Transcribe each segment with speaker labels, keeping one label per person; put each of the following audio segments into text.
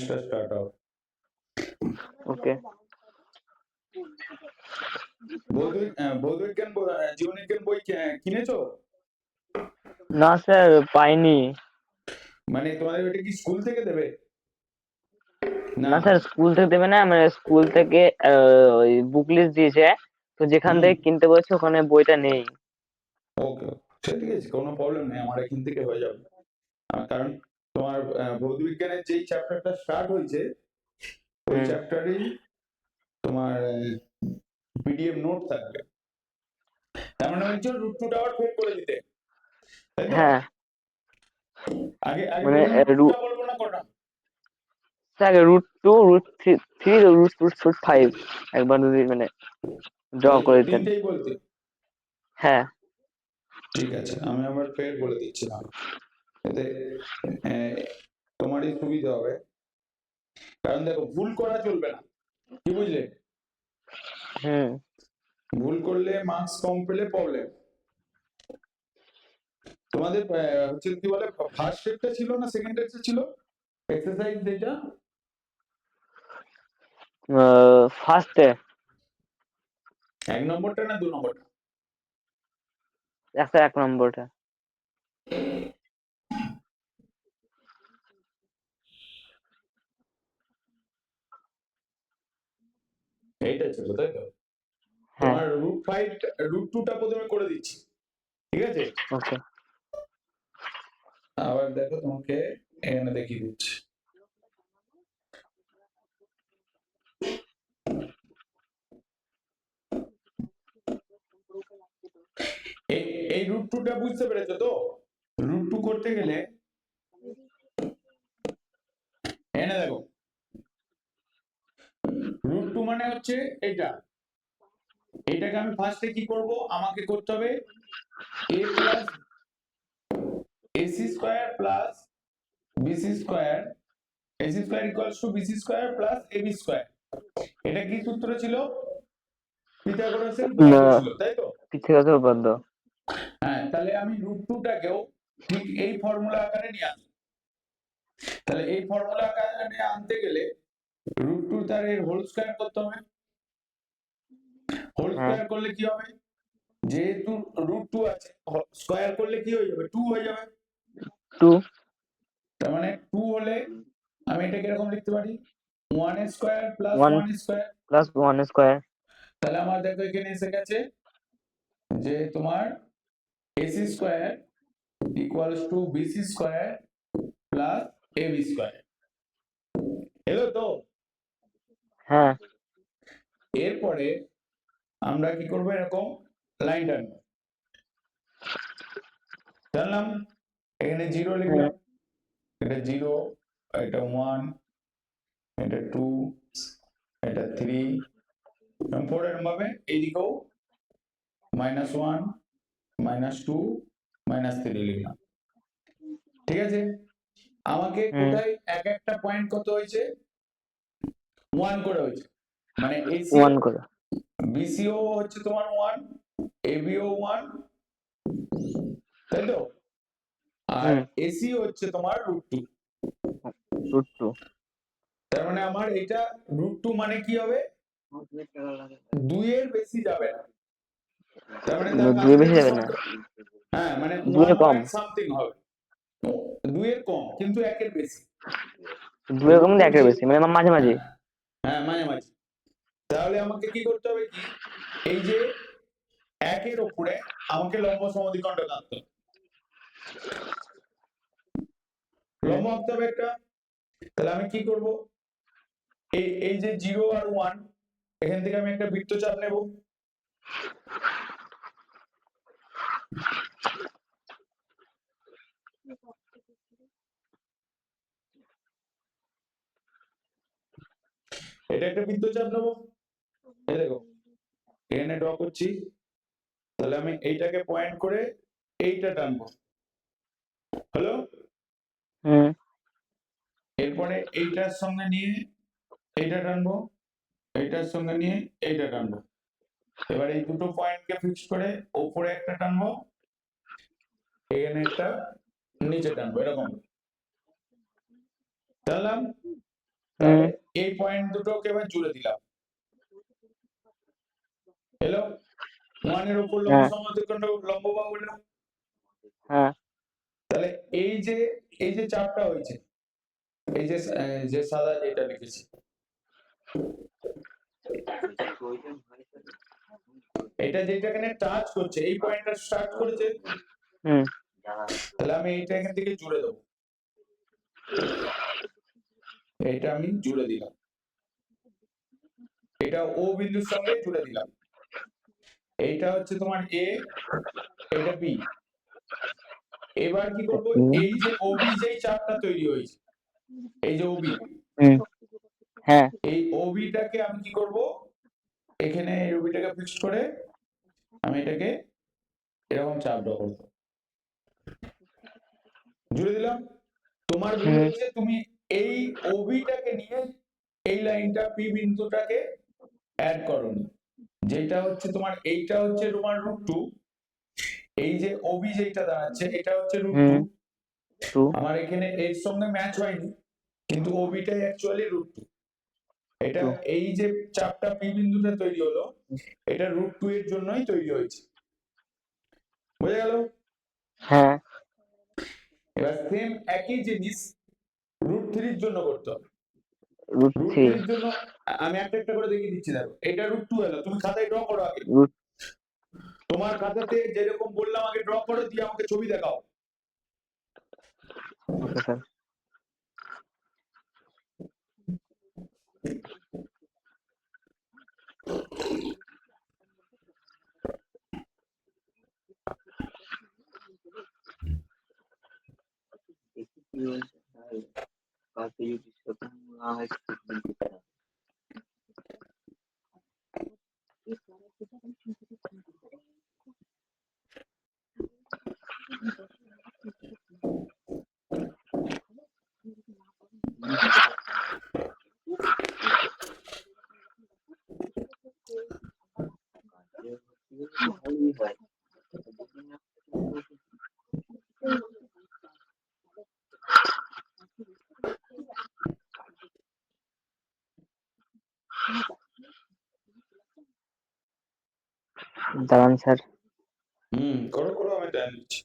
Speaker 1: Semester start হবে।
Speaker 2: ওকে।
Speaker 1: ভৌতবিজ্ঞান জীববিজ্ঞান বই কিনেছো?
Speaker 2: না স্যার, পাইনি।
Speaker 1: মানে তোমাদের ওইটা কি স্কুল থেকে দেবে?
Speaker 2: না স্যার, স্কুল থেকে দেবে না, মানে স্কুল থেকে ওই বুক লিস্ট দিয়েছে, তো যেখান থেকে কিনতে বলছে ওখানে বইটা নেই।
Speaker 1: ওকে, ঠিক আছে, কোনো প্রবলেম নেই, আমার এখান থেকে হয়ে যাবে। কারণ তোমার ভৌতবিজ্ঞানের যেই চ্যাপ্টারটা স্টার্ট হয়েছে ওই চ্যাপ্টারেই তোমার পিডিএফ নোট থাকবে। তার মানে হচ্ছে রুট টু টাওয়ার ফেল করে দিতে, তাই তো?
Speaker 2: হ্যাঁ,
Speaker 1: আগে আগে
Speaker 2: মানে
Speaker 1: রুট টুটা বলবো না কটা?
Speaker 2: Sir root two, root three, root five একবার যদি মানে ড্র করে দিতেন।
Speaker 1: তিনটেই বলতে?
Speaker 2: হ্যাঁ।
Speaker 1: ঠিক আছে, আমি আবার ফের বলে দিচ্ছিলাম, এতে তোমারই সুবিধা হবে। কারণ দেখো, ভুল করা চলবে না, কি বুঝলে? ভুল করলে মার্কস কম পেলে প্রবলেম। তোমাদের হচ্ছে কি বলে, ফার্স্ট সেটটা ছিল না সেকেন্ড সেটটা ছিল এক্সারসাইজ যেটা?
Speaker 2: ফার্স্টে
Speaker 1: 1 নম্বরটা না 2 নম্বরটা?
Speaker 2: একটা 1 নম্বরটা।
Speaker 1: এইটা ছিল, তাই তো? তোমার রুট 5 রুট 2টা প্রথমে করে দিচ্ছি, ঠিক আছে?
Speaker 2: ওকে।
Speaker 1: আবার দেখো, তোমাকে এখানে দেখিয়ে দিচ্ছি। এই রুট 2টা বুঝতে পেরেছো তো? রুট 2 করতে গেলে এনে দেখো, রুট 2 মানে হচ্ছে এটা, এটাকে আমি ফার্স্টে কি করব, আমাকে করতে হবে a plus ac square plus bc square, ac square equals to bc square plus ab square. এটা কি সূত্র ছিল? পিথাগোরাসের উপপাদ্য ছিল, তাই তো?
Speaker 2: পিথাগোরাসের উপপাদ্য।
Speaker 1: হ্যাঁ, তাহলে আমি রুট 2টাকেও ঠিক এই ফর্মুলা আকারে নিয়ে আসবো। তাহলে এই ফর্মুলা আকারে আনতে গেলে রুট 2 তার এর হোল স্কয়ার করতে হবে। হোল স্কয়ার করলে কি হবে? যেহেতু রুট 2 আছে, স্কয়ার করলে কি হয়ে যাবে? 2 হয়ে যাবে।
Speaker 2: 2।
Speaker 1: তার মানে 2 হলে আমি এটাকে এরকম লিখতে পারি 1 square plus
Speaker 2: 1
Speaker 1: 1 square.
Speaker 2: Plus 1 square.
Speaker 1: তাহলে আমার দেখো এখানে এসে গেছে যে তোমার ac square equals to bc square plus ab square. এলো তো?
Speaker 2: হ্যাঁ।
Speaker 1: এরপরে আমরা কি করব, এরকম লাইন টানবো, জানলাম? এখানে 0 লিখলাম, এটা 0, এটা 1, এটা 2, এটা 3, এবং 4 এরকম ভাবে এইদিকেও -1, -2, -3 লিখলাম, ঠিক আছে? আমাকে কোথায় এক একটা পয়েন্ট কত হয়েছে? 1 করে হয়েছে, মানে এসিও
Speaker 2: 1 করে।
Speaker 1: বিসিও হচ্ছে তোমার 1, এবিও 1, তাই তো? আর এসি হচ্ছে তোমার √2।
Speaker 2: √2।
Speaker 1: তার মানে আমার এটা √2 মানে কি হবে? 2 এর বেশি যাবে না। তার মানে তার
Speaker 2: 2 এর বেশি
Speaker 1: কাছাকাছি
Speaker 2: যাবে না।
Speaker 1: কত? হ্যাঁ, মানে
Speaker 2: 2 এর
Speaker 1: 1
Speaker 2: কম।
Speaker 1: পয়েন্ট সামথিং হবে। 2 এর কম কিন্তু 1 এর বেশি।
Speaker 2: 2 এর কম, 1 এর বেশি, মানে মাঝামাঝি।
Speaker 1: হ্যাঁ, মাঝামাঝি। তাহলে আমাকে কি করতে হবে, কি এই যে 1 এর উপরে আমাকে লম্ব সমদ্বিখণ্ড আঁকতে হবে। লম্ব আঁকতে হবে একটা। তাহলে আমি কি করব, এই যে 0 আর 1, এখান থেকে আমি একটা বৃত্তচাপ নেব। এটা একটা বৃত্তচাপ নেব, এই দেখো এখানে ড্র করছি। তাহলে আমি এইটাকে পয়েন্ট করে এইটা টানবো, হলো? এরপরে এইটার সঙ্গে নিয়ে এইটা টানবো, এইটার সঙ্গে নিয়ে এইটা টানবো। এবার এই দুটো পয়েন্টকে ফিক্স করে উপরে একটা টানবো, এখানে একটা, নিচে টানবো, এরকম টানলাম। তাহলে এই পয়েন্ট দুটোকে এবার জুড়ে দিলাম, এলো 1 এর উপর লম্ব
Speaker 2: হ্যাঁ
Speaker 1: সমদ্বিখণ্ড লম্ব বাহু হলো।
Speaker 2: হ্যাঁ
Speaker 1: তাহলে এই যে চাপটা হয়েছে, এই যে যে সাদা যেটা লিখেছি, এটা যেটা এখানে টাচ করছে, এই পয়েন্টটা স্টার্ট করেছে,
Speaker 2: হুম
Speaker 1: তাহলে আমি এইটা এখান থেকে জুড়ে দেবো, এইটা আমি জুড়ে দিলাম, এটা ও বিন্দুর সঙ্গে জুড়ে দিলাম, এইটা হচ্ছে তোমার এ, এটা বি। এবার কি করব, এই যে ওবি যেই চাপটা তৈরি হয়েছে, এই যে ওবি,
Speaker 2: হুম হ্যাঁ
Speaker 1: এই ওবিটাকে আমি কি করব, এখানে এই ওবিটাকে ফিক্সড করে আমি এটাকে এরকম চাপ দেবো, জুড়ে দিলাম। তোমার ভুল হচ্ছে তুমি এই ওবিটাকে নিয়ে এই লাইনটা পি বিন্দুটাকে অ্যাড করোনি, যেটা হচ্ছে তোমার এইটা হচ্ছে তোমার √2, এই যে ওবি যেটা দাঁড়াচ্ছে এটা হচ্ছে √2,
Speaker 2: টু
Speaker 1: আমার এখানে এর সঙ্গে ম্যাচ হয়নি, কিন্তু ওবিটাই অ্যাকচুয়ালি √2। এটা
Speaker 2: টু
Speaker 1: এই যে চাপটা পি বিন্দুটা তৈরি হলো, এটা √2 এর জন্যই তৈরি হয়েছে, বুঝা গেল?
Speaker 2: হ্যাঁ
Speaker 1: এবার সেম একই জিনিস √3 এর জন্য করতে হবে।
Speaker 2: √3
Speaker 1: √3 এর জন্য আমি একটা একটা করে দেখিয়ে দিচ্ছি, দেখো এটা √2 এলো, তুমি খাতায় ড্র করো আগে,
Speaker 2: রুট
Speaker 1: তোমার খাতাতে যেরকম বললাম আগে ড্র করো, দিয়ে আমাকে ছবি দেখাও।
Speaker 2: ওকে স্যার দাঁড়ান স্যার
Speaker 1: করো করো, আমি টাইম দিচ্ছি।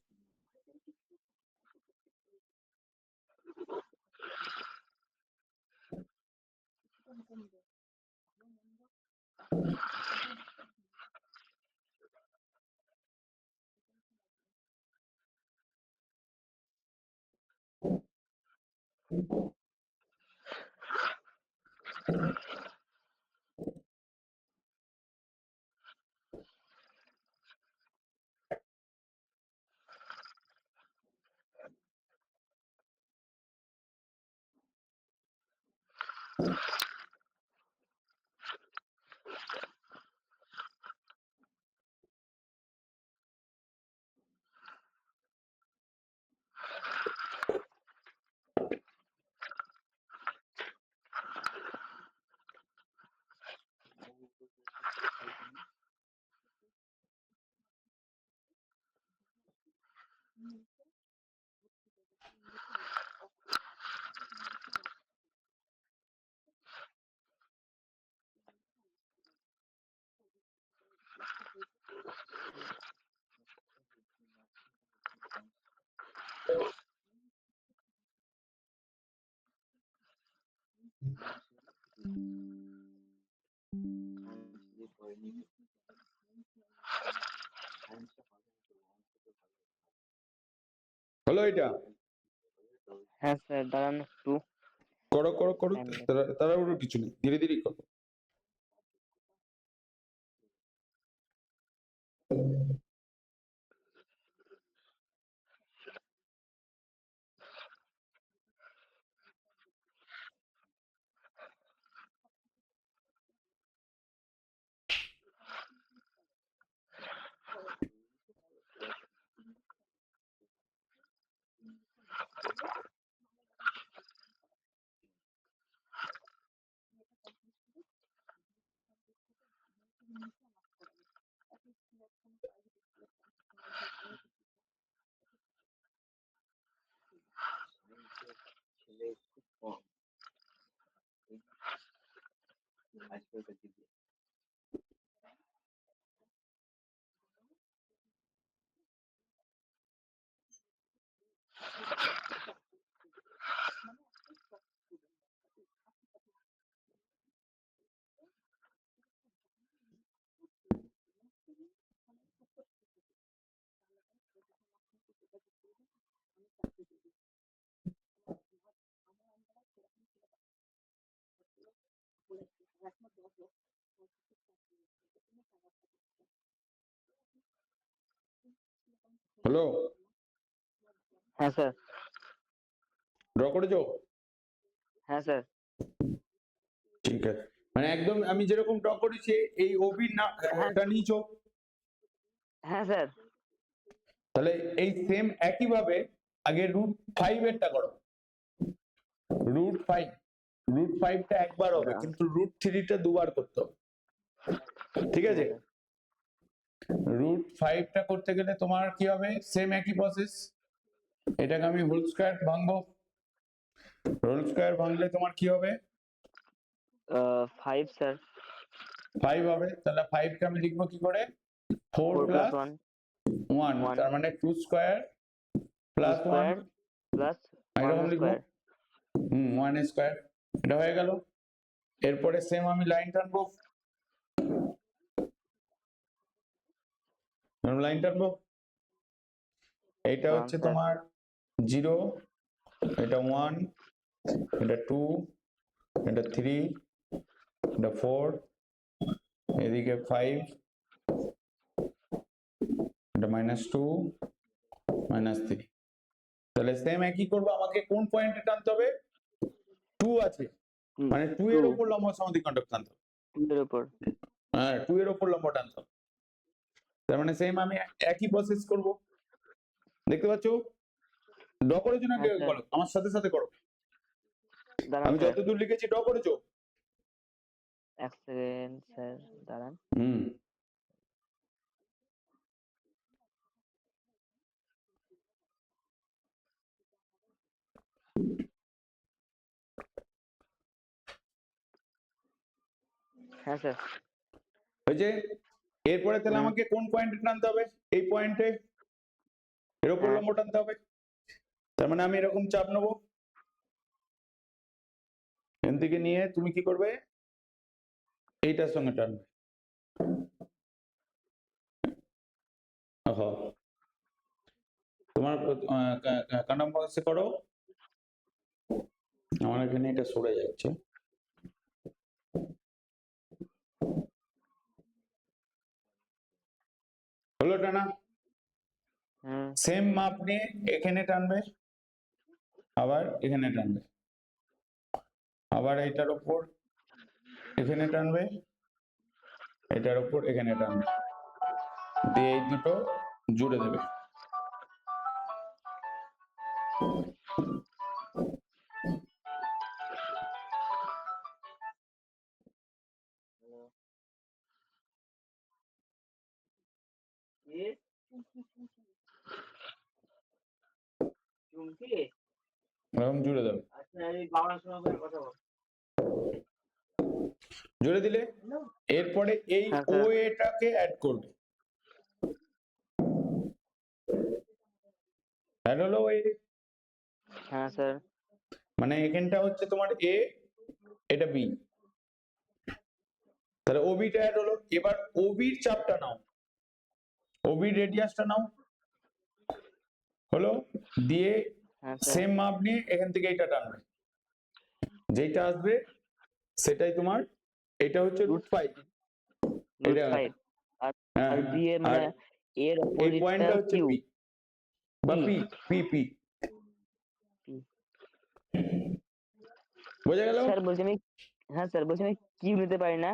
Speaker 1: হলো এটা,
Speaker 2: হ্যাঁ স্যার দাঁড়ান একটু
Speaker 1: করো করো করো,
Speaker 2: টাইম
Speaker 1: তাড়াহুড়ো কিছু নেই, ধীরে ধীরে করো। হলো?
Speaker 2: হ্যাঁ স্যার।
Speaker 1: ড্র করেছো?
Speaker 2: হ্যাঁ স্যার।
Speaker 1: ঠিক আছে, মানে একদম আমি যেরকম ড্র করেছি এই ওবির
Speaker 2: হ্যাঁ
Speaker 1: নামটা নিয়েছো?
Speaker 2: হ্যাঁ স্যার।
Speaker 1: তাহলে এই সেম একই ভাবে আগে √5 এরটা করো। √5, √5টা একবার হবে, কিন্তু √3টা দুবার করতে হবে। ঠিক আছে? √5টা করতে গেলে তোমার কি হবে? সেম একই প্রসেস। এটাকে আমি হোল স্কয়ার ভাঙবো। হোল স্কয়ার ভাঙলে তোমার কি হবে?
Speaker 2: 5 স্যার।
Speaker 1: 5 হবে। তাহলে 5 কে আমি লিখবো কি করে? 4
Speaker 2: 4
Speaker 1: প্লাস
Speaker 2: 1
Speaker 1: 1,
Speaker 2: 1
Speaker 1: তার মানে 2 স্কয়ার
Speaker 2: 2
Speaker 1: প্লাস 1,
Speaker 2: স্কয়ার প্লাস 1
Speaker 1: এরকম লিখবো।
Speaker 2: স্কয়ার।
Speaker 1: 1 স্কয়ার, এটা হয়ে গেল। এরপরে সেম আমি লাইন টানবো, লাইন টানবো। এইটা হচ্ছে
Speaker 2: স্যার।
Speaker 1: তোমার 0, এটা 1, এটা 2, এটা 3, এটা 4, এদিকে 5, এটা -2, -3। তাহলে সেম একই করবো, আমাকে কোন পয়েন্টে টানতে হবে? 2 আছে, মানে 2 এর
Speaker 2: 2
Speaker 1: উপর লম্ব সমদ্বিখণ্ডক টানতে হবে।
Speaker 2: 2 এর উপর।
Speaker 1: হ্যাঁ, 2 এর উপর লম্ব টানতে হবে। তার মানে সেম আমি একই প্রসেস করব। দেখতে পাচ্ছ? ড্র করেছো না?
Speaker 2: হ্যাঁ স্যার।
Speaker 1: বলো, আমার সাথে সাথে করো।
Speaker 2: দাঁড়ান
Speaker 1: আমি
Speaker 2: স্যার,
Speaker 1: যতদূর লিখেছি ড্র করেছো?
Speaker 2: 1 সেকেন্ড স্যার, দাঁড়ান।
Speaker 1: হুম।
Speaker 2: হ্যাঁ স্যার।
Speaker 1: হয়েছে? এরপরে তাহলে আমাকে কোন পয়েন্টে টানতে হবে? এই পয়েন্টে, এর উপর
Speaker 2: হ্যাঁ
Speaker 1: লম্ব টানতে হবে। তার মানে আমি এরকম চাপ নেবো, এখান থেকে নিয়ে তুমি কি করবে? এইটার সঙ্গে টানবে। ওহো, তোমার কম্পাসে করো। আমার এখানে এটা সরে যাচ্ছে। হলো টানা? সেম মাপ নিয়ে এখানে টানবে, আবার এখানে টানবে, আবার এইটার উপর এখানে টানবে, এটার উপর এখানে টানবে, দিয়ে এই দুটো জুড়ে দেবে। এরকম জুড়ে দেবে। জুড়ে দিলে এরপরে এই
Speaker 2: হ্যাঁ
Speaker 1: ও
Speaker 2: স্যার।
Speaker 1: এটাকে অ্যাড করবে। অ্যাড হলো এ,
Speaker 2: হ্যাঁ স্যার।
Speaker 1: মানে এখানটা হচ্ছে তোমার এ, এটা বি, তাহলে ওবিটা অ্যাড হলো। এবার ওবির চাপটা নাও, ওবির রেডিয়াসটা নাও, হলো। দিয়ে
Speaker 2: হ্যাঁ স্যার।
Speaker 1: সেম মাপ নিয়ে এখান থেকে এটা টানবে, যেটা আসবে সেটাই তোমার। এটা হচ্ছে √5, এটা
Speaker 2: √5 আর
Speaker 1: হ্যাঁ
Speaker 2: আর
Speaker 1: হ্যাঁ,
Speaker 2: বি এ
Speaker 1: আর
Speaker 2: মানে এর
Speaker 1: এই
Speaker 2: অপোজিটটা
Speaker 1: পয়েন্টটা হচ্ছে
Speaker 2: কিউ।
Speaker 1: পি বা
Speaker 2: P.
Speaker 1: P P P.
Speaker 2: P.
Speaker 1: বোঝা গেল?
Speaker 2: স্যার বলছি আমি, হ্যাঁ স্যার বলছি আমি কিউ নিতে পারি না?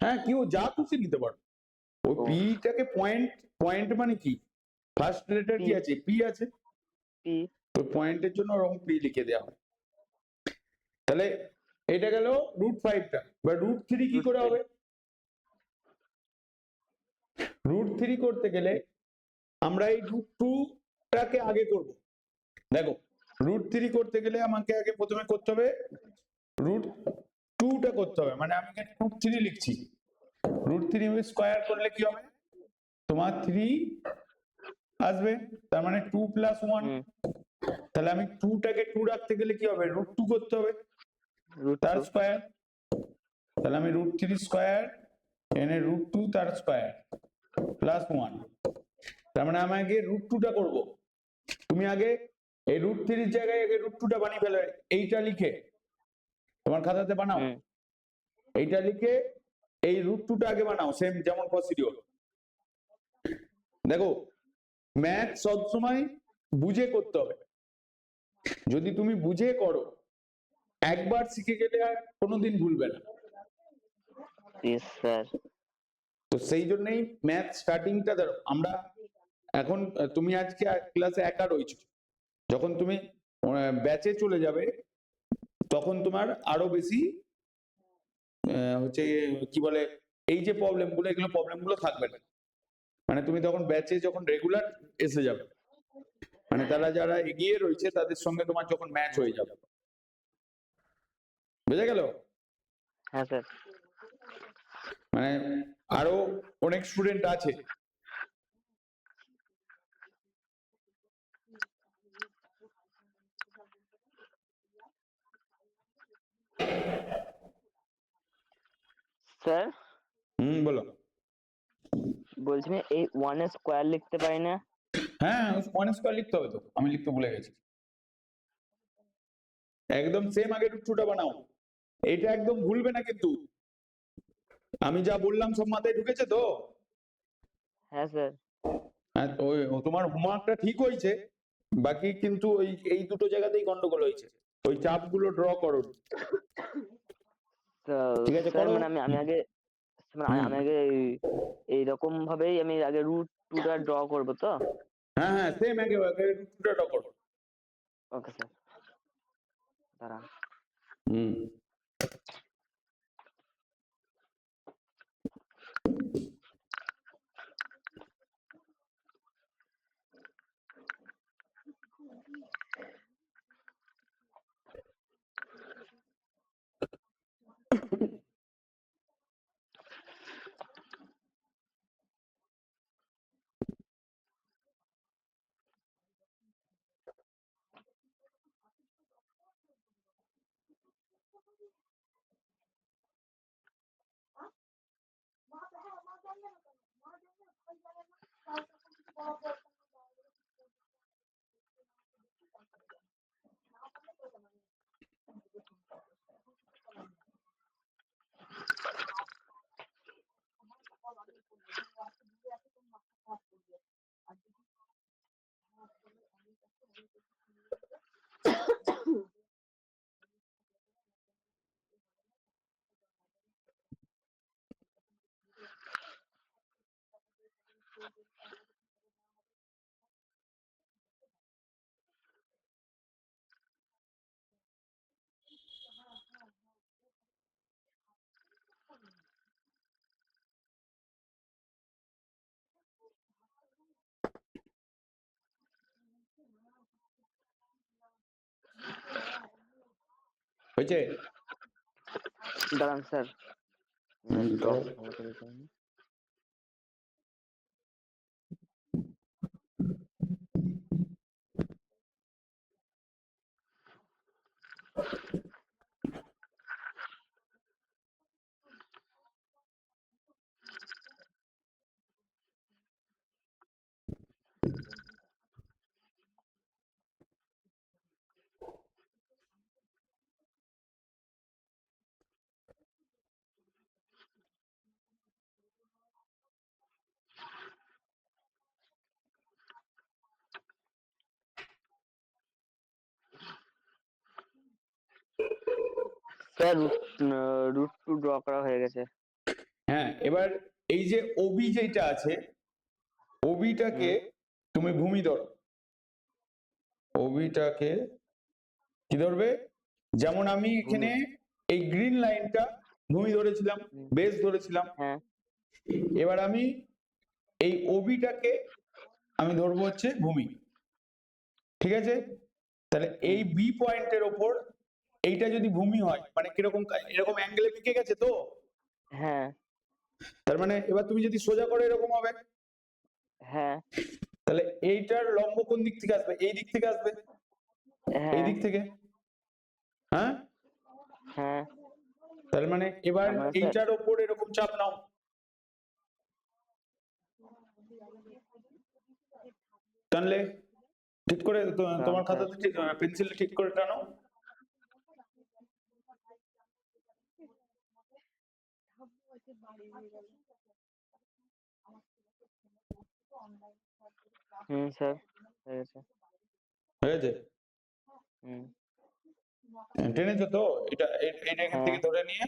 Speaker 1: হ্যাঁ, কিউ যা খুশি নিতে পারো। ওই
Speaker 2: ও
Speaker 1: পিটাকে পয়েন্ট, পয়েন্ট মানে কি? First letter
Speaker 2: P.
Speaker 1: কি আছে? পি আছে।
Speaker 2: পি।
Speaker 1: তো পয়েন্টের জন্য ওরকম পি লিখে দেওয়া হয়। তাহলে এটা গেল √5টা। বা √3 কি করে
Speaker 2: √5।
Speaker 1: হবে? √3 করতে গেলে আমরা এই √2টাকে আগে করব। দেখো, √3 করতে গেলে আমাকে আগে প্রথমে করতে হবে করতে হবে, মানে আমি এখানে √3 লিখছি, √3 স্কোয়ার করলে কি হবে, তোমার 3 আসবে, তার মানে 2 + 1,
Speaker 2: হুম,
Speaker 1: তাহলে আমি 2 টাকে 2 রাখতে গেলে কি হবে, √2 করতে হবে, তার
Speaker 2: √2
Speaker 1: স্কোয়ার, তাহলে আমি √3 স্কোয়ার এনে √2 তার স্কোয়ার +1, তার মানে আমি আগে √2টা করব, তুমি আগে এই √3 এর জায়গায় আগে √2টা বানিয়ে ফেলে, এইটা লিখে তোমার খাতাতে বানাও,
Speaker 2: হুম,
Speaker 1: এইটা লিখে এই √2টা আগে বানাও, সেম যেমন প্রসিডিওর। দেখো ম্যাথ সবসময় বুঝে করতে হবে, যদি তুমি বুঝে করো একবার শিখে গেলে আর কোনোদিন ভুলবে না।
Speaker 2: Yes sir.
Speaker 1: তো সেই জন্যই ম্যাথ স্টার্টিংটা ধরো, আমরা এখন তুমি আজকে ক্লাসে একা রয়েছো, যখন তুমি ব্যাচে চলে যাবে তখন তোমার আরো বেশি হচ্ছে কি বলে, এই যে প্রবলেমগুলো, এগুলো প্রবলেমগুলো থাকবে না, মানে তুমি তখন ব্যাচে যখন রেগুলার এসে যাবে, মানে তারা যারা এগিয়ে রয়েছে তাদের সঙ্গে তোমার যখন ম্যাচ হয়ে যাবে, বুঝা গেল?
Speaker 2: হ্যাঁ স্যার।
Speaker 1: মানে আরো অনেক স্টুডেন্ট আছে,
Speaker 2: স্যার
Speaker 1: বলো।
Speaker 2: বলছি আমি এই 1 এর স্কোয়ার লিখতে পারি না?
Speaker 1: হ্যাঁ, 1 স্কোয়ার লিখতে হবে তো, আমি লিখতে ভুলে গেছি, একদম সেম আগে √2টা বানাও, এটা একদম ভুলবে না কিন্তু, আমি যা বললাম সব মাথায় ঢুকেছে তো?
Speaker 2: হ্যাঁ স্যার।
Speaker 1: হ্যাঁ, তোমার হোমওয়ার্কটা ঠিক হয়েছে, বাকি কিন্তু ওই এই দুটো জায়গাতেই গন্ডগোল হয়েছে, ওই চাপগুলো ড্র করো,
Speaker 2: তো
Speaker 1: ঠিক আছে
Speaker 2: স্যার
Speaker 1: করো।
Speaker 2: মানে আমি আগে মানে
Speaker 1: হুম,
Speaker 2: আমি আগে এইরকম ভাবেই আমি আগে √2টা ড্র করবো তো?
Speaker 1: হ্যাঁ হ্যাঁ, সেম আগে আগে √2টা ড্র করো।
Speaker 2: ওকে স্যার, দাঁড়ান।
Speaker 1: হুম, হয়েছে।
Speaker 2: দাঁড়ান স্যার,
Speaker 1: করো।
Speaker 2: নেটওয়ার্ক ভালো করে দিন। স্যার √2 ড্র করা হয়ে গেছে।
Speaker 1: হ্যাঁ, এবার এই যে ওবি যেটা আছে, ওবিটাকে
Speaker 2: হুম,
Speaker 1: তুমি ভূমি ধরো, ওবিটাকে কি ধরবে, যেমন আমি
Speaker 2: ভূমি।
Speaker 1: এখানে এই গ্রিন লাইনটা ভূমি ধরেছিলাম,
Speaker 2: হুম,
Speaker 1: বেস ধরেছিলাম,
Speaker 2: হ্যাঁ।
Speaker 1: এবার আমি এই ওবিটাকে আমি ধরবো হচ্ছে ভূমি, ঠিক আছে? তাহলে
Speaker 2: হুম,
Speaker 1: এই বি পয়েন্টের ওপর এইটা যদি ভূমি হয় মানে কিরকম এরকম অ্যাঙ্গেলে বেঁকে গেছে তো,
Speaker 2: হ্যাঁ
Speaker 1: তার মানে এবার তুমি যদি সোজা করো এরকম হবে,
Speaker 2: হ্যাঁ
Speaker 1: তাহলে এইটার লম্ব কোন দিক থেকে আসবে? এই দিক থেকে আসবে, এই
Speaker 2: হ্যাঁ
Speaker 1: দিক থেকে। হ্যাঁ,
Speaker 2: হ্যাঁ
Speaker 1: তার মানে এবার
Speaker 2: তার মানে স্যার
Speaker 1: এইটার ওপর এরকম চাপ নাও, টানলে ঠিক করে তোমার
Speaker 2: স্যার
Speaker 1: খাতাতে ঠিক পেন্সিল ঠিক করে টানো।
Speaker 2: স্যার হয়ে গেছে।
Speaker 1: হয়ে গেছে?
Speaker 2: হুম
Speaker 1: টেনেছো তো? এটা এটা এখান
Speaker 2: হ্যাঁ
Speaker 1: থেকে ধরে নিয়ে,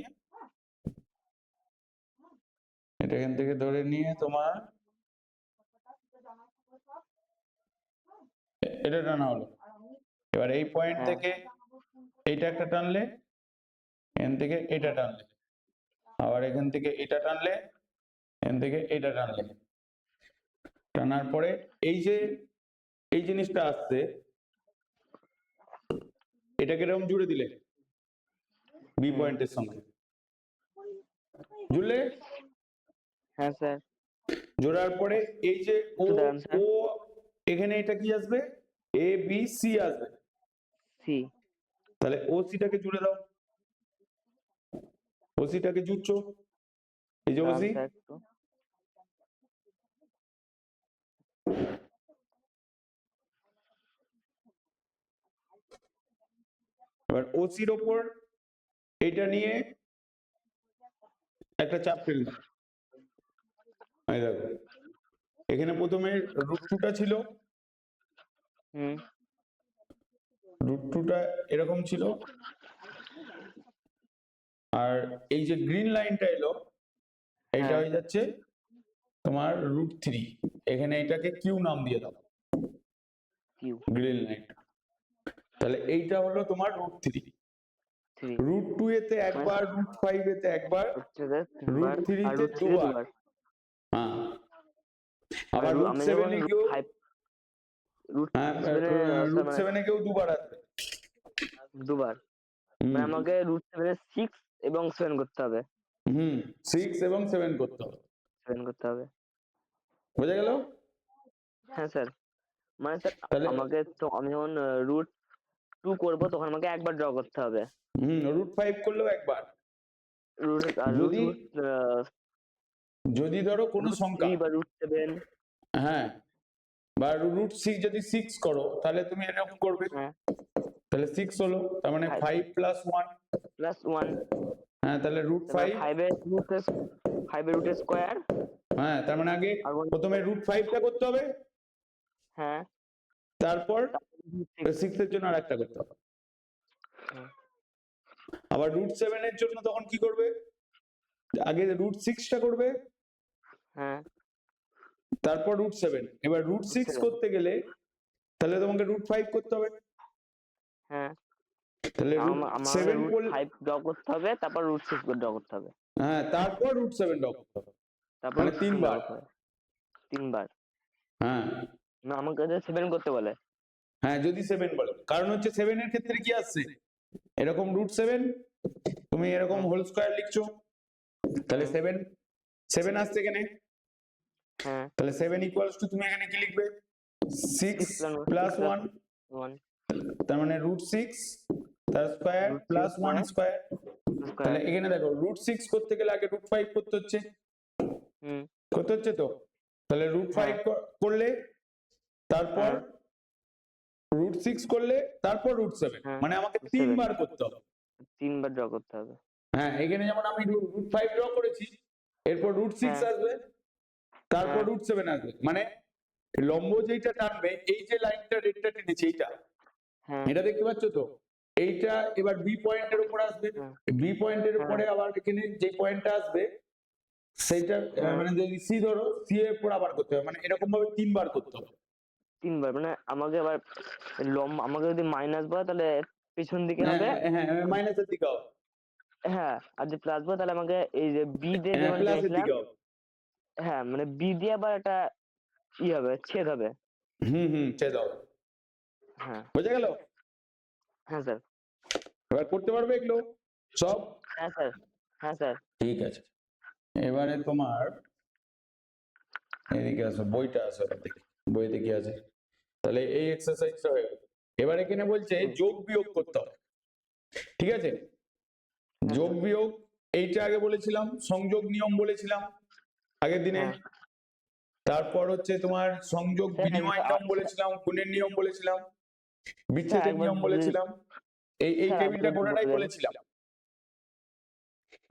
Speaker 1: এটা এখান থেকে ধরে নিয়ে তোমার এটা টানা হলো। এবার এই পয়েন্ট
Speaker 2: হ্যাঁ
Speaker 1: থেকে এইটা একটা টানলে, এখান থেকে এটা টানলে, আবার এখান থেকে এটা টানলে, এখান থেকে এটা টানলে, টানার পরে এই যে এই জিনিসটা আসছে, এটাকে এরকম জুড়ে দিলে বি
Speaker 2: হুম
Speaker 1: পয়েন্টের সঙ্গে, জুড়লে?
Speaker 2: হ্যাঁ স্যার
Speaker 1: জোড়ার পরে এই যে ও
Speaker 2: একটু দাঁড়ান স্যার।
Speaker 1: ও এখানে এটা কি আসবে? এ বি সি আসবে,
Speaker 2: সি
Speaker 1: তাহলে ও সিটাকে জুড়ে দাও, ও সিটাকে জুড়ছো, এই যে ও
Speaker 2: দাঁড়ান
Speaker 1: সি।
Speaker 2: স্যার একটু।
Speaker 1: এবার ও সির ওপর এইটা নিয়ে একটা চাপ ফেলে দাও। এই দেখো এখানে প্রথমে রুট টুটা ছিল,
Speaker 2: হুম
Speaker 1: রুট টুটা এরকম ছিল, আর এই যে গ্রিন লাইনটা এলো এইটা
Speaker 2: হ্যাঁ
Speaker 1: হয়ে যাচ্ছে তোমার রুট থ্রি, এখানে এটাকে কিউ নাম দিয়ে দাও,
Speaker 2: কিউ
Speaker 1: গ্রিন লাইনটা। তাহলে এইটা হলো তোমার root three.
Speaker 2: Three
Speaker 1: root two এতে একবার, রুট ফাইভ এতে একবার,
Speaker 2: হচ্ছে
Speaker 1: রুট
Speaker 2: তিনবার আর
Speaker 1: থ্রিতে
Speaker 2: রুট থ্রি
Speaker 1: দুবার।
Speaker 2: দুবার।
Speaker 1: হ্যাঁ,
Speaker 2: মানে
Speaker 1: আবার রুট
Speaker 2: আমি যখন
Speaker 1: সেভেনে
Speaker 2: রুট
Speaker 1: কেউ,
Speaker 2: ফাইভ রুট
Speaker 1: হ্যাঁ
Speaker 2: সেভেনে
Speaker 1: রুট
Speaker 2: মানে
Speaker 1: সেভেনে কেউ দুবার আসবে।
Speaker 2: দুবার, মানে আমাকে রুট সেভেনে সিক্স এবং সেভেন করতে হবে।
Speaker 1: হুম, সিক্স এবং সেভেন করতে হবে,
Speaker 2: সেভেন করতে হবে।
Speaker 1: বোঝা গেল?
Speaker 2: হ্যাঁ স্যার, মানে স্যার
Speaker 1: তাহলে
Speaker 2: আমাকে তো আমি যখন রুট টু করবো তখন আমাকে একবার ড্র করতে হবে।
Speaker 1: রুট ফাইভ করলেও একবার।
Speaker 2: রুট আর রুট
Speaker 1: যদি
Speaker 2: রুট
Speaker 1: যদি ধরো কোনো
Speaker 2: রুট থ্রি
Speaker 1: সংখ্যা,
Speaker 2: বা রুট সেভেন।
Speaker 1: হ্যাঁ, বা রুট সিক্স যদি সিক্স করো তাহলে তুমি এরকম করবে,
Speaker 2: হ্যাঁ
Speaker 1: তাহলে সিক্স হলো, তার মানে
Speaker 2: five
Speaker 1: five plus one.
Speaker 2: Plus one,
Speaker 1: হ্যাঁ, তাহলে রুট
Speaker 2: তারপরে
Speaker 1: ফাইভ।
Speaker 2: ফাইভের রুটের স্কোয়ার।
Speaker 1: হ্যাঁ, তার মানে আগে
Speaker 2: আর
Speaker 1: প্রথমে রুট ফাইভটা করতে হবে,
Speaker 2: হ্যাঁ
Speaker 1: তারপর
Speaker 2: six।
Speaker 1: সিক্স এর জন্য আর একটা করতে হবে।
Speaker 2: হ্যাঁ
Speaker 1: আবার রুট সেভেন এর জন্য তখন কি করবে? আগে রুট সিক্সটা করবে,
Speaker 2: হ্যাঁ
Speaker 1: তারপর রুট সেভেন। এবার রুট সিক্স
Speaker 2: seven,
Speaker 1: করতে গেলে তাহলে তোমাকে রুট ফাইভ করতে হবে,
Speaker 2: হ্যাঁ
Speaker 1: তাহলে রুট
Speaker 2: আমাকে
Speaker 1: সেভেন
Speaker 2: রুট
Speaker 1: করলে,
Speaker 2: ফাইভ ড্র করতে হবে, তারপর রুট সিক্স ড্র করতে হবে,
Speaker 1: হ্যাঁ তারপর রুট সেভেন ড্র করতে হবে,
Speaker 2: তারপর
Speaker 1: মানে
Speaker 2: রুট সিক্স ড্র
Speaker 1: তিনবার।
Speaker 2: করতে হবে তিনবার।
Speaker 1: হ্যাঁ
Speaker 2: না আমাকে সেভেন করতে বলে।
Speaker 1: হ্যাঁ, যদি সেভেন বলো, কারণ হচ্ছে সেভেন এর ক্ষেত্রে কি আসছে, এরকম রুট সেভেন, তুমি এরকম
Speaker 2: হ্যাঁ
Speaker 1: হোল স্কোয়ার লিখছো, তাহলে
Speaker 2: হুম,
Speaker 1: সেভেন, সেভেন আসছে এখানে,
Speaker 2: হ্যাঁ
Speaker 1: তাহলে সেভেন ইকুয়ালস টু তুমি এখানে কি লিখবে? Six
Speaker 2: six
Speaker 1: plus
Speaker 2: plus
Speaker 1: one,
Speaker 2: one,
Speaker 1: তার মানে রুট সিক্স তার square
Speaker 2: root six
Speaker 1: plus one square. তাহলে
Speaker 2: স্কোয়ার।
Speaker 1: এখানে দেখো রুট সিক্স করতে গেলে আগে রুট ফাইভ করতে হচ্ছে,
Speaker 2: হুম
Speaker 1: করতে হচ্ছে তো, তাহলে রুট
Speaker 2: হ্যাঁ
Speaker 1: ফাইভ করলে, তারপর
Speaker 2: হ্যাঁ
Speaker 1: রুট সিক্স করলে, তারপর রুট সেভেন,
Speaker 2: হ্যাঁ
Speaker 1: মানে আমাকে
Speaker 2: সেভেন,
Speaker 1: তিনবার করতে হবে।
Speaker 2: তিনবার ড্র করতে হবে।
Speaker 1: হ্যাঁ, এখানে যেমন আমি রুট ফাইভ ড্র করেছি, এরপর রুট সিক্স
Speaker 2: হ্যাঁ
Speaker 1: আসবে, তারপর
Speaker 2: হ্যাঁ
Speaker 1: রুট সেভেন আসবে, মানে লম্ব যেটা টানবে, এই যে লাইনটা রেডটা টেনেছে এইটা,
Speaker 2: হ্যাঁ
Speaker 1: এটা দেখতে পাচ্ছ তো, এইটা এবার বি পয়েন্টের উপর আসবে,
Speaker 2: হ্যাঁ
Speaker 1: বি পয়েন্টের
Speaker 2: হ্যাঁ
Speaker 1: উপরে আবার এখানে যে পয়েন্টটা আসবে সেইটা,
Speaker 2: হ্যাঁ
Speaker 1: মানে যদি সি ধরো, সি এর উপর আবার করতে হবে, মানে এরকম ভাবে তিনবার করতে হবে।
Speaker 2: তিনবার, মানে আমাকে আবার আমাকে যদি মাইনাস বলে তাহলে পেছন দিকে
Speaker 1: হ্যাঁ
Speaker 2: হবে।
Speaker 1: হ্যাঁ, মাইনাসের দিকে হবে,
Speaker 2: হ্যাঁ আর যদি প্লাস বলে তাহলে আমাকে এই যে বি দিয়ে
Speaker 1: হ্যাঁ
Speaker 2: যেমন
Speaker 1: প্লাসের
Speaker 2: টেনেছিলাম,
Speaker 1: দিকে হবে।
Speaker 2: হ্যাঁ মানে বি দিয়ে আবার একটা হবে, ছেদ হবে।
Speaker 1: ছেদ হবে।
Speaker 2: হ্যাঁ
Speaker 1: বোঝা গেল?
Speaker 2: হ্যাঁ স্যার।
Speaker 1: এবার করতে পারবে এগুলো সব?
Speaker 2: হ্যাঁ স্যার, হ্যাঁ স্যার।
Speaker 1: ঠিক আছে, এবারে তোমার এদিকে আসো, বইটা আসো, এবার দেখি বইতে কি আছে। তাহলে এই এক্সারসাইজটা হয়ে গেল। এবার এখানে বলছে যোগ বিয়োগ করতে হবে, ঠিক আছে?
Speaker 2: হ্যাঁ
Speaker 1: যোগ
Speaker 2: স্যার।
Speaker 1: বিয়োগ এইটা আগে বলেছিলাম, সংযোগ নিয়ম বলেছিলাম আগের দিনে।
Speaker 2: হ্যাঁ
Speaker 1: তারপর হচ্ছে তোমার সংযোগ
Speaker 2: স্যার,
Speaker 1: বিনিময় নিয়ম বলেছিলাম, গুণের নিয়ম বলেছিলাম,
Speaker 2: স্যার
Speaker 1: বিচ্ছেদের
Speaker 2: একবার
Speaker 1: নিয়ম বলেছিলাম, এই
Speaker 2: স্যার একবার
Speaker 1: টেবিলটা
Speaker 2: একটু
Speaker 1: গোটাটাই
Speaker 2: বলবেন?
Speaker 1: বলেছিলাম।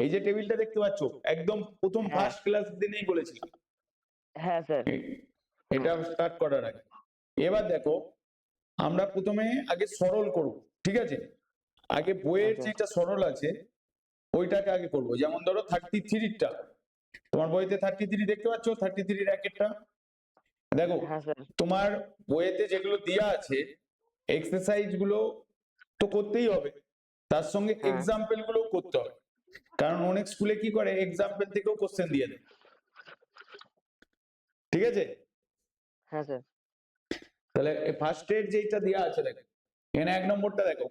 Speaker 1: এই যে টেবিলটা দেখতে পাচ্ছ, একদম প্রথম
Speaker 2: হ্যাঁ
Speaker 1: ফার্স্ট ক্লাস দিনেই বলেছিলাম
Speaker 2: হ্যাঁ স্যার।
Speaker 1: এটা স্টার্ট করার আগে। এবার দেখো, আমরা প্রথমে আগে সরল করব, ঠিক আছে? আগে বইয়ের
Speaker 2: আচ্ছা।
Speaker 1: যেটা সরল আছে ওইটাকে আগে করব। যেমন ধরো 33টা, তোমার বইতে 33 দেখতে পাচ্ছ, 33 র্যাকেটটা। দেখো
Speaker 2: হ্যাঁ স্যার।
Speaker 1: তোমার বইয়েতে যেগুলো দেওয়া আছে এক্সারসাইজ গুলো তো করতেই হবে, তার সঙ্গে
Speaker 2: হ্যাঁ
Speaker 1: এক্সাম্পল গুলোও করতে হবে, কারণ অনেক স্কুলে কি করে এক্সাম্পল থেকেও কোশ্চেন দিয়ে দেয়, ঠিক আছে?
Speaker 2: হ্যাঁ স্যার।
Speaker 1: তাহলে ফার্স্ট এর যেটা দেওয়া আছে দেখো, এখানে 1 নম্বরটা দেখো,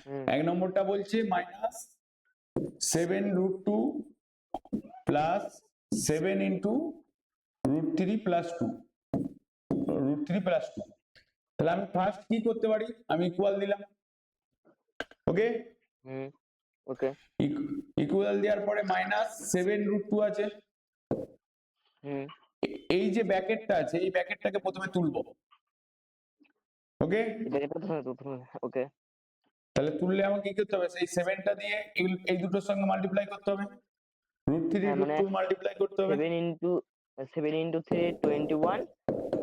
Speaker 2: হুম
Speaker 1: 1 নম্বরটা বলছে -7√2 প্লাস 7 × √3 + 2, √3 + 2। তাহলে আমি ফার্স্ট কি করতে পারি, আমি ইকুয়াল দিলাম, ওকে?
Speaker 2: হুম ওকে।
Speaker 1: ইকুয়াল দেওয়ার পরে -7√2 আছে,
Speaker 2: হুম
Speaker 1: এই যে ব্র্যাকেটটা আছে এই ব্র্যাকেটটাকে প্রথমে তুলবো, ওকে?
Speaker 2: এটাকে প্রথমে ওকে।
Speaker 1: তাহলে তুললে আমাকে কি করতে হবে, সেই 7টা দিয়ে এই দুটোর সঙ্গে মাল্টিপ্লাই করতে হবে, √3
Speaker 2: হ্যাঁ মানে
Speaker 1: √2 মাল্টিপ্লাই করতে হবে।
Speaker 2: 7 × 3 21,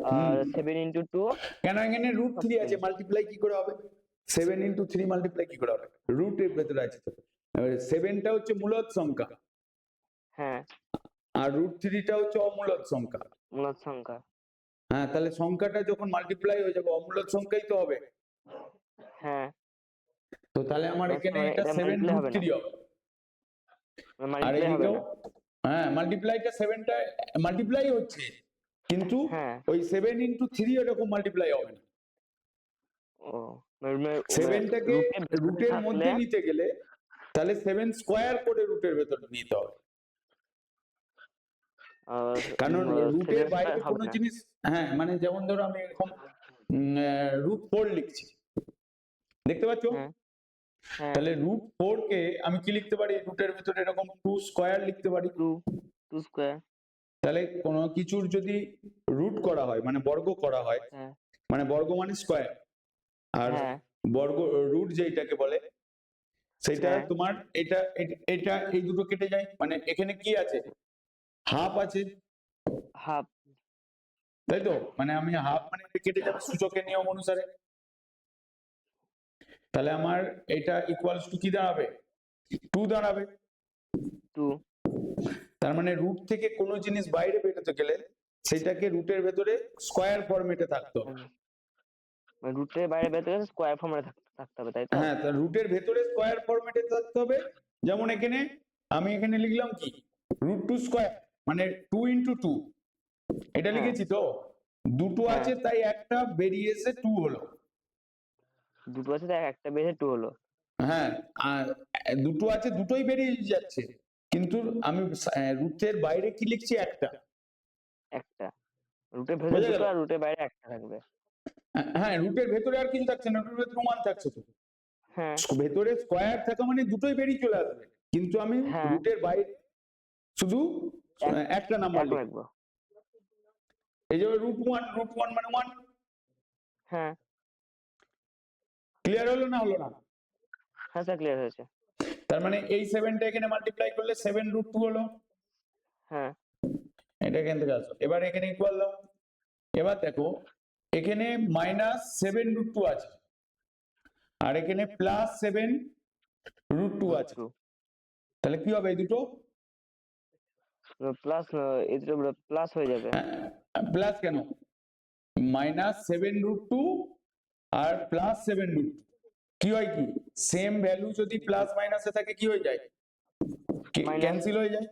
Speaker 1: হুম,
Speaker 2: আর 7 × 2
Speaker 1: কেন এখানে √3 আছে,
Speaker 2: 40।
Speaker 1: মাল্টিপ্লাই কি করে হবে? 7 × 3 মাল্টিপ্লাই কি করে হবে, রুটের ভেতরে আছে তো। এবারে 7টা হচ্ছে মূলদ সংখ্যা
Speaker 2: হ্যাঁ
Speaker 1: আর √3টা হচ্ছে অমূলদ সংখ্যা।
Speaker 2: মূলদ সংখ্যা।
Speaker 1: হ্যাঁ, তাহলে সংখ্যাটা যখন মাল্টিপ্লাই হয়ে যাবে অমূলদ সংখ্যাই তো হবে।
Speaker 2: হ্যাঁ
Speaker 1: তো তাহলে আমার
Speaker 2: মানে
Speaker 1: এখানে
Speaker 2: মানে
Speaker 1: এটা
Speaker 2: এটা মাল্টিপ্লাই হবে না,
Speaker 1: 7√3 হবে, আর
Speaker 2: মাল্টিপ্লাই হবে
Speaker 1: এদিকেও
Speaker 2: না।
Speaker 1: হ্যাঁ মাল্টিপ্লাইটা 7টা মাল্টিপ্লাই হচ্ছে, কিন্তু
Speaker 2: হ্যাঁ
Speaker 1: ওই 7 × 3 এরকম মাল্টিপ্লাই হবে না।
Speaker 2: ও মানে
Speaker 1: 7টাকে
Speaker 2: রুটের ভেতরে
Speaker 1: রুটের
Speaker 2: থাকলে
Speaker 1: মধ্যে নিতে গেলে তাহলে 7 স্কোয়ার করে রুটের ভেতরে নিতে হবে, কারণ রুটের
Speaker 2: 7
Speaker 1: বাইরে
Speaker 2: স্কয়ার হবে
Speaker 1: কোনো
Speaker 2: না।
Speaker 1: জিনিস, হ্যাঁ মানে যেমন ধরো আমি এরকম √4 লিখছি, দেখতে পাচ্ছ?
Speaker 2: হ্যাঁ হ্যাঁ
Speaker 1: তাহলে √4 কে আমি কি লিখতে পারি, রুটের ভেতরে এরকম 2 স্কোয়ার লিখতে পারি।
Speaker 2: 2 স্কয়ার।
Speaker 1: তাহলে কোনো কিছুর যদি রুট করা হয় মানে বর্গ করা হয়,
Speaker 2: হ্যাঁ
Speaker 1: মানে বর্গ মানে স্কোয়ার, আর
Speaker 2: হ্যাঁ
Speaker 1: বর্গ রুট যেটাকে বলে সেটা
Speaker 2: হ্যাঁ
Speaker 1: তোমার এটা এটা এই দুটো কেটে যায়, মানে এখানে কি আছে, হাফ আছে,
Speaker 2: হাফ।
Speaker 1: তাই তো? মানে আমি হাফ মানে এটা কেটে যাবে সূচকের নিয়ম অনুসারে। তাহলে আমার এটা ইকুয়ালস টু কি দাঁড়াবে, 2 দাঁড়াবে।
Speaker 2: 2
Speaker 1: তার মানে রুট থেকে কোনো জিনিস বাইরে বেরোতে গেলে সেটাকে রুটের ভেতরে স্কোয়ার ফরম্যাটে থাকতে হবে।
Speaker 2: মানে রুটের বাইরে বের করে স্কয়ার ফর্মে থাকতে হবে, তাই তো?
Speaker 1: হ্যাঁ, তা রুটের ভেতরে স্কোয়ার ফরম্যাটে থাকতে হবে। যেমন এখানে আমি এখানে লিখলাম কি, √2 স্কোয়ার মানে 2 × 2, এটা
Speaker 2: হ্যাঁ
Speaker 1: লিখেছি তো, দুটো
Speaker 2: হ্যাঁ
Speaker 1: আছে তাই একটা বেরিয়ে এসে 2 হলো।
Speaker 2: দুটো আছে তাই একটা বেড়ে 2 হলো।
Speaker 1: হ্যাঁ, আর দুটো আছে দুটোই বেরিয়ে যাচ্ছে, কিন্তু আমি রুটের বাইরে কি লিখছি, একটা।
Speaker 2: একটা রুটের ভেতরে
Speaker 1: বোঝা গেল?
Speaker 2: দুটো আর রুটের বাইরে একটা থাকবে।
Speaker 1: হ্যাঁ, রুটের ভেতরে আর কিছু থাকছে না, রুটের ভেতরে 1 থাকছে তো।
Speaker 2: হ্যাঁ
Speaker 1: ভেতরে স্কোয়ার থাকা মানে দুটোই বেরিয়ে চলে আসবে, কিন্তু আমি
Speaker 2: হ্যাঁ
Speaker 1: রুটের বাইরে শুধু একটা নাম্বার
Speaker 2: এক
Speaker 1: লিখব।
Speaker 2: রাখবো।
Speaker 1: এই যে √1 মানে 1।
Speaker 2: হ্যাঁ
Speaker 1: ক্লিয়ার হলো না হলো না?
Speaker 2: হ্যাঁ স্যার, ক্লিয়ার হয়েছে।
Speaker 1: তার মানে এই 7টা এখানে মাল্টিপ্লাই করলে 7√2 হলো,
Speaker 2: হ্যাঁ
Speaker 1: এটা এখান থেকে আসলো। এবার এখানে ইকুয়াল দাও। এবার দেখো এখানে -7√2 আছে আর এখানে +7√2 আছে, তাহলে কি হবে এই দুটো,
Speaker 2: প্লাস, এই দুটো প্লাস হয়ে যাবে।
Speaker 1: প্লাস কেন, -7√2 আর +7√2 কি হয়, কি সেম ভ্যালু যদি প্লাস মাইনাসে থাকে কি হয়ে যায়,
Speaker 2: মাইনাস।
Speaker 1: ক্যান্সেল হয়ে যায়,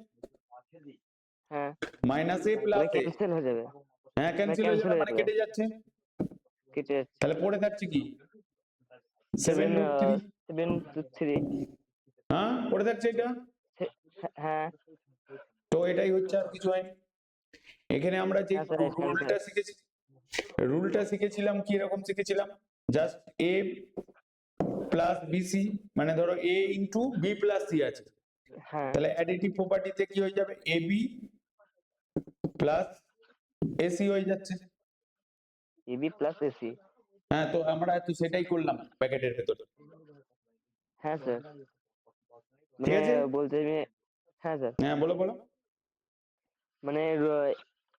Speaker 2: হ্যাঁ
Speaker 1: মাইনাসে প্লাসে,
Speaker 2: ক্যান্সেল হয়ে যাবে।
Speaker 1: হ্যাঁ ক্যান্সেল হয়ে যাবে মানে কেটে যাচ্ছে,
Speaker 2: কেটে যাচ্ছে।
Speaker 1: তাহলে পড়ে থাকছে কি
Speaker 2: 7
Speaker 1: 7√3।
Speaker 2: 7 2 3
Speaker 1: হ্যাঁ পড়ে থাকছে এটা।
Speaker 2: হ্যাঁ
Speaker 1: তো এটাই হচ্ছে, আর কিছু হয়নি। এখানে আমরা যে
Speaker 2: হ্যাঁ স্যার এটাই
Speaker 1: রুলটা শিখেছি, রুলটা শিখেছিলাম কি রকম শিখেছিলাম, জাস্ট এ প্লাস বিসি, মানে ধরো এ ইন্টু বি প্লাস সি আছে,
Speaker 2: হ্যাঁ
Speaker 1: তাহলে অ্যাডিটিভ প্রপার্টিতে কি হয়ে যাবে, এ বি প্লাস এসি হয়ে যাচ্ছে।
Speaker 2: AB plus AC.
Speaker 1: হ্যাঁ তো আমরা তো সেটাই করলাম প্যাকেটের ভেতরে।
Speaker 2: হ্যাঁ স্যার
Speaker 1: ঠিক
Speaker 2: মানে
Speaker 1: আছে,
Speaker 2: বলতে হ্যাঁ স্যার
Speaker 1: হ্যাঁ বলো বলো।
Speaker 2: মানে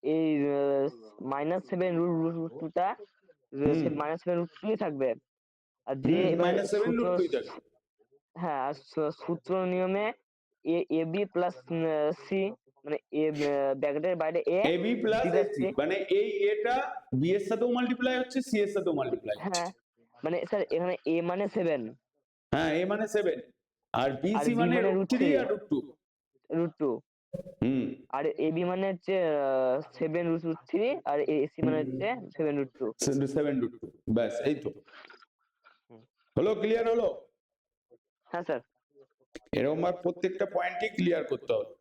Speaker 2: এই -7 √2টা -7 √2 থাকবে, আর যে এবার সূত্র,
Speaker 1: -7 √2
Speaker 2: হ্যাঁ আর সূত্র নিয়মে A A B plus C, মানে এ ব্র্যাকেটের বাইরে A
Speaker 1: A B plus
Speaker 2: B plus
Speaker 1: AC,
Speaker 2: C.
Speaker 1: মানে এই এটা বি এর সাথেও মাল্টিপ্লাই হচ্ছে, সি এর সাথেও মাল্টিপ্লাই হচ্ছে।
Speaker 2: হ্যাঁ মানে স্যার এখানে এ মানে 7
Speaker 1: হ্যাঁ এ মানে 7, আর বি
Speaker 2: আর
Speaker 1: সি
Speaker 2: বি
Speaker 1: মানে
Speaker 2: মানে
Speaker 1: √3 আর √2।
Speaker 2: √2,
Speaker 1: হুম
Speaker 2: আর এ বি মানে হচ্ছে 7 √3, আর এসি মানে হচ্ছে 7 √2।
Speaker 1: 7 √2, ব্যাস এই তো
Speaker 2: হুম।
Speaker 1: হলো, ক্লিয়ার হলো।
Speaker 2: হ্যাঁ স্যার
Speaker 1: এরকম আর প্রত্যেকটা পয়েন্টই ক্লিয়ার করতে হবে,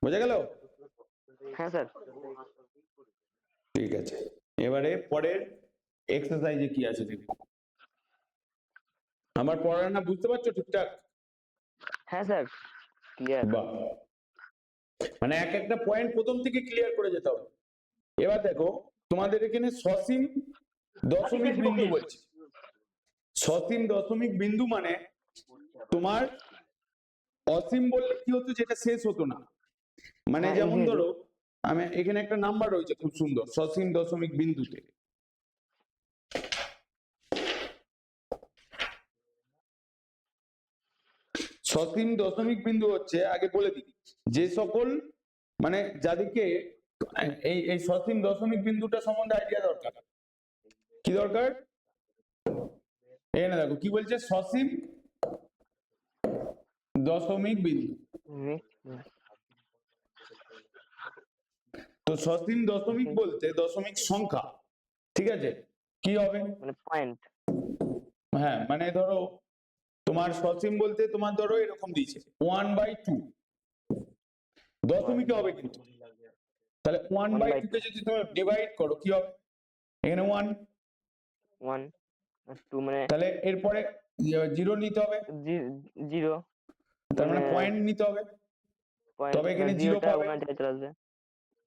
Speaker 1: বোঝা গেল?
Speaker 2: হ্যাঁ স্যার
Speaker 1: ঠিক আছে, এবারে পরের এক্সারসাইজে কি আছে দেখো। আমার পড়ানো বুঝতে পারছো ঠিকঠাক?
Speaker 2: হ্যাঁ স্যার ক্লিয়ার।
Speaker 1: বাহ, মানে এক একটা পয়েন্ট প্রথম থেকে ক্লিয়ার করে যেতে হবে। এবার দেখো তোমাদের এখানে সসীম দশমিক বিন্দু বলছে। সসীম দশমিক বিন্দু মানে তোমার অসীম বললে কি হতো, যেটা শেষ হতো না, মানে
Speaker 2: হ্যাঁ
Speaker 1: যেমন
Speaker 2: ইনফিনিটি।
Speaker 1: ধরো আমি এখানে একটা নাম্বার রয়েছে খুব সুন্দর সসীম দশমিক বিন্দুতে, সসীম দশমিক বিন্দু হচ্ছে, আগে বলে দিই, যে সকল মানে যাদেরকে এই এই সসীম দশমিক বিন্দুটা সম্বন্ধে আইডিয়া দরকার। কি দরকার? এখানে দেখো কি বলছে, সসীম দশমিক বিন্দু। তো সসীম দশমিক বলতে দশমিক সংখ্যা, ঠিক আছে, কি হবে?
Speaker 2: মানে পয়েন্ট।
Speaker 1: হ্যাঁ মানে ধরো তোমার সসীম বলতে তোমার ধরো এরকম দিয়েছে 1/2, দশমিকে হবে কিন্তু, তাহলে 1/2 কে যদি তুমি ডিভাইড করো কি হবে, এখানে 1,
Speaker 2: 1 আর 2 মানে
Speaker 1: তাহলে এরপরে 0 নিতে হবে,
Speaker 2: 0,
Speaker 1: তার মানে
Speaker 2: মানে
Speaker 1: পয়েন্ট নিতে হবে,
Speaker 2: পয়েন্ট
Speaker 1: তবে এখানে 0
Speaker 2: জিরোটা
Speaker 1: পাবে,
Speaker 2: ওখানে চলে আসবে,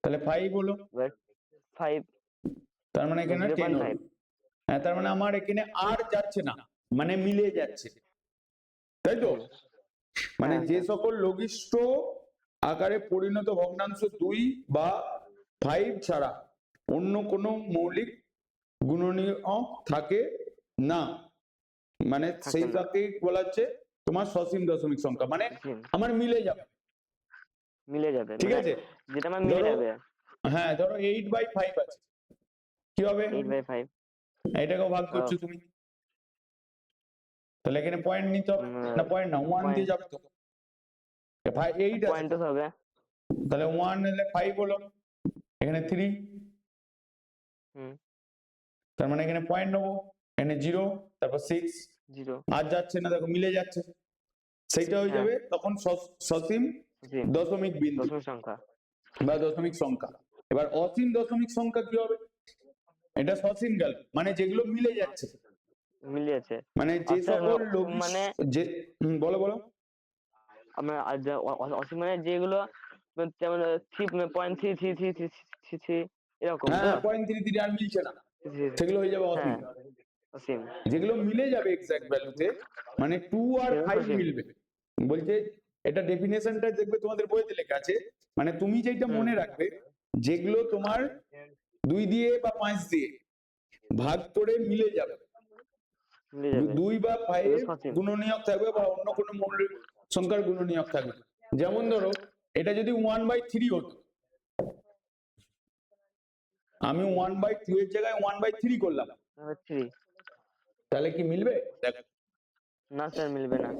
Speaker 1: তাহলে 5 হলো,
Speaker 2: এবার 5
Speaker 1: তার মানে এখানে 10 হলো।
Speaker 2: 0.5।
Speaker 1: হ্যাঁ তার মানে আমার এখানে আর যাচ্ছে না, মানে মিলে যাচ্ছে, তাই তো? মানে
Speaker 2: হ্যাঁ
Speaker 1: যে
Speaker 2: স্যার
Speaker 1: সকল লঘিষ্ঠ আকারে পরিণত ভগ্নাংশ 2 বা 5 ছাড়া অন্য কোনো মৌলিক গুণনীয়ক থাকে না, মানে
Speaker 2: থাকে
Speaker 1: সেই
Speaker 2: না।
Speaker 1: তাকে বলা হচ্ছে তোমার সসীম দশমিক সংখ্যা, মানে আমার মিলে যাবে,
Speaker 2: মিলে যাবে,
Speaker 1: ঠিক
Speaker 2: মানে
Speaker 1: আছে?
Speaker 2: যেটা আমার মিলে
Speaker 1: ধরো
Speaker 2: যাবে।
Speaker 1: হ্যাঁ ধরো 8/5 আছে, কি হবে?
Speaker 2: 8/5
Speaker 1: এটাকেও ভাগ করছো তুমি, তাহলে এখানে পয়েন্ট নিতে হবে, না পয়েন্ট না 1 দিয়ে যাবে তো, 8 আছে
Speaker 2: পয়েন্ট হবে,
Speaker 1: তাহলে 1 হলে 5 হলো, এখানে 3, তার মানে এখানে পয়েন্ট নেবো, এখানে 0, তারপর 6,
Speaker 2: 0
Speaker 1: আর যাচ্ছে না, দেখো মিলে যাচ্ছে, সেইটা হয়ে যাবে তখন সসীম দশমিক বিন্দু
Speaker 2: দশমিক সংখ্যা।
Speaker 1: বা দশমিক সংখ্যা। এবার অসীম দশমিক সংখ্যা কি হবে? এটা সসীম গেল, মানে যেগুলো মিলে যাচ্ছে,
Speaker 2: মিলে যাচ্ছে,
Speaker 1: মানে যে
Speaker 2: আচ্ছা
Speaker 1: সকল
Speaker 2: মানে
Speaker 1: যে বলো বলো।
Speaker 2: আমরা অসীম মানে যেগুলো যেমন 3.3333 এরকম তো।
Speaker 1: হ্যাঁ 0.33 আর মিলছে না, সেগুলো হয়ে যাবে অসীম।
Speaker 2: হ্যাঁ অসীম,
Speaker 1: যেগুলো মিলে যাবে এক্সাক্ট ভ্যালুতে, মানে 2 আর 5 মিলবে, বলছে এটা ডেফিনেশনটা দেখবে তোমাদের বইতে লেখা আছে, মানে তুমি যেটা মনে রাখবে, যেগুলো তোমার 2 দিয়ে বা 5 দিয়ে ভাগ করে মিলে যাবে,
Speaker 2: মিলে যাবে
Speaker 1: 2 বা 5
Speaker 2: সসীম।
Speaker 1: গুণনীয়ক থাকবে বা অন্য কোনো মৌলিক সংখ্যার গুণনীয়ক থাকবে। যেমন ধরো এটা যদি 1/3 হতো, আমি 1/2 এর জায়গায় 1/3 করলাম,
Speaker 2: 3
Speaker 1: তাহলে কি মিলবে? দেখো
Speaker 2: না স্যার মিলবে না।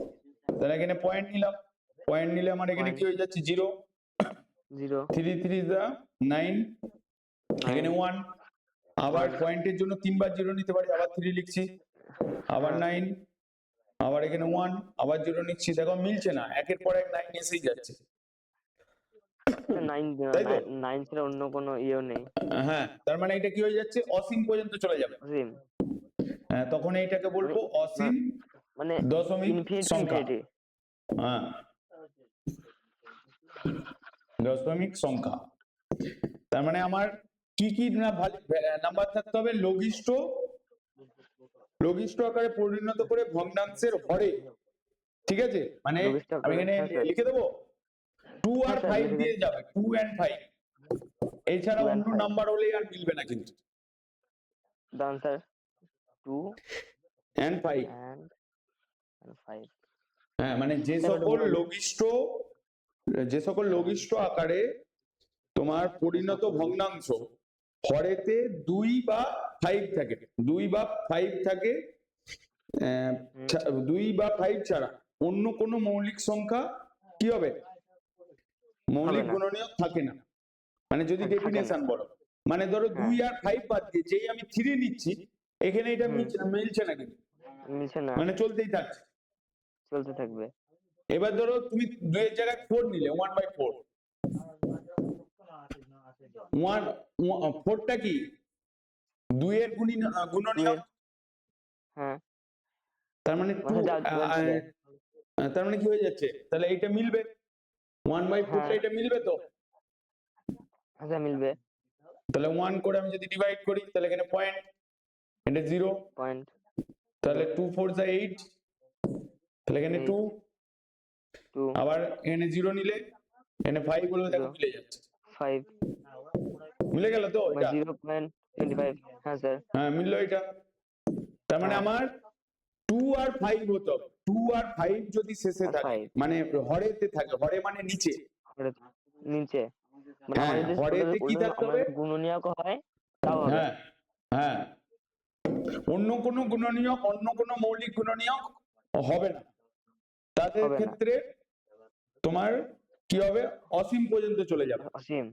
Speaker 1: তাহলে এখানে পয়েন্ট নিলাম, পয়েন্ট নিলে আমার এখানে কি হয়ে যাচ্ছে 0,
Speaker 2: 0
Speaker 1: 3 3 9, এখানে 1, আবার পয়েন্টের জন্য 3 বার 0 নিতে পারি, আবার 3 লিখছি, আবার 9, আবার এখানে 1, আবার 0 নিচ্ছি। দেখো মিলছে না, একের পর এক 9 এসেই যাচ্ছে, তাই তো?
Speaker 2: 9 ছাড়া অন্য কোনো ইয়েও নেই।
Speaker 1: হ্যাঁ, তার মানে এটা কি হয়ে যাচ্ছে, অসীম পর্যন্ত চলে যাবে।
Speaker 2: অসীম
Speaker 1: হ্যাঁ, তখন এইটাকে বলবো অসীম
Speaker 2: মানে
Speaker 1: দশমিক
Speaker 2: ইনফিনিটি
Speaker 1: সংখ্যা।
Speaker 2: ইনফিনিটি।
Speaker 1: হ্যাঁ, দশমিক সংখ্যা। তার মানে আমার কি কি নাম্বার থাকতে হবে, লঘিষ্ঠ আকারে পরিণত করে ভগ্নাংশের হরে, ঠিক আছে? মানে
Speaker 2: লঘিষ্ঠ
Speaker 1: আমি
Speaker 2: আকারে,
Speaker 1: এখানে
Speaker 2: হ্যাঁ স্যার।
Speaker 1: লিখে দেবো 2 আর
Speaker 2: হ্যাঁ স্যার,
Speaker 1: 5
Speaker 2: লিখে
Speaker 1: দিয়ে
Speaker 2: দিন।
Speaker 1: যাবে, 2 and 5, এছাড়া
Speaker 2: 2 and
Speaker 1: অন্য
Speaker 2: 5
Speaker 1: নাম্বার হলে আর মিলবে না কিন্তু।
Speaker 2: Done sir. 2
Speaker 1: and 5,
Speaker 2: and 5।
Speaker 1: হ্যাঁ, মানে যে সকল লঘিষ্ঠ আকারে তোমার পরিণত ভগ্নাংশ হরেতে 2 বা 5 থাকে, 2 বা 5 থাকে, 2 বা 5 ছাড়া অন্য কোনো মৌলিক সংখ্যা কি হবে, মৌলিক
Speaker 2: না।
Speaker 1: গুণনীয়ক থাকে না। মানে যদি
Speaker 2: থাকে না।
Speaker 1: ডেফিনেশন বলো, মানে ধরো 2 আর 5 বাদ দিয়ে যেই আমি 3 নিচ্ছি, এখানে এটা মিলছে না কিন্তু,
Speaker 2: মিলছে না,
Speaker 1: মানে চলতেই থাকছে।
Speaker 2: চলতে থাকবে।
Speaker 1: এবার ধরো তুমি 2 এর জায়গায় 4 নিলে, 1/4, 4টা কি 2 এর গুণনীয়ক,
Speaker 2: হ্যাঁ,
Speaker 1: তার মানে 2, তার মানে কি হয়ে যাচ্ছে, তাহলে এইটা মিলবে, 1/4টা এটা মিলবে তো?
Speaker 2: আচ্ছা, মিলবে।
Speaker 1: তাহলে 1 করে আমি যদি ডিভাইড করি, তাহলে এখানে পয়েন্ট, এটা 0,
Speaker 2: পয়েন্ট,
Speaker 1: তাহলে 2 4 যা 8, তাহলে এখানে 2, আবার এখানে 0 নিলে এখানে 5 হলো, দেখো মিলে যাচ্ছে,
Speaker 2: 5
Speaker 1: মিলে গেল তো এটা?
Speaker 2: 0.25। হ্যাঁ স্যার।
Speaker 1: হ্যাঁ, মিললো এটা। তার মানে আমার 2 আর 5 হতে হবে, 2 আর 5 যদি শেষে থাকে, মানে হরেতে থাকে, হরে মানে নিচে,
Speaker 2: নিচে, মানে
Speaker 1: হ্যাঁ, হরেতে কি থাকতে হবে,
Speaker 2: গুণনীয়ক হয় তাও হবে।
Speaker 1: হ্যাঁ হ্যাঁ, অন্য কোনো গুণনীয়ক, অন্য কোনো মৌলিক গুণনীয়ক হবে না, তাদের ক্ষেত্রে তোমার কি হবে, অসীম পর্যন্ত চলে যাবে।
Speaker 2: অসীম,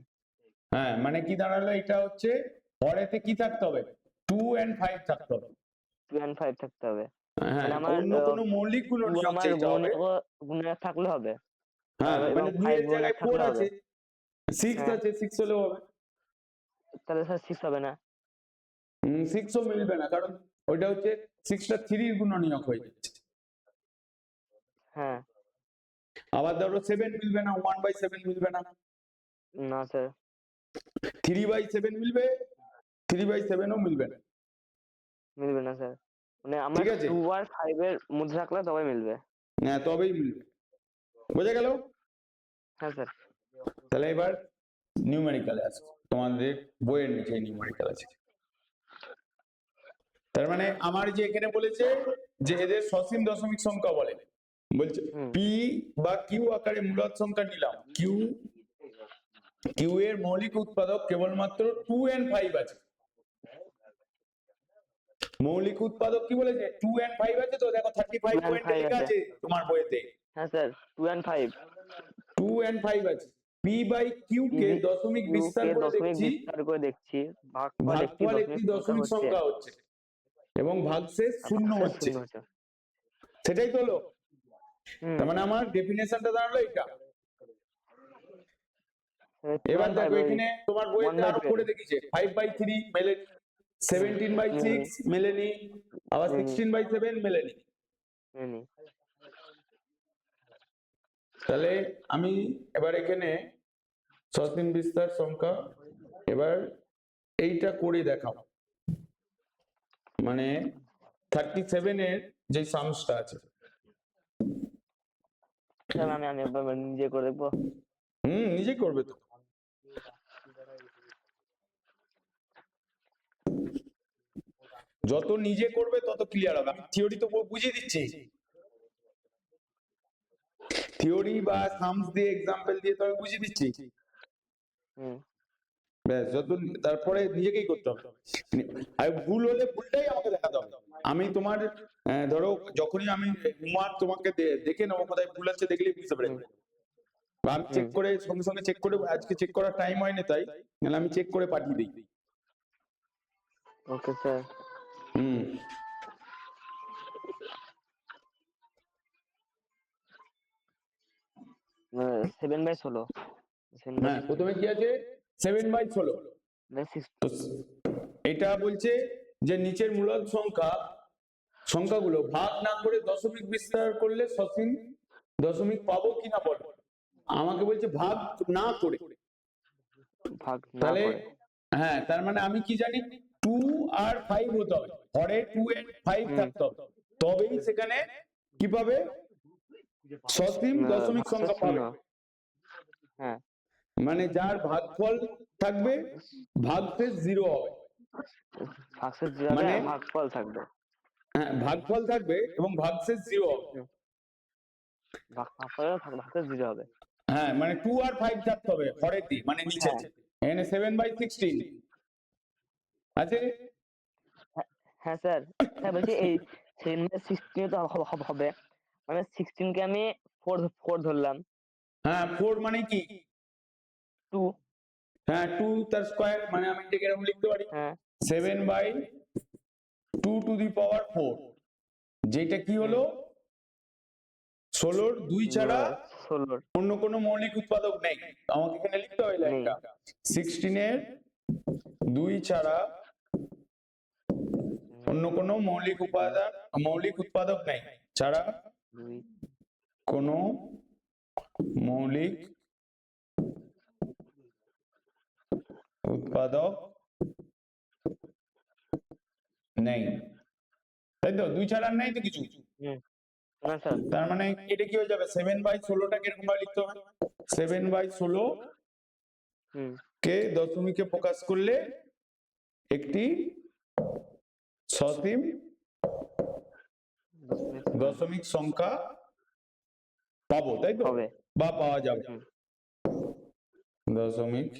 Speaker 1: হ্যাঁ, মানে কি দাঁড়ালো, এটা হচ্ছে হরেতে কি থাকতে হবে, 2 and 5 থাকতে হবে।
Speaker 2: 2 and 5 থাকতে হবে।
Speaker 1: হ্যাঁ,
Speaker 2: মানে আমার
Speaker 1: অন্য কোনো মৌলিক গুণনীয়ক যেটা হবে,
Speaker 2: গুণনীয়ক থাকলে হবে।
Speaker 1: হ্যাঁ, মানে 2 এর জায়গায় 4 আছে, 6 আছে, 6 হলেও হবে।
Speaker 2: তাহলে স্যার 6 হবে না।
Speaker 1: 6 ও মিলবে না, কারণ ওইটা হচ্ছে 6টা 3 এর গুণনীয়ক হয়ে যাচ্ছে।
Speaker 2: হ্যাঁ,
Speaker 1: আবার ধরো 7 মিলবে না, 1/7 মিলবে না,
Speaker 2: না স্যার।
Speaker 1: 3/7 মিলবে, 3/7 ও মিলবে না,
Speaker 2: মিলবে না স্যার। মানে আমার 2 আর 5 এর মধ্যে থাকলে তবে মিলবে।
Speaker 1: হ্যাঁ, তবেই মিলবে, বোঝা গেল?
Speaker 2: হ্যাঁ স্যার।
Speaker 1: তাহলে এবার নিউমেরিক্যালে আসো, তোমাদের বইয়ের নিচে নিউমেরিক্যাল আছে। তার মানে আমার যে এখানে বলেছে যে এদের সসীম দশমিক সংখ্যা বলে, বলছে পি বা কিউ আকারে মূলদ সংখ্যা নিলাম, কিউ এর মৌলিক উৎপাদক কেবলমাত্র 2 and 5 আছে। মৌলিক উৎপাদক কি বলেছে, 2 and 5 আছে, তো দেখো 35 পয়েন্টে লেখা আছে তোমার বইতে।
Speaker 2: হ্যাঁ স্যার, 2 and 5
Speaker 1: আছে। পি বাই কিউ কে দশমিক বিস্তার করে দেখছি, ভাগফল একটি দশমিক সংখ্যা হচ্ছে এবং ভাগশেষ শূন্য হচ্ছে, সেটাই তো হলো। তার মানে আমার ডেফিনেশনটা দাঁড়ালো এটা। এবার দেখো এখানে তোমার বইতে আরো করে দেখিয়েছে 5/3 মেলেনি, 17/6 মেলেনি, আবার 16/7 মেলেনি। তাহলে আমি এবার এখানে সসীম বিস্তার সংখ্যা, এবার এইটা করে দেখাও, মানে 37 এর যে সামসটা আছে।
Speaker 2: আমি একবার নিজে করে দেখবো।
Speaker 1: নিজে করবে তো। যত নিজে করবে তত ক্লিয়ার হবে। আমি থিওরি তো বুঝিয়ে দিচ্ছি, থিওরি বা সামস দিয়ে এক্সাম্পল দিয়ে তো আমি বুঝিয়ে দিচ্ছি। ব্যাস, যত তারপরে নিজেকেই করতে হবে, আর ভুল হলে ভুলটাই আমাকে দেখাতে হবে। আমি তোমার ধরো যখনই আমি হোমওয়ার্ক তোমাকে দেখে নেবো, কোথায় ভুল আছে দেখলেই বুঝতে পারে, আমি চেক করে সঙ্গে সঙ্গে চেক করে, আজকে চেক করার টাইম হয়নি তাই, নাহলে আমি চেক করে পাঠিয়ে দিই।
Speaker 2: Okay sir.
Speaker 1: হুম
Speaker 2: 7/16, 7/16,
Speaker 1: হ্যাঁ প্রথমে কি আছে 7/16। তো এটা বলছে যে নিচের মূলদ সংখ্যাগুলো ভাগ না করে দশমিক বিস্তার করলে সসীম দশমিক পাবো কিনা বলো। আমাকে বলছে ভাগ না করে,
Speaker 2: ভাগ না
Speaker 1: তাহলে
Speaker 2: করে।
Speaker 1: হ্যাঁ তার মানে আমি কি জানি 2 আর 5 হতে হবে, হরে 2 and 5
Speaker 2: হুম।
Speaker 1: থাকতে হবে, তবেই সেখানে কি পাবে সসীম দশমিক
Speaker 2: ভাগশেষ
Speaker 1: সংখ্যা
Speaker 2: শূন্য।
Speaker 1: পাবে।
Speaker 2: হ্যাঁ।
Speaker 1: মানে যার ভাগফল থাকবে ভাগশেষ 0 হবে।
Speaker 2: ভাগশেষ 0 হবে
Speaker 1: মানে
Speaker 2: আর ভাগফল থাকবে।
Speaker 1: হ্যাঁ ভাগফল থাকবে এবং ভাগশেষ 0 হবে।
Speaker 2: হুম, ভাগফল ভাগশেষ 0 হবে।
Speaker 1: হ্যাঁ মানে 2 আর 5 থাকতে হবে হরের দিক মানে নিচে।
Speaker 2: হ্যাঁ।
Speaker 1: এখানে 7/16 আছে।
Speaker 2: হ্যাঁ, হ্যাঁ স্যার। স্যার বলছি এই 7/16 তো হবে, মানে 16 কে আমি 4 ধরলাম।
Speaker 1: হ্যাঁ 4 মানে কি
Speaker 2: 2।
Speaker 1: হ্যাঁ 2 তার স্কয়ার, মানে আমি এটাকে এরকম লিখতে পারি
Speaker 2: হ্যাঁ।
Speaker 1: 7/2 টু দি পাওয়ার 4, যেটা কি
Speaker 2: হুম।
Speaker 1: হলো 16 2 ছাড়া
Speaker 2: 16
Speaker 1: অন্য কোনো মৌলিক উৎপাদক নেই। আমাকে এখানে লিখতে হবে
Speaker 2: নেই।
Speaker 1: লাইনটা 16 এর 2 ছাড়া অন্য কোনো মৌলিক উৎপাদক নেই, ছাড়া
Speaker 2: 2।
Speaker 1: কোনো মৌলিক উৎপাদক নেই, তাই তো 2 ছাড়া আর নেই তো কিছু।
Speaker 2: হুম। না স্যার।
Speaker 1: তার মানে এটা কি হয়ে যাবে 7/16টাকে এরকম ভাবে লিখতে হবে 7/16
Speaker 2: হুম।
Speaker 1: কে দশমিকে প্রকাশ করলে একটি সসীম দশমিক সংখ্যা পাবো, তাই তো
Speaker 2: হবে।
Speaker 1: বা পাওয়া যাবে
Speaker 2: হুম।
Speaker 1: দশমিক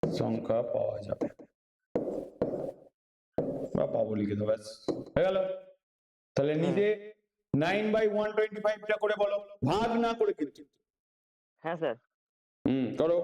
Speaker 1: সংখ্যা পাওয়া যাবে বা পাবো লিখে দেবো, ব্যাস হয়ে গেল। তাহলে নিজে 9/125টা করে বলো, ভাগ না করে কিন্তু।
Speaker 2: হ্যাঁ স্যার।
Speaker 1: করো।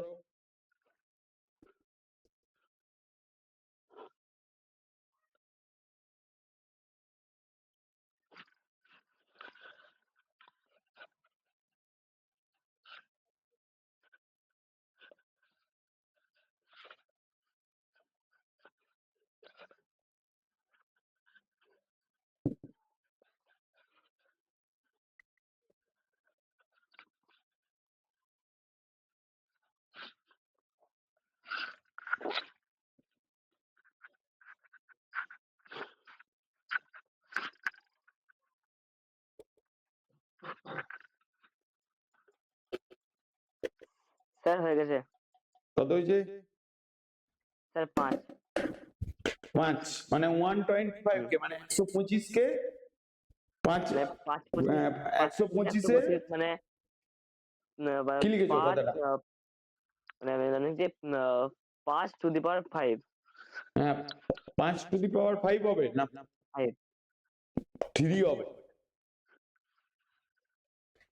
Speaker 2: স্যার হয়ে গেছে।
Speaker 1: কত হয়েছে
Speaker 2: স্যার 5।
Speaker 1: 5, মানে 125 কে মানে 125 কে 5
Speaker 2: মানে 5 25
Speaker 1: 125 এর
Speaker 2: 125 মানে
Speaker 1: কি লিখেছো
Speaker 2: 5,
Speaker 1: কথাটা?
Speaker 2: মানে যে 5 টু দি পাওয়ার 5।
Speaker 1: হ্যাঁ 5 টু দি পাওয়ার 5 হবে না
Speaker 2: 5।
Speaker 1: 3 হবে।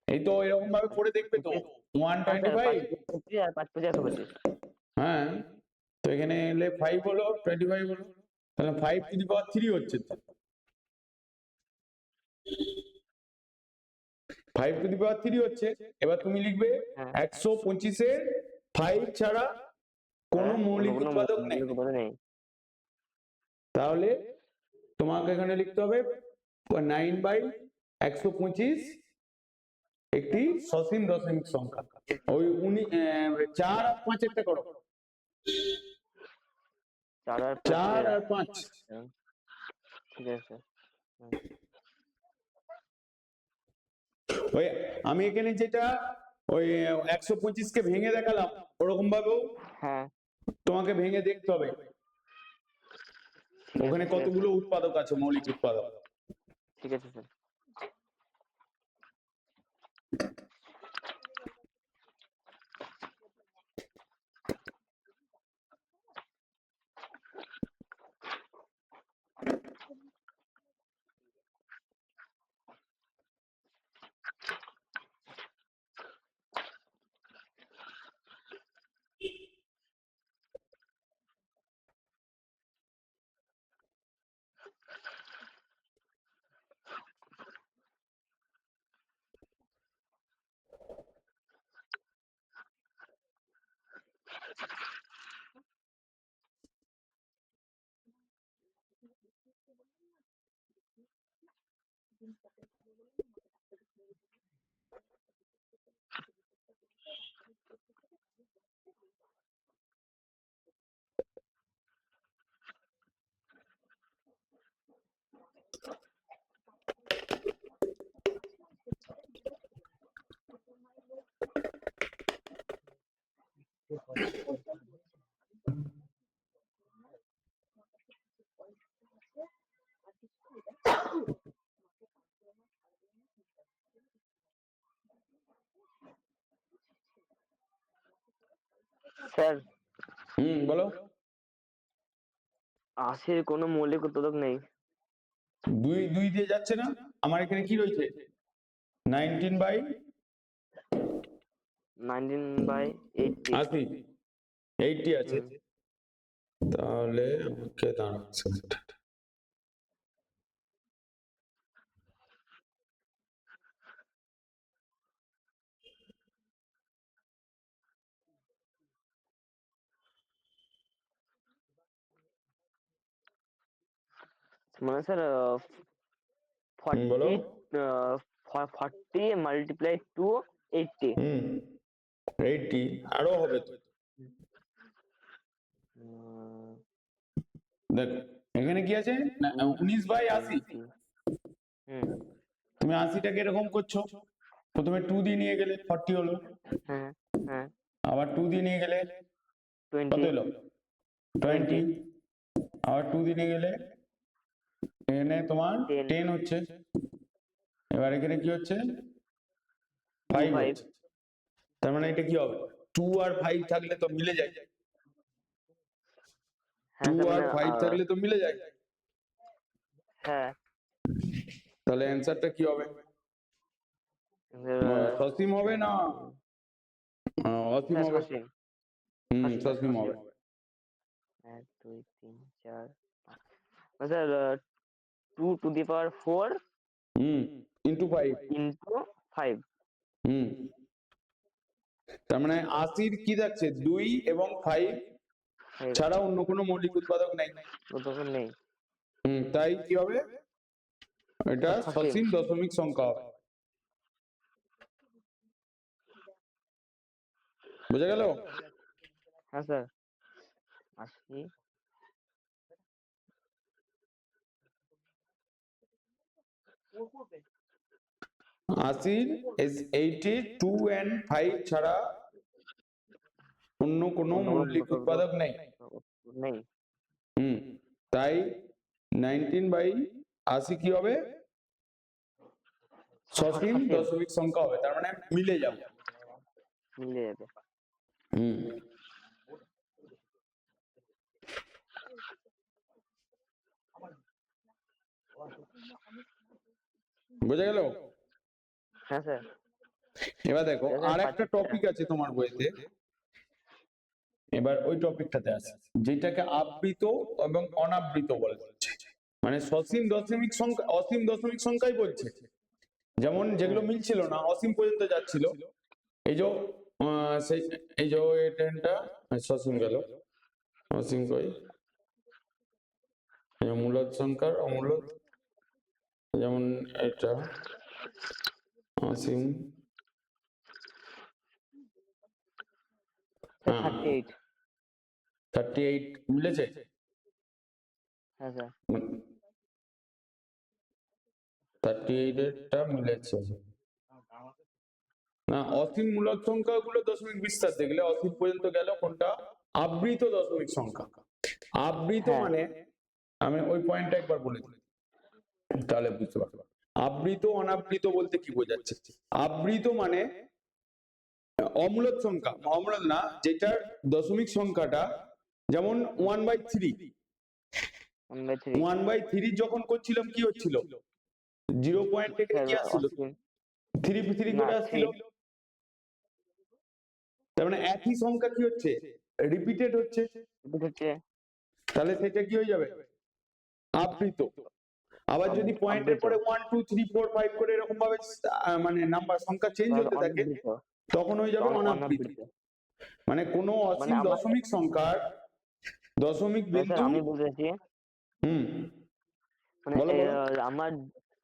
Speaker 1: এই তো এরকম ভাবে করে দেখবে তো
Speaker 2: হ্যাঁ স্যার 5
Speaker 1: 125।
Speaker 2: 25 আর 5 25 125।
Speaker 1: হ্যাঁ তো এখানে এলে 5 হলো 25 হলো, তাহলে 5 টু দি পাওয়ার 3 হচ্ছে তো। 5 টু দি পাওয়ার 3 হচ্ছে। এবার তুমি লিখবে
Speaker 2: হ্যাঁ।
Speaker 1: 125 এর 5 ছাড়া কোনো মৌলিক
Speaker 2: কোনো
Speaker 1: উৎপাদক নেই।
Speaker 2: মৌলিক উপাদান নেই।
Speaker 1: তাহলে তোমাকে এখানে লিখতে হবে 9/125 একটি সসীম দশমিক সংখ্যা। ওই 4 আর 5 একটা করো,
Speaker 2: 4 আর
Speaker 1: 4
Speaker 2: 5
Speaker 1: আর 5।
Speaker 2: ঠিক আছে স্যার।
Speaker 1: ওই আমি এখানে যেটা ওই 125 কে ভেঙে দেখালাম ওরকম ভাবেও
Speaker 2: হ্যাঁ
Speaker 1: তোমাকে ভেঙে দেখতে হবে
Speaker 2: ঠিক আছে,
Speaker 1: ওখানে
Speaker 2: ঠিক আছে,
Speaker 1: কতগুলো উৎপাদক আছে, মৌলিক উৎপাদক।
Speaker 2: ঠিক আছে স্যার। স্যার
Speaker 1: বলো।
Speaker 2: 80-র কোনো মৌলিক উৎপাদক নেই।
Speaker 1: 2 দিয়ে যাচ্ছে না, আমার এখানে কি রয়েছে 19/80।
Speaker 2: 19/80।
Speaker 1: 80 আছে, তাহলে আমাকে দাঁড়াচ্ছে
Speaker 2: মানে স্যার
Speaker 1: বলো।
Speaker 2: 40 মাল্টিপ্লাই টু 80।
Speaker 1: 80 আরো হবে তো। দেখো এখানে কি আছে, 19/80। তুমি 80টাকে এরকম করছো, প্রথমে 2 দিয়ে নিয়ে গেলে 40 হলো,
Speaker 2: হ্যাঁ হ্যাঁ।
Speaker 1: আবার 2 দিয়ে নিয়ে গেলে কত
Speaker 2: 20।
Speaker 1: হলো 20, আবার 2 দিয়ে নিয়ে গেলে এখানে তোমার
Speaker 2: 10।
Speaker 1: 10 হচ্ছে, এবার এখানে কি হচ্ছে 5
Speaker 2: 5।
Speaker 1: হচ্ছে। তার মানে এটা কি হবে, 2 আর 5 থাকলে তো মিলে যায়,
Speaker 2: হ্যাঁ
Speaker 1: 2
Speaker 2: স্যার,
Speaker 1: আর
Speaker 2: মানে
Speaker 1: 5 থাকলে তো মিলে যায়।
Speaker 2: হ্যাঁ
Speaker 1: তাহলে অ্যান্সারটা কি হবে, সসীম হবে না অসীম
Speaker 2: স্যার
Speaker 1: হবে?
Speaker 2: সসীম।
Speaker 1: সসীম হবে।
Speaker 2: 1 2 3 4 5। Sir 2 to the power 4
Speaker 1: into 5।
Speaker 2: Into 5।
Speaker 1: তার মানে 80-র কি থাকছে 2 এবং 5 ছাড়া অন্য কোনো মৌলিক উৎপাদক নেই।
Speaker 2: উৎপাদক নেই।
Speaker 1: তাই কি হবে, এটা
Speaker 2: স্যার সসীম।
Speaker 1: সসীম দশমিক সংখ্যা হবে। বুঝা গেল?
Speaker 2: হ্যাঁ স্যার। 80।
Speaker 1: 80 80 2 and 5 ছাড়া অন্য কোনো
Speaker 2: অন্য কোনো
Speaker 1: মৌলিক উৎপাদক নেই।
Speaker 2: নেই।
Speaker 1: তাই 19/80 কি হবে, সসীম দশমিক সংখ্যা হবে, তার মানে মিলে যাবে।
Speaker 2: মিলে যাবে।
Speaker 1: বুঝা গেল?
Speaker 2: হ্যাঁ স্যার।
Speaker 1: এবার দেখো আর একটা টপিক আছে তোমার বইতে, এবার ওই টপিকটাতে আছে যেটাকে আবৃত এবং অনাবৃত বলে, মানে সসীম দশমিক সংখ্যা অসীম দশমিক সংখ্যাই বলছে, যেমন যেগুলো মিলছিল না অসীম পর্যন্ত যাচ্ছিল, এই যে সেই এই যে এটা সসীম গেল, অসীম কই মূলদ সংখ্যার অমূলদ, যেমন এটা অসীম
Speaker 2: 38।
Speaker 1: 38 মিলেছে।
Speaker 2: হ্যাঁ স্যার।
Speaker 1: 38 এরটা মিলেছে না, অসীম মূলদ সংখ্যাগুলো দশমিক বিস্তার দেখলে অসীম পর্যন্ত গেল কোনটা, আবৃত দশমিক সংখ্যা। আবৃত মানে আমি ওই পয়েন্টটা একবার বলে দিই তাহলে বুঝতে পারবে। আবৃত অনাবৃত বলতে কি বোঝাচ্ছে, আবৃত মানে অমূলদ সংখ্যা, অমূলদ না, যেটার দশমিক সংখ্যাটা যেমন 1/3। 1/3 যখন করছিলাম কি হচ্ছিল, 0 পয়েন্ট থেকে কি আসছিল 3 3 করে আসছিল, তার মানে একই সংখ্যা কি হচ্ছে রিপিটেড হচ্ছে, তাহলে সেটা কি হয়ে যাবে আবৃত। আবার যদি পয়েন্টের পরে 1 2 3 4 5 করে এরকম ভাবে মানে নাম্বার সংখ্যা চেঞ্জ হতে থাকে তখন হয়ে যাবে অনাবৃত। মানে কোনো অসীম দশমিক সংখ্যার দশমিক বিন্দু।
Speaker 2: আমি বুঝেছি।
Speaker 1: বলো বলো।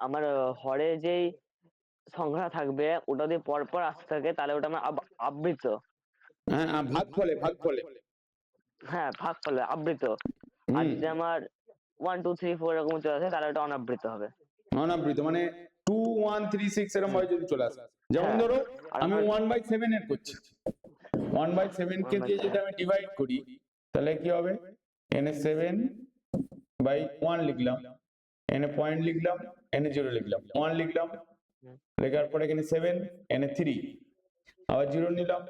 Speaker 2: আমার হরে যেই সংখ্যা থাকবে ওটা যদি পর পর আসতে থাকে তাহলে ওটা আমার আবৃত।
Speaker 1: হ্যাঁ ভাগ ফলে
Speaker 2: হ্যাঁ, ভাগ ফলে আবৃত। আর
Speaker 1: হুম
Speaker 2: যদি আমার 1 2 3 4 এরকম চলে আসে তাহলে ওটা অনাবৃত হবে।
Speaker 1: অনাবৃত মানে 2 1 3 6 এরকম
Speaker 2: হুম,
Speaker 1: ভাবে যদি চলে আসে, যেমন
Speaker 2: হ্যাঁ।
Speaker 1: ধরো
Speaker 2: আর
Speaker 1: আমি
Speaker 2: আমার
Speaker 1: 1/7 এর করছি, 1/7 কে দিয়ে যদি
Speaker 2: 1/7।
Speaker 1: আমি ডিভাইড করি তাহলে কি হবে, এনে 7/1 লিখলাম, এনে পয়েন্ট লিখলাম, এনে 0 লিখলাম, 1 লিখলাম,
Speaker 2: হুম,
Speaker 1: লেখার পরে এখানে 7, এনে 3, আবার 0 নিলাম,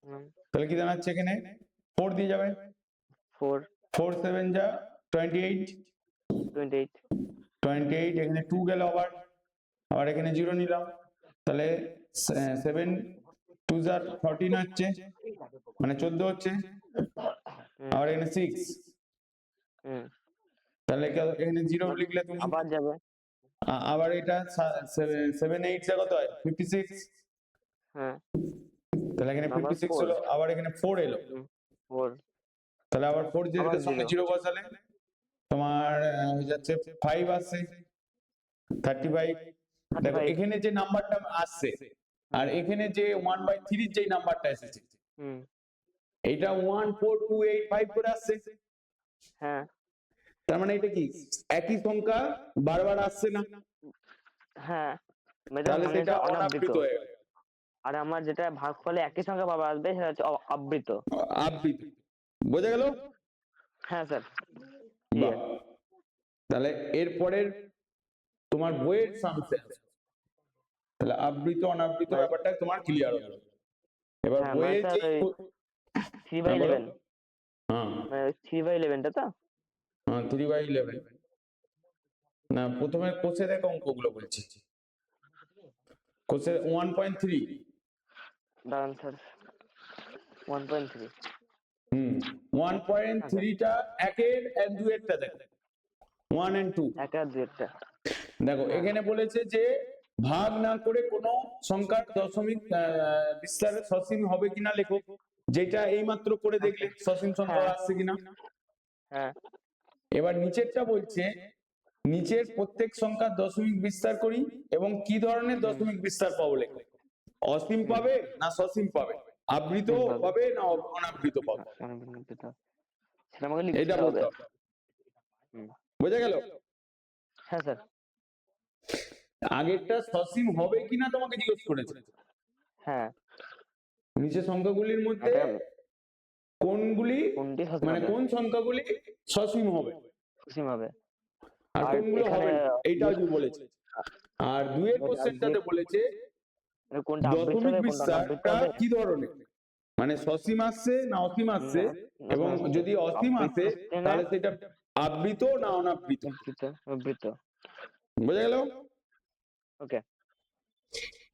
Speaker 2: হুম,
Speaker 1: তাহলে কি দাঁড়াচ্ছে এখানে 4 দিয়ে যাবে,
Speaker 2: 4
Speaker 1: 4 7 যা 28,
Speaker 2: 28।
Speaker 1: 28 এখানে 2 গেল, আবার আবার এখানে 0 নিলাম, তাহলে 7 2 যার 14 হচ্ছে, মানে 14 হচ্ছে,
Speaker 2: হুম,
Speaker 1: আবার এখানে 6,
Speaker 2: হুম।
Speaker 1: তাহলে এখানে 0
Speaker 2: আবার
Speaker 1: লিখলে তুমি
Speaker 2: আবার যাবে।
Speaker 1: আবার এটা 7 8 যা কত হয় 56,
Speaker 2: হ্যাঁ,
Speaker 1: তাহলে এখানে
Speaker 2: আবার
Speaker 1: 56
Speaker 2: 4।
Speaker 1: হলো, আবার এখানে 4 এলো,
Speaker 2: 4
Speaker 1: তাহলে আবার 4
Speaker 2: আবার
Speaker 1: এর সঙ্গে
Speaker 2: 0।
Speaker 1: 0 বসালে তোমার হয়ে যাচ্ছে 5 আসছে, 35। দেখো
Speaker 2: 35।
Speaker 1: এখানে যে নাম্বারটা আসছে আর
Speaker 2: হুম,
Speaker 1: এখানে যে 1/3 যে নাম্বারটা এসেছে,
Speaker 2: হুম,
Speaker 1: এটা 1 4 2 8 5 করে আসছে,
Speaker 2: হ্যাঁ,
Speaker 1: তার মানে এটা কি একই সংখ্যা বারবার আসছে না,
Speaker 2: হ্যাঁ। এটা
Speaker 1: তাহলে
Speaker 2: মানে
Speaker 1: সেটা
Speaker 2: এটা অনাবৃত।
Speaker 1: অনাবৃত হয়ে গেল।
Speaker 2: আর আমার যেটা ভাগফলে একই সংখ্যা পাওয়া আসবে সেটা হচ্ছে আবৃত।
Speaker 1: আবৃত, বোঝা গেল?
Speaker 2: হ্যাঁ স্যার,
Speaker 1: বাহ,
Speaker 2: ক্লিয়ার।
Speaker 1: তাহলে এর পরের তোমার বইয়ের সামসে তাহলে আবৃত অনাবৃত
Speaker 2: মানে
Speaker 1: ব্যাপারটা তোমার ক্লিয়ার হয়ে গেল। এবার
Speaker 2: হ্যাঁ, মানে
Speaker 1: বইয়ে
Speaker 2: স্যার
Speaker 1: যে
Speaker 2: ওই 3 বাই
Speaker 1: হ্যাঁ বলো,
Speaker 2: 11,
Speaker 1: হ্যাঁ
Speaker 2: মানে 3/11টা তো।
Speaker 1: হ্যাঁ 3/11, না প্রথমে কোষের এক অঙ্কগুলো বলছি, কোষের 1.3,
Speaker 2: দাঁড়ান স্যার, 1.3।
Speaker 1: হুম
Speaker 2: হ্যাঁ স্যার,
Speaker 1: 1.3টা একের এক দুয়েরটা দেখো, 1 and 2
Speaker 2: 1 আর 2
Speaker 1: দেখো
Speaker 2: হ্যাঁ,
Speaker 1: এখানে বলেছে যে ভাগ না করে কোনো সংখ্যার দশমিক বিস্তারে সসীম হবে কিনা লেখো, যেটা এইমাত্র করে
Speaker 2: হ্যাঁ
Speaker 1: দেখলে
Speaker 2: স্যার,
Speaker 1: সসীম সংখ্যা
Speaker 2: হ্যাঁ,
Speaker 1: আসছে কিনা।
Speaker 2: হ্যাঁ,
Speaker 1: এবার নিচেরটা বলছে নিচের প্রত্যেক সংখ্যার দশমিক বিস্তার করি এবং কি ধরনের
Speaker 2: হুম,
Speaker 1: দশমিক বিস্তার পাবো লেখো, অসীম
Speaker 2: হুম,
Speaker 1: পাবে না সসীম পাবে, আবৃত
Speaker 2: অসীম পাবে।
Speaker 1: পাবে না অনাবৃত পাবে,
Speaker 2: অনাবৃত, সেটা আমাকে
Speaker 1: এটা
Speaker 2: লিখতে হবে।
Speaker 1: বলতে হবে,
Speaker 2: হুম,
Speaker 1: বোঝা গেল?
Speaker 2: হ্যাঁ স্যার,
Speaker 1: আগেরটা সসীম হবে কিনা তোমাকে জিজ্ঞেস করেছে,
Speaker 2: হ্যাঁ।
Speaker 1: নিচে সংখ্যাগুলির মধ্যে
Speaker 2: এটা
Speaker 1: কোনগুলি
Speaker 2: কোনটি সসীম
Speaker 1: মানে
Speaker 2: হবে?
Speaker 1: কোন সংখ্যাগুলি সসীম হবে
Speaker 2: সসীম হবে।
Speaker 1: আর
Speaker 2: আর
Speaker 1: কোনগুলো
Speaker 2: এখানে
Speaker 1: হবে না, এইটাও যে
Speaker 2: ইয়ে-
Speaker 1: বলেছে। আর দুয়ের
Speaker 2: আর যে
Speaker 1: কোশ্চেনটাতে বলেছে
Speaker 2: কোনটা আবৃত
Speaker 1: দশমিক
Speaker 2: হবে কোনটা অনাবৃত
Speaker 1: বিস্তারটা
Speaker 2: হবে।
Speaker 1: কি ধরনের, মানে সসীম আসছে না অসীম আসছে,
Speaker 2: না, না
Speaker 1: এবং
Speaker 2: আসছে
Speaker 1: যদি অসীম
Speaker 2: আবৃত
Speaker 1: আসে
Speaker 2: আসছে না
Speaker 1: তাহলে সেটা আবৃত না অনাবৃত,
Speaker 2: আবৃত। আবৃত।
Speaker 1: বোঝা গেল?
Speaker 2: ওকে।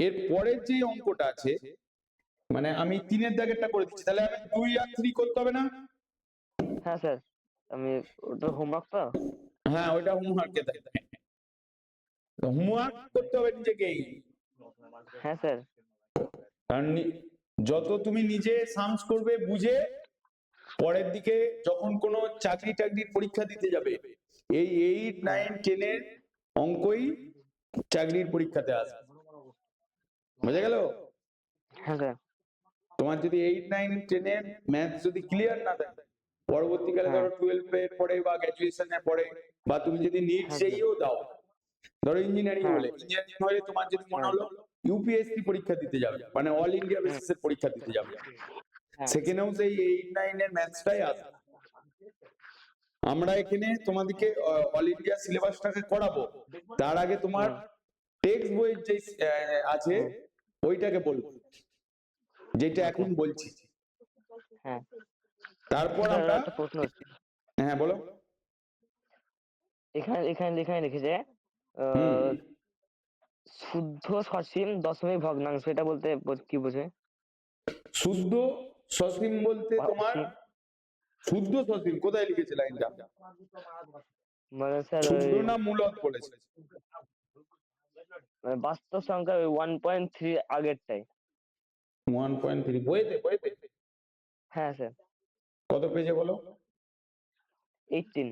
Speaker 1: এর পরের যে অঙ্কটা আছে, মানে আমি 3-এর দাগেরটা করে দিচ্ছি, তাহলে আমি 2 আর 3 করতে হবে না?
Speaker 2: হ্যাঁ স্যার, আমি ওটা হোমওয়ার্ক তো।
Speaker 1: হ্যাঁ ওইটা হোমওয়ার্কে দেয়, হোমওয়ার্ক করতে হবে নিজেকেই,
Speaker 2: হ্যাঁ স্যার।
Speaker 1: কারণ যত তুমি নিজে সার্চ করবে বুঝে পরের দিকে যখন কোনো চাকরি টাকরির পরীক্ষা দিতে যাবে, এই 8
Speaker 2: হ্যাঁ,
Speaker 1: 9 10 এর অঙ্কই চাকরির পরীক্ষাতে আসবে, বোঝা গেল?
Speaker 2: হ্যাঁ স্যার,
Speaker 1: তোমার যদি 8 9 10 এর ম্যাথ যদি ক্লিয়ার না থাকে, পরবর্তীকালে
Speaker 2: হ্যাঁ,
Speaker 1: ধরো 12 এর পরে বা গ্র্যাজুয়েশনের পরে, বা তুমি যদি নিট
Speaker 2: হ্যাঁ স্যার,
Speaker 1: জেইও দাও, ধরো ইঞ্জিনিয়ারিং
Speaker 2: হ্যাঁ,
Speaker 1: হলে, ইঞ্জিনিয়ারিং হলে তোমার যদি মনে
Speaker 2: হ্যাঁ,
Speaker 1: হলো ইউপিএসসি পরীক্ষা দিতে যাবে, মানে অল ইন্ডিয়া
Speaker 2: হুম,
Speaker 1: বেসিসের পরীক্ষা দিতে যাবে,
Speaker 2: হ্যাঁ,
Speaker 1: সেখানেও সেই 8 9 এর ম্যাথসটাই আসবে। আমরা এখানে তোমাদেরকে অল ইন্ডিয়া সিলেবাসটাকে করাবো, তার আগে তোমার
Speaker 2: হুম,
Speaker 1: টেক্সট বইয়ের যে আছে
Speaker 2: হুম,
Speaker 1: ওইটাকে বলবো, যেটা
Speaker 2: ওকে।
Speaker 1: এখন বলছি,
Speaker 2: হ্যাঁ
Speaker 1: তারপর
Speaker 2: স্যার,
Speaker 1: আমরা,
Speaker 2: একটা প্রশ্ন হচ্ছে।
Speaker 1: হ্যাঁ বলো,
Speaker 2: এখানে এখানে এখানে লিখেছে
Speaker 1: হুম
Speaker 2: আহ, শুদ্ধ সসীম দশমিক ভগ্নাংশ, এটা বলতে কি বোঝে?
Speaker 1: শুদ্ধ সসীম বলতে তোমার
Speaker 2: অসীম
Speaker 1: শুদ্ধ সসীম কোথায় লিখেছে লাইনটা,
Speaker 2: মানে স্যার ওই
Speaker 1: শুদ্ধ না মূলদ বলেছে?
Speaker 2: মানে বাস্তব সংখ্যা ওই 1.3 আগেরটাই।
Speaker 1: 1.3 বইতে বইতে
Speaker 2: হ্যাঁ স্যার,
Speaker 1: কত পেজে বলো?
Speaker 2: 18।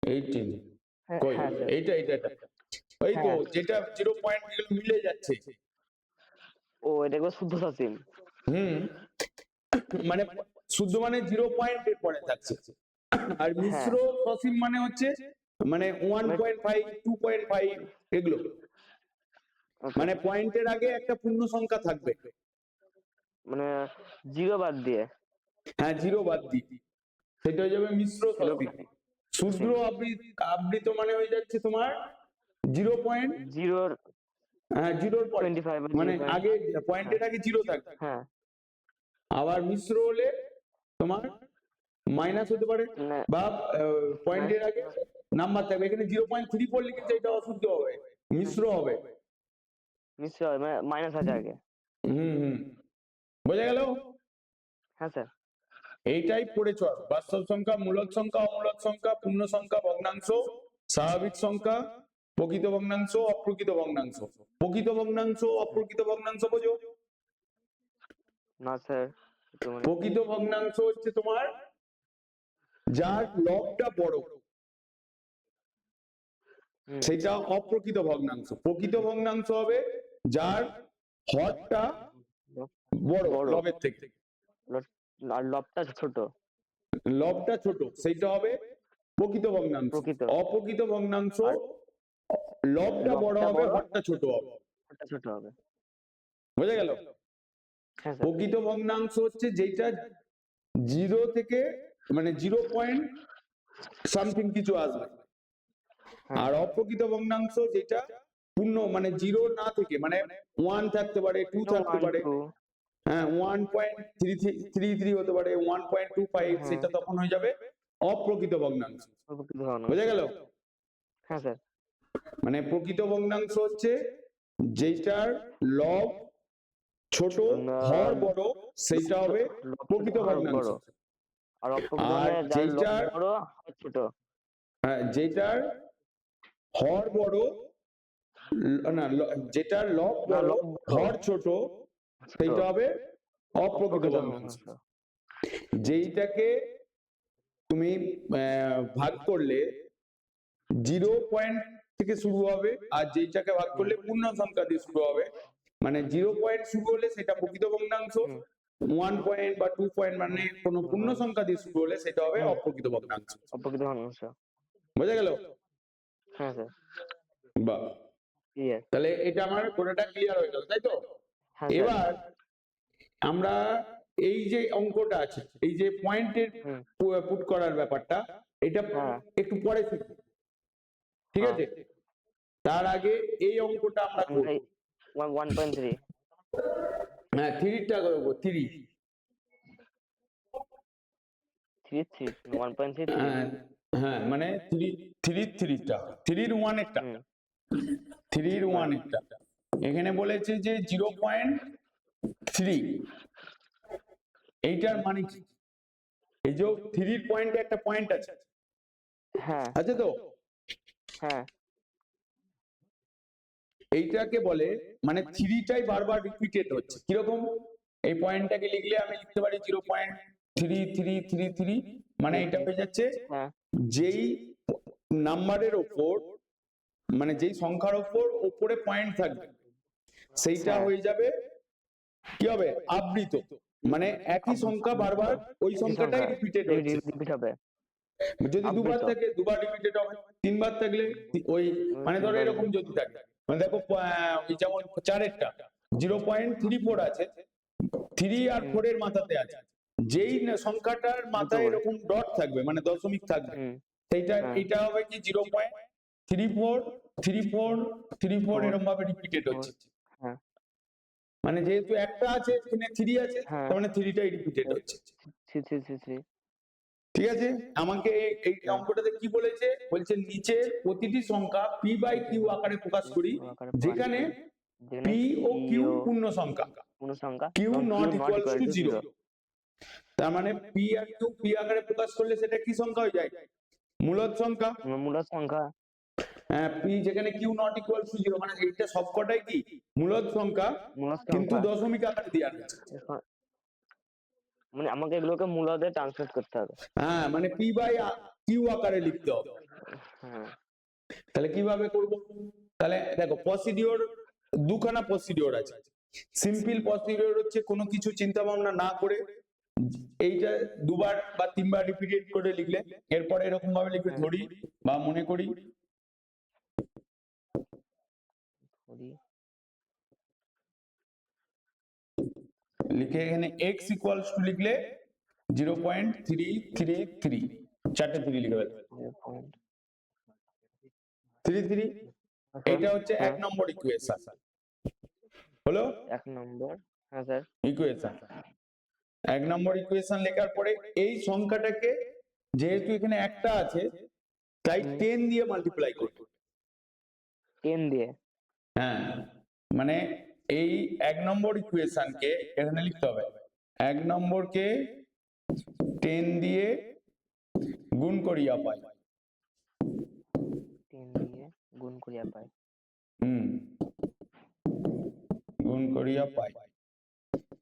Speaker 1: 18, কই
Speaker 2: হ্যাঁ স্যার,
Speaker 1: এইটা এইটা এটা এই তো
Speaker 2: হ্যাঁ।
Speaker 1: যেটা 0 পয়েন্ট মিলে যাচ্ছে।
Speaker 2: ও এটা একবার শুদ্ধ সসীম।
Speaker 1: হুম, মানে শুদ্ধ মানে 0 পয়েন্ট এর পরে থাকছে। আর
Speaker 2: হ্যাঁ,
Speaker 1: মিশ্র সসীম মানে হচ্ছে মানে 1.5 2.5 এগুলো,
Speaker 2: ওকে,
Speaker 1: মানে পয়েন্টের আগে একটা পূর্ণ সংখ্যা থাকবে।
Speaker 2: মানে জিরো বাদ দিয়ে
Speaker 1: হ্যাঁ, 0 বাদ দিই, সেটা হয়ে যাবে মিশ্র
Speaker 2: সেটা
Speaker 1: সসীম।
Speaker 2: সসীম।
Speaker 1: ক্ষুদ্র আবৃত মানে হয়ে যাচ্ছে তোমার 0 পয়েন্ট,
Speaker 2: জিরোর
Speaker 1: হ্যাঁ 0 এর পরে,
Speaker 2: 25 বা
Speaker 1: মানে
Speaker 2: 0
Speaker 1: আগে
Speaker 2: হ্যাঁ,
Speaker 1: পয়েন্টের আগে 0 থাকবে।
Speaker 2: হ্যাঁ,
Speaker 1: আবার মিশ্র হলে তোমার মাইনাস হতে পারে,
Speaker 2: মানে
Speaker 1: বা পয়েন্টের আগে নাম্বার থাকবে। এখানে 0.34 লিখেছে, এটা অশুদ্ধ হবে, মিশ্র হবে।
Speaker 2: মিশ্র হয়, মানে মাইনাস আছে আগে।
Speaker 1: হুম হুম, বোঝা গেল?
Speaker 2: হ্যাঁ স্যার।
Speaker 1: এইটাই পড়েছ। বাস্তব সংখ্যা, মূলদ সংখ্যা, অমূলদ সংখ্যা, পূর্ণ সংখ্যা, ভগ্নাংশ, স্বাভাবিক সংখ্যা, প্রকৃত ভগ্নাংশ, অপ্রকৃত ভগ্নাংশ। প্রকৃত ভগ্নাংশ, অপ্রকৃত ভগ্নাংশ বোঝো?
Speaker 2: না স্যার, একটু মানে
Speaker 1: প্রকৃত ভগ্নাংশ হচ্ছে তোমার যার লবটা বড়, সেটা অপ্রকৃত ভগ্নাংশ। প্রকৃত ভগ্নাংশ হবে যার হরটা বড়
Speaker 2: বড়
Speaker 1: লবের থেকে,
Speaker 2: আর লবটা ছোট,
Speaker 1: লবটা ছোট, সেইটা হবে প্রকৃত ভগ্নাংশ।
Speaker 2: প্রকৃত।
Speaker 1: অপ্রকৃত ভগ্নাংশ
Speaker 2: আর
Speaker 1: লবটা বড়
Speaker 2: লবটা
Speaker 1: হবে,
Speaker 2: বড়,
Speaker 1: হরটা ছোট হবে।
Speaker 2: ওটা ছোট হবে।
Speaker 1: বোঝা গেল?
Speaker 2: হ্যাঁ স্যার।
Speaker 1: প্রকৃত ভগ্নাংশ হচ্ছে যেটা 0 থেকে মানে 0 পয়েন্ট সামথিং কিছু আসবে।
Speaker 2: হ্যাঁ,
Speaker 1: আর অপ্রকৃত ভগ্নাংশ যেটা পূর্ণ মানে 0 না থেকে, মানে 1 থাকতে পারে, 2 থাকতে
Speaker 2: 1
Speaker 1: পারে,
Speaker 2: 2
Speaker 1: হ্যাঁ 1.33 হতে পারে, 1.25,
Speaker 2: হ্যাঁ,
Speaker 1: সেটা তখন হয়ে যাবে অপ্রকৃত ভগ্নাংশ।
Speaker 2: প্রকৃত ভগ্নাংশ।
Speaker 1: বোঝা গেল?
Speaker 2: হ্যাঁ স্যার।
Speaker 1: মানে প্রকৃত ভগ্নাংশ হচ্ছে যেটার লব ছোট, হর বড়, সেইটা হবে
Speaker 2: লব ছোট
Speaker 1: প্রকৃত
Speaker 2: আর
Speaker 1: ভগ্নাংশ।
Speaker 2: বড়। আর অপ্রকৃত
Speaker 1: আর
Speaker 2: মানে যার লব
Speaker 1: যেটার
Speaker 2: বড় আর ছোট।
Speaker 1: যেটার হর বড়, না যেটার লব
Speaker 2: না,
Speaker 1: বড়,
Speaker 2: লব বড়
Speaker 1: হর ছোট,
Speaker 2: ছোট,
Speaker 1: সেইটা হবে অপ্রকৃত
Speaker 2: অপ্রকৃত
Speaker 1: ভগ্নাংশ।
Speaker 2: ভগ্নাংশ।
Speaker 1: যেইটাকে তুমি ভাগ করলে 0 পয়েন্ট থেকে শুরু হবে, আর যেইটাকে ভাগ করলে পূর্ণ সংখ্যা দিয়ে শুরু হবে, মানে 0 পয়েন্ট শুরু হলে সেটা প্রকৃত ভগ্নাংশ, 1 পয়েন্ট বা 2 পয়েন্ট মানে কোনো পূর্ণ সংখ্যা দিয়ে শুরু হলে সেটা হবে অপ্রকৃত ভগ্নাংশ।
Speaker 2: অপ্রকৃত ভগ্নাংশ।
Speaker 1: বোঝা গেল?
Speaker 2: হ্যাঁ স্যার।
Speaker 1: বাহ,
Speaker 2: ক্লিয়ার।
Speaker 1: তাহলে এটা আমার পুরোটা ক্লিয়ার হয়ে গেল, তাই তো?
Speaker 2: হ্যাঁ স্যার।
Speaker 1: এবার আমরা এই যে অঙ্কটা আছে, এই যে পয়েন্টের পুট করার ব্যাপারটা, এটা
Speaker 2: হ্যাঁ,
Speaker 1: একটু পরে শিখব, ঠিক
Speaker 2: হ্যাঁ।
Speaker 1: আছে? তার আগে এই অঙ্কটা আমরা করব।
Speaker 2: 1.3
Speaker 1: হ্যাঁ, 3টা করবো, 3।
Speaker 2: 3 1.3 3।
Speaker 1: হ্যাঁ হ্যাঁ, মানে 3টা 3-এর 1 একটা, 3-এর 1 একটা। এখানে বলেছে যে 0.3, এইটার মানে কি? এই যে 3-এর পয়েন্টে একটা পয়েন্ট আছে,
Speaker 2: হ্যাঁ,
Speaker 1: আছে তো?
Speaker 2: হ্যাঁ,
Speaker 1: এইটাকে বলে মানে 3টাই বারবার রিপিটেড হচ্ছে। কিরকম? এই পয়েন্টটাকে লিখলে আমি লিখতে পারি 0.3333, মানে এটা হয়ে যাচ্ছে
Speaker 2: হ্যাঁ,
Speaker 1: যেই নাম্বারের ওপর, মানে যেই সংখ্যার ওপর ওপরে পয়েন্ট থাকবে, সেইটা
Speaker 2: হ্যাঁ।
Speaker 1: হয়ে যাবে কি হবে? আবৃত। মানে একই সংখ্যা বারবার ওই
Speaker 2: একই
Speaker 1: সংখ্যাটাই
Speaker 2: সংখ্যা
Speaker 1: রিপিটেড হচ্ছে।
Speaker 2: রিপিট হবে।
Speaker 1: যদি দুবার
Speaker 2: আবৃত।
Speaker 1: থাকে দুবার রিপিটেড হবে, তিনবার থাকলে ওই, মানে ধরো এরকম যদি থাকে, মানে দেখো ওই যেমন 4-এরটা 0.34 আছে, 3 আর 4 এর মাথাতে আছে, যেই সংখ্যাটার
Speaker 2: দুটো
Speaker 1: মাথায়
Speaker 2: করে।
Speaker 1: এরকম ডট থাকবে মানে দশমিক থাকবে, সেইটা
Speaker 2: হ্যাঁ,
Speaker 1: এইটা হবে কি 0.34 34 34 এরকম ভাবে রিপিটেড হচ্ছে।
Speaker 2: হ্যাঁ,
Speaker 1: মানে যেহেতু একটা আছে এখানে 3 আছে,
Speaker 2: হ্যাঁ।
Speaker 1: তার মানে 3টাই রিপিটেড হচ্ছে।
Speaker 2: 3
Speaker 1: ঠিক আছে? আমাকে এই অঙ্কটাতে কি বলেছে? বলছে নিচের প্রতিটি সংখ্যা পি বাই কিউ আকারে প্রকাশ করি,
Speaker 2: আকারে প্রকাশ
Speaker 1: যেখানে
Speaker 2: করি। যেখানে
Speaker 1: পি ও কিউ
Speaker 2: ও
Speaker 1: পূর্ণ সংখ্যা,
Speaker 2: পূর্ণ সংখ্যা
Speaker 1: কিউ
Speaker 2: এবং
Speaker 1: নট
Speaker 2: নট
Speaker 1: ইকুয়ালস টু 0।
Speaker 2: 0।
Speaker 1: তার মানে পি আর কিউ পি আকারে প্রকাশ করলে সেটা কি সংখ্যা হয়ে যায়? মূলদ সংখ্যা।
Speaker 2: মূলদ সংখ্যা।
Speaker 1: হ্যাঁ, পি যেখানে কিউ নট ইকুয়ালস টু 0, মানে এইটা সবকটাই কি মূলদ সংখ্যা,
Speaker 2: মূলদ
Speaker 1: কিন্তু
Speaker 2: সংখ্যা।
Speaker 1: দশমিক আকারে দেওয়া আছে।
Speaker 2: মানে আমাকে এগুলোকে মূলদে ট্রান্সলেট করতে হবে।
Speaker 1: হ্যাঁ, মানে পি বাই কিউ আকারে লিখতে হবে।
Speaker 2: হ্যাঁ,
Speaker 1: তাহলে কিভাবে করব? তাহলে দেখো প্রসিডিওর দুখানা প্রসিডিওর আছে। সিম্পল প্রসিডিওর হচ্ছে কোনো কিছু চিন্তা ভাবনা না করে এইটা দুবার বা তিনবার রিপিটেড করে লিখলে, এরপরে এরকম ভাবে লিখবে ধরি বা মনে করি, লিখে এখানে x ইকুয়ালস টু লিখলে 0.333, চারটে 3 লিখে ফেলবে 33। এটা হচ্ছে এক নম্বর ইকুয়েশন হলো।
Speaker 2: 1 নম্বর। হ্যাঁ স্যার।
Speaker 1: ইকুয়েশন এক নম্বর ইকুয়েশন লেখার পরে এই সংখ্যাটাকে যেহেতু এখানে একটা আছে তাই 10 দিয়ে মাল্টিপ্লাই করবে।
Speaker 2: 10 দিয়ে।
Speaker 1: হ্যাঁ, মানে এই এক নম্বর ইকুয়েশনকে এখানে লিখতে হবে, এক নম্বরকে 10 দিয়ে গুণ করিয়া পাই।
Speaker 2: 10 দিয়ে গুণ করিয়া পাই।
Speaker 1: গুণ করিয়া পাই।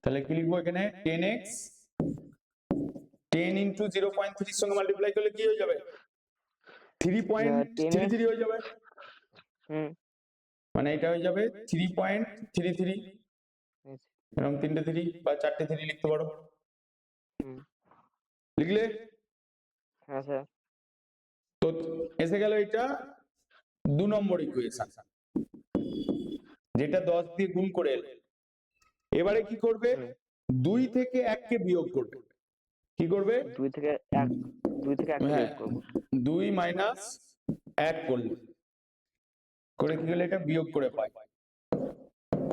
Speaker 1: তাহলে কি লিখবো এখানে 10x 10 ইনটু 0.3 এর সঙ্গে মাল্টিপ্লাই করলে কি হয়ে যাবে? 3.33 হয়ে যাবে। মানে এটা হয়ে যাবে 3.33, এরকম তিনটে 3 বা চারটে 3 লিখতে পারো। লিখলে?
Speaker 2: হ্যাঁ স্যার।
Speaker 1: তো এসে গেল এটা 2 নম্বর ইকুয়েশন, যেটা 10 দিয়ে গুণ করে এলো। এবারে কি করবে? 2 থেকে 1 কে বিয়োগ করবে। কি করবে?
Speaker 2: 2 থেকে 1 বিয়োগ করব।
Speaker 1: 2 মাইনাস 1 করলে করে কি হলো? এটা বিয়োগ করে পাই।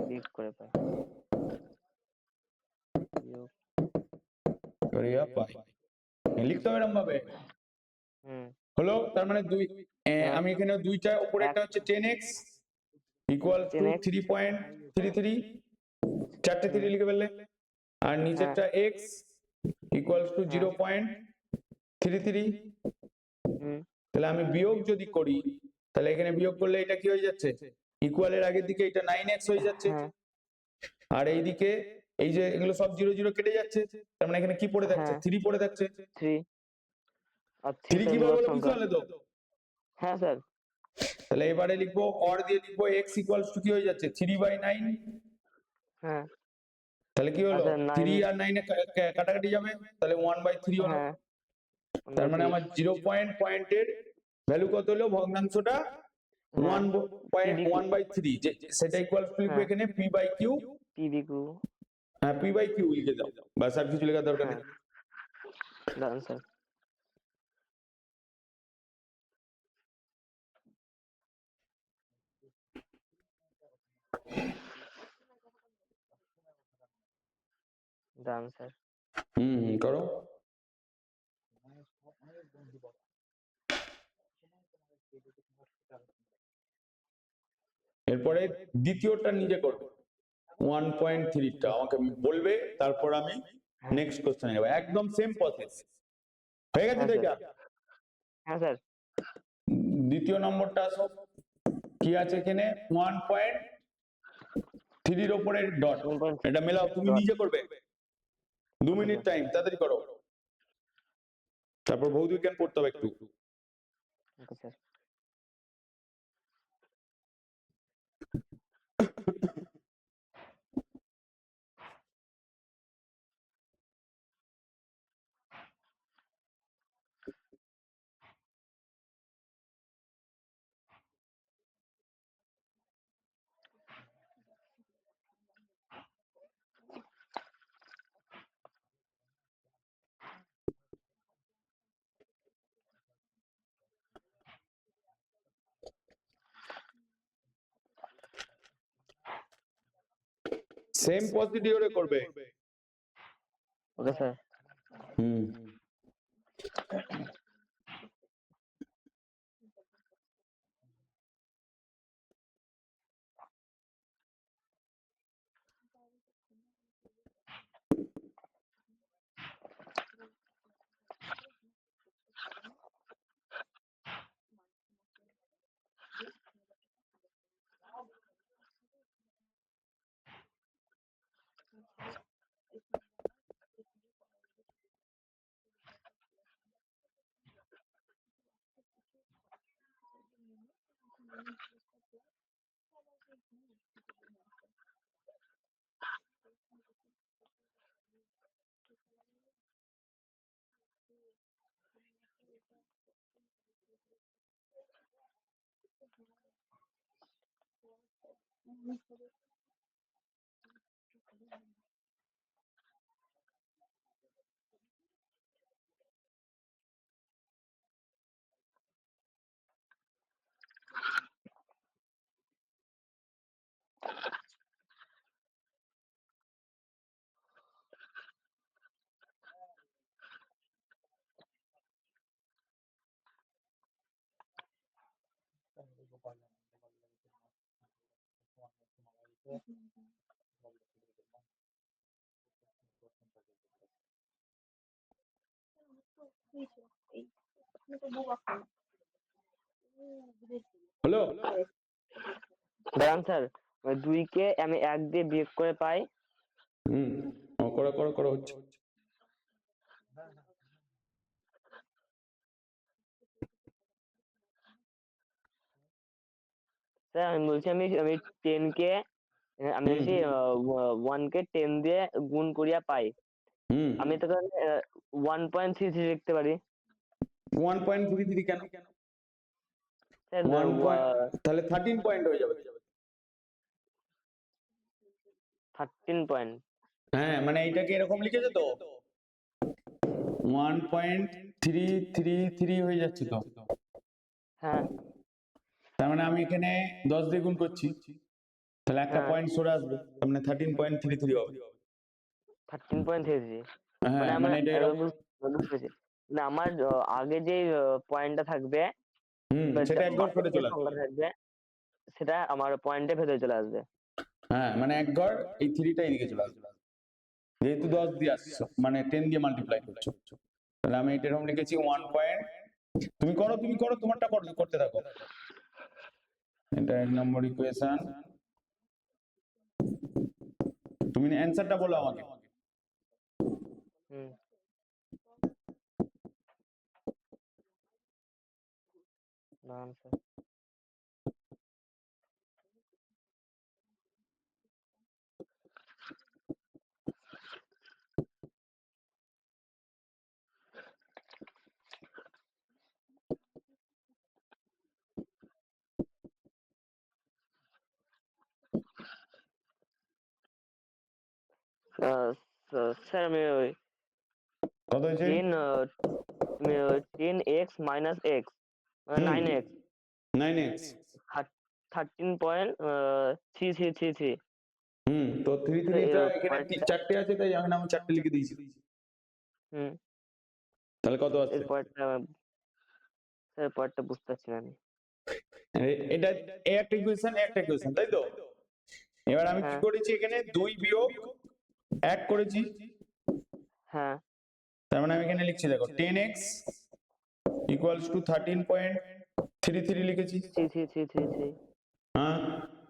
Speaker 2: বিয়োগ করে পাই। বিয়োগ
Speaker 1: করিয়া পাই। লিখতে হবে এরকম ভাবে। হলো, তার মানে 2, আমি এখানে দুইটা উপরেরটা হচ্ছে 10x ইকুয়াল টু 3.33, চারটে 3 লিখে ফেললে, আর নিচেরটা x ইকুয়াল টু 0.33। তাহলে আমি বিয়োগ যদি করি তাহলে এখানে বিয়োগ করলে এটা কি হয়ে যাচ্ছে? ইকুয়ালের আগের দিকে এটা 9x হয়ে যাচ্ছে, আর এইদিকে এই যে এগুলো সব 0 0 কেটে যাচ্ছে, তার মানে এখানে কি পড়ে থাকছে? 3 পড়ে থাকছে।
Speaker 2: 3 আর
Speaker 1: 3 কিভাবে হলো বুঝতে পারলে তো?
Speaker 2: হ্যাঁ স্যার।
Speaker 1: তাহলে এবারে লিখবো অর দিয়ে লিখবো x ইকুয়ালস টু কি হয়ে যাচ্ছে? 3/9।
Speaker 2: হ্যাঁ।
Speaker 1: তাহলে কি হলো? 3 আর 9 এ কাটাকাটি যাবে, তাহলে 1/3 হলো। তার মানে আমার 0 পয়েন্টের ভ্যালু কত হলো? ভগ্নাংশটা 1/3, যে সেটা ইকুয়ালস টু লিখবো এখানে p/q। হ্যাঁ, p/q লিখে দাও, বাস আর কিছু লেখার দরকার নেই।
Speaker 2: Done sir. Done sir.
Speaker 1: করো। এরপরে দ্বিতীয়টা নিজে করবে, 1.3টা আমাকে বলবে, তারপর আমি নেক্সট কোশ্চেনে যাব। একদম সেম প্রসেস হয়ে গেছে তো এটা?
Speaker 2: হ্যাঁ স্যার।
Speaker 1: দ্বিতীয় নম্বরটা আসো, কি আছে এখানে? 1.3 এর উপরে ডট, এটা মেলাও, তুমি নিজে করবে। 2 মিনিট টাইম, তাড়াতাড়ি করো, তারপর ভৌত বিজ্ঞান পড়তে হবে একটু।
Speaker 2: Okay sir.
Speaker 1: সেম প্রসিডিওরে করবে।
Speaker 2: Okay sir.
Speaker 1: হলো?
Speaker 2: দাঁড়ান স্যার, 2 কে আমি 1 দিয়ে বিয়োগ করে পাই।
Speaker 1: হুম, করো করো করো, হচ্ছে।
Speaker 2: স্যার আমি বলছি আমি 10 কে আমি
Speaker 1: হুম
Speaker 2: বলছি 1 কে 10 দিয়ে গুণ করিয়া পাই।
Speaker 1: হুম
Speaker 2: আমি তো 1.33 লিখতে পারি।
Speaker 1: 1.33 কেন?
Speaker 2: স্যার
Speaker 1: তাহলে 13 পয়েন্ট হয়ে যাবে।
Speaker 2: 13 পয়েন্ট।
Speaker 1: হ্যাঁ, মানে এইটাকে এরকম লিখেছে তো 1.333 হয়ে যাচ্ছে তো।
Speaker 2: হ্যাঁ
Speaker 1: তার মানে আমি এখানে 10 দিয়ে গুণ করছি, তাহলে একটা
Speaker 2: হ্যাঁ
Speaker 1: পয়েন্ট সরে আসবে, তার মানে 13.33 হবে।
Speaker 2: 13.33।
Speaker 1: হ্যাঁ,
Speaker 2: মানে
Speaker 1: মানে
Speaker 2: আমরা
Speaker 1: এটা এরকম।
Speaker 2: বুঝতে পেরেছি। না আমার আগে যে পয়েন্টটা থাকবে বা
Speaker 1: সেটা এক ঘর
Speaker 2: বাকি
Speaker 1: সরে
Speaker 2: যে
Speaker 1: চলে আসবে।
Speaker 2: সংখ্যা থাকবে সেটা আমার পয়েন্টের ভেতরে চলে আসবে।
Speaker 1: হ্যাঁ, মানে এক ঘর এই 3টা এদিকে চলে আসবে, যেহেতু 10 দিয়ে আসছো, মানে 10 দিয়ে মাল্টিপ্লাই করছো। তাহলে আমি এটা এরকম লিখেছি 1 পয়েন্ট। তুমি করো তোমারটা করতে থাকো। এটা 1 নম্বর ইকুয়েশন। তুমি অ্যানসারটা বলো আমাকে।
Speaker 2: হুম দাঁড়ান স্যার। স্যার আমি ওই
Speaker 1: কত হয়েছে?
Speaker 2: 10x মাইনাস এক্স
Speaker 1: হুম
Speaker 2: 9x
Speaker 1: 9x।
Speaker 2: 13.3333।
Speaker 1: তো 3 এখানে
Speaker 2: পয়েন্টটা।
Speaker 1: চারটে আছে, তাই আমি চারটে লিখে দিয়েছি।
Speaker 2: হুম
Speaker 1: তাহলে কত আসছে?
Speaker 2: এর পরেরটা স্যার পরেরটা বুঝতে পারছি না আমি।
Speaker 1: এটা এই একটা ইকুয়েশন, একটা ইকুয়েশন, তাই তো? এবার আমি কি
Speaker 2: হ্যাঁ
Speaker 1: করেছি, এখানে 2 বিয়োগ 1 করেছি।
Speaker 2: হ্যাঁ
Speaker 1: তার মানে আমি এখানে লিখছি, দেখো 10x ইকুয়ালস টু 13.33 লিখেছি।
Speaker 2: Three three three three three
Speaker 1: হ্যাঁ,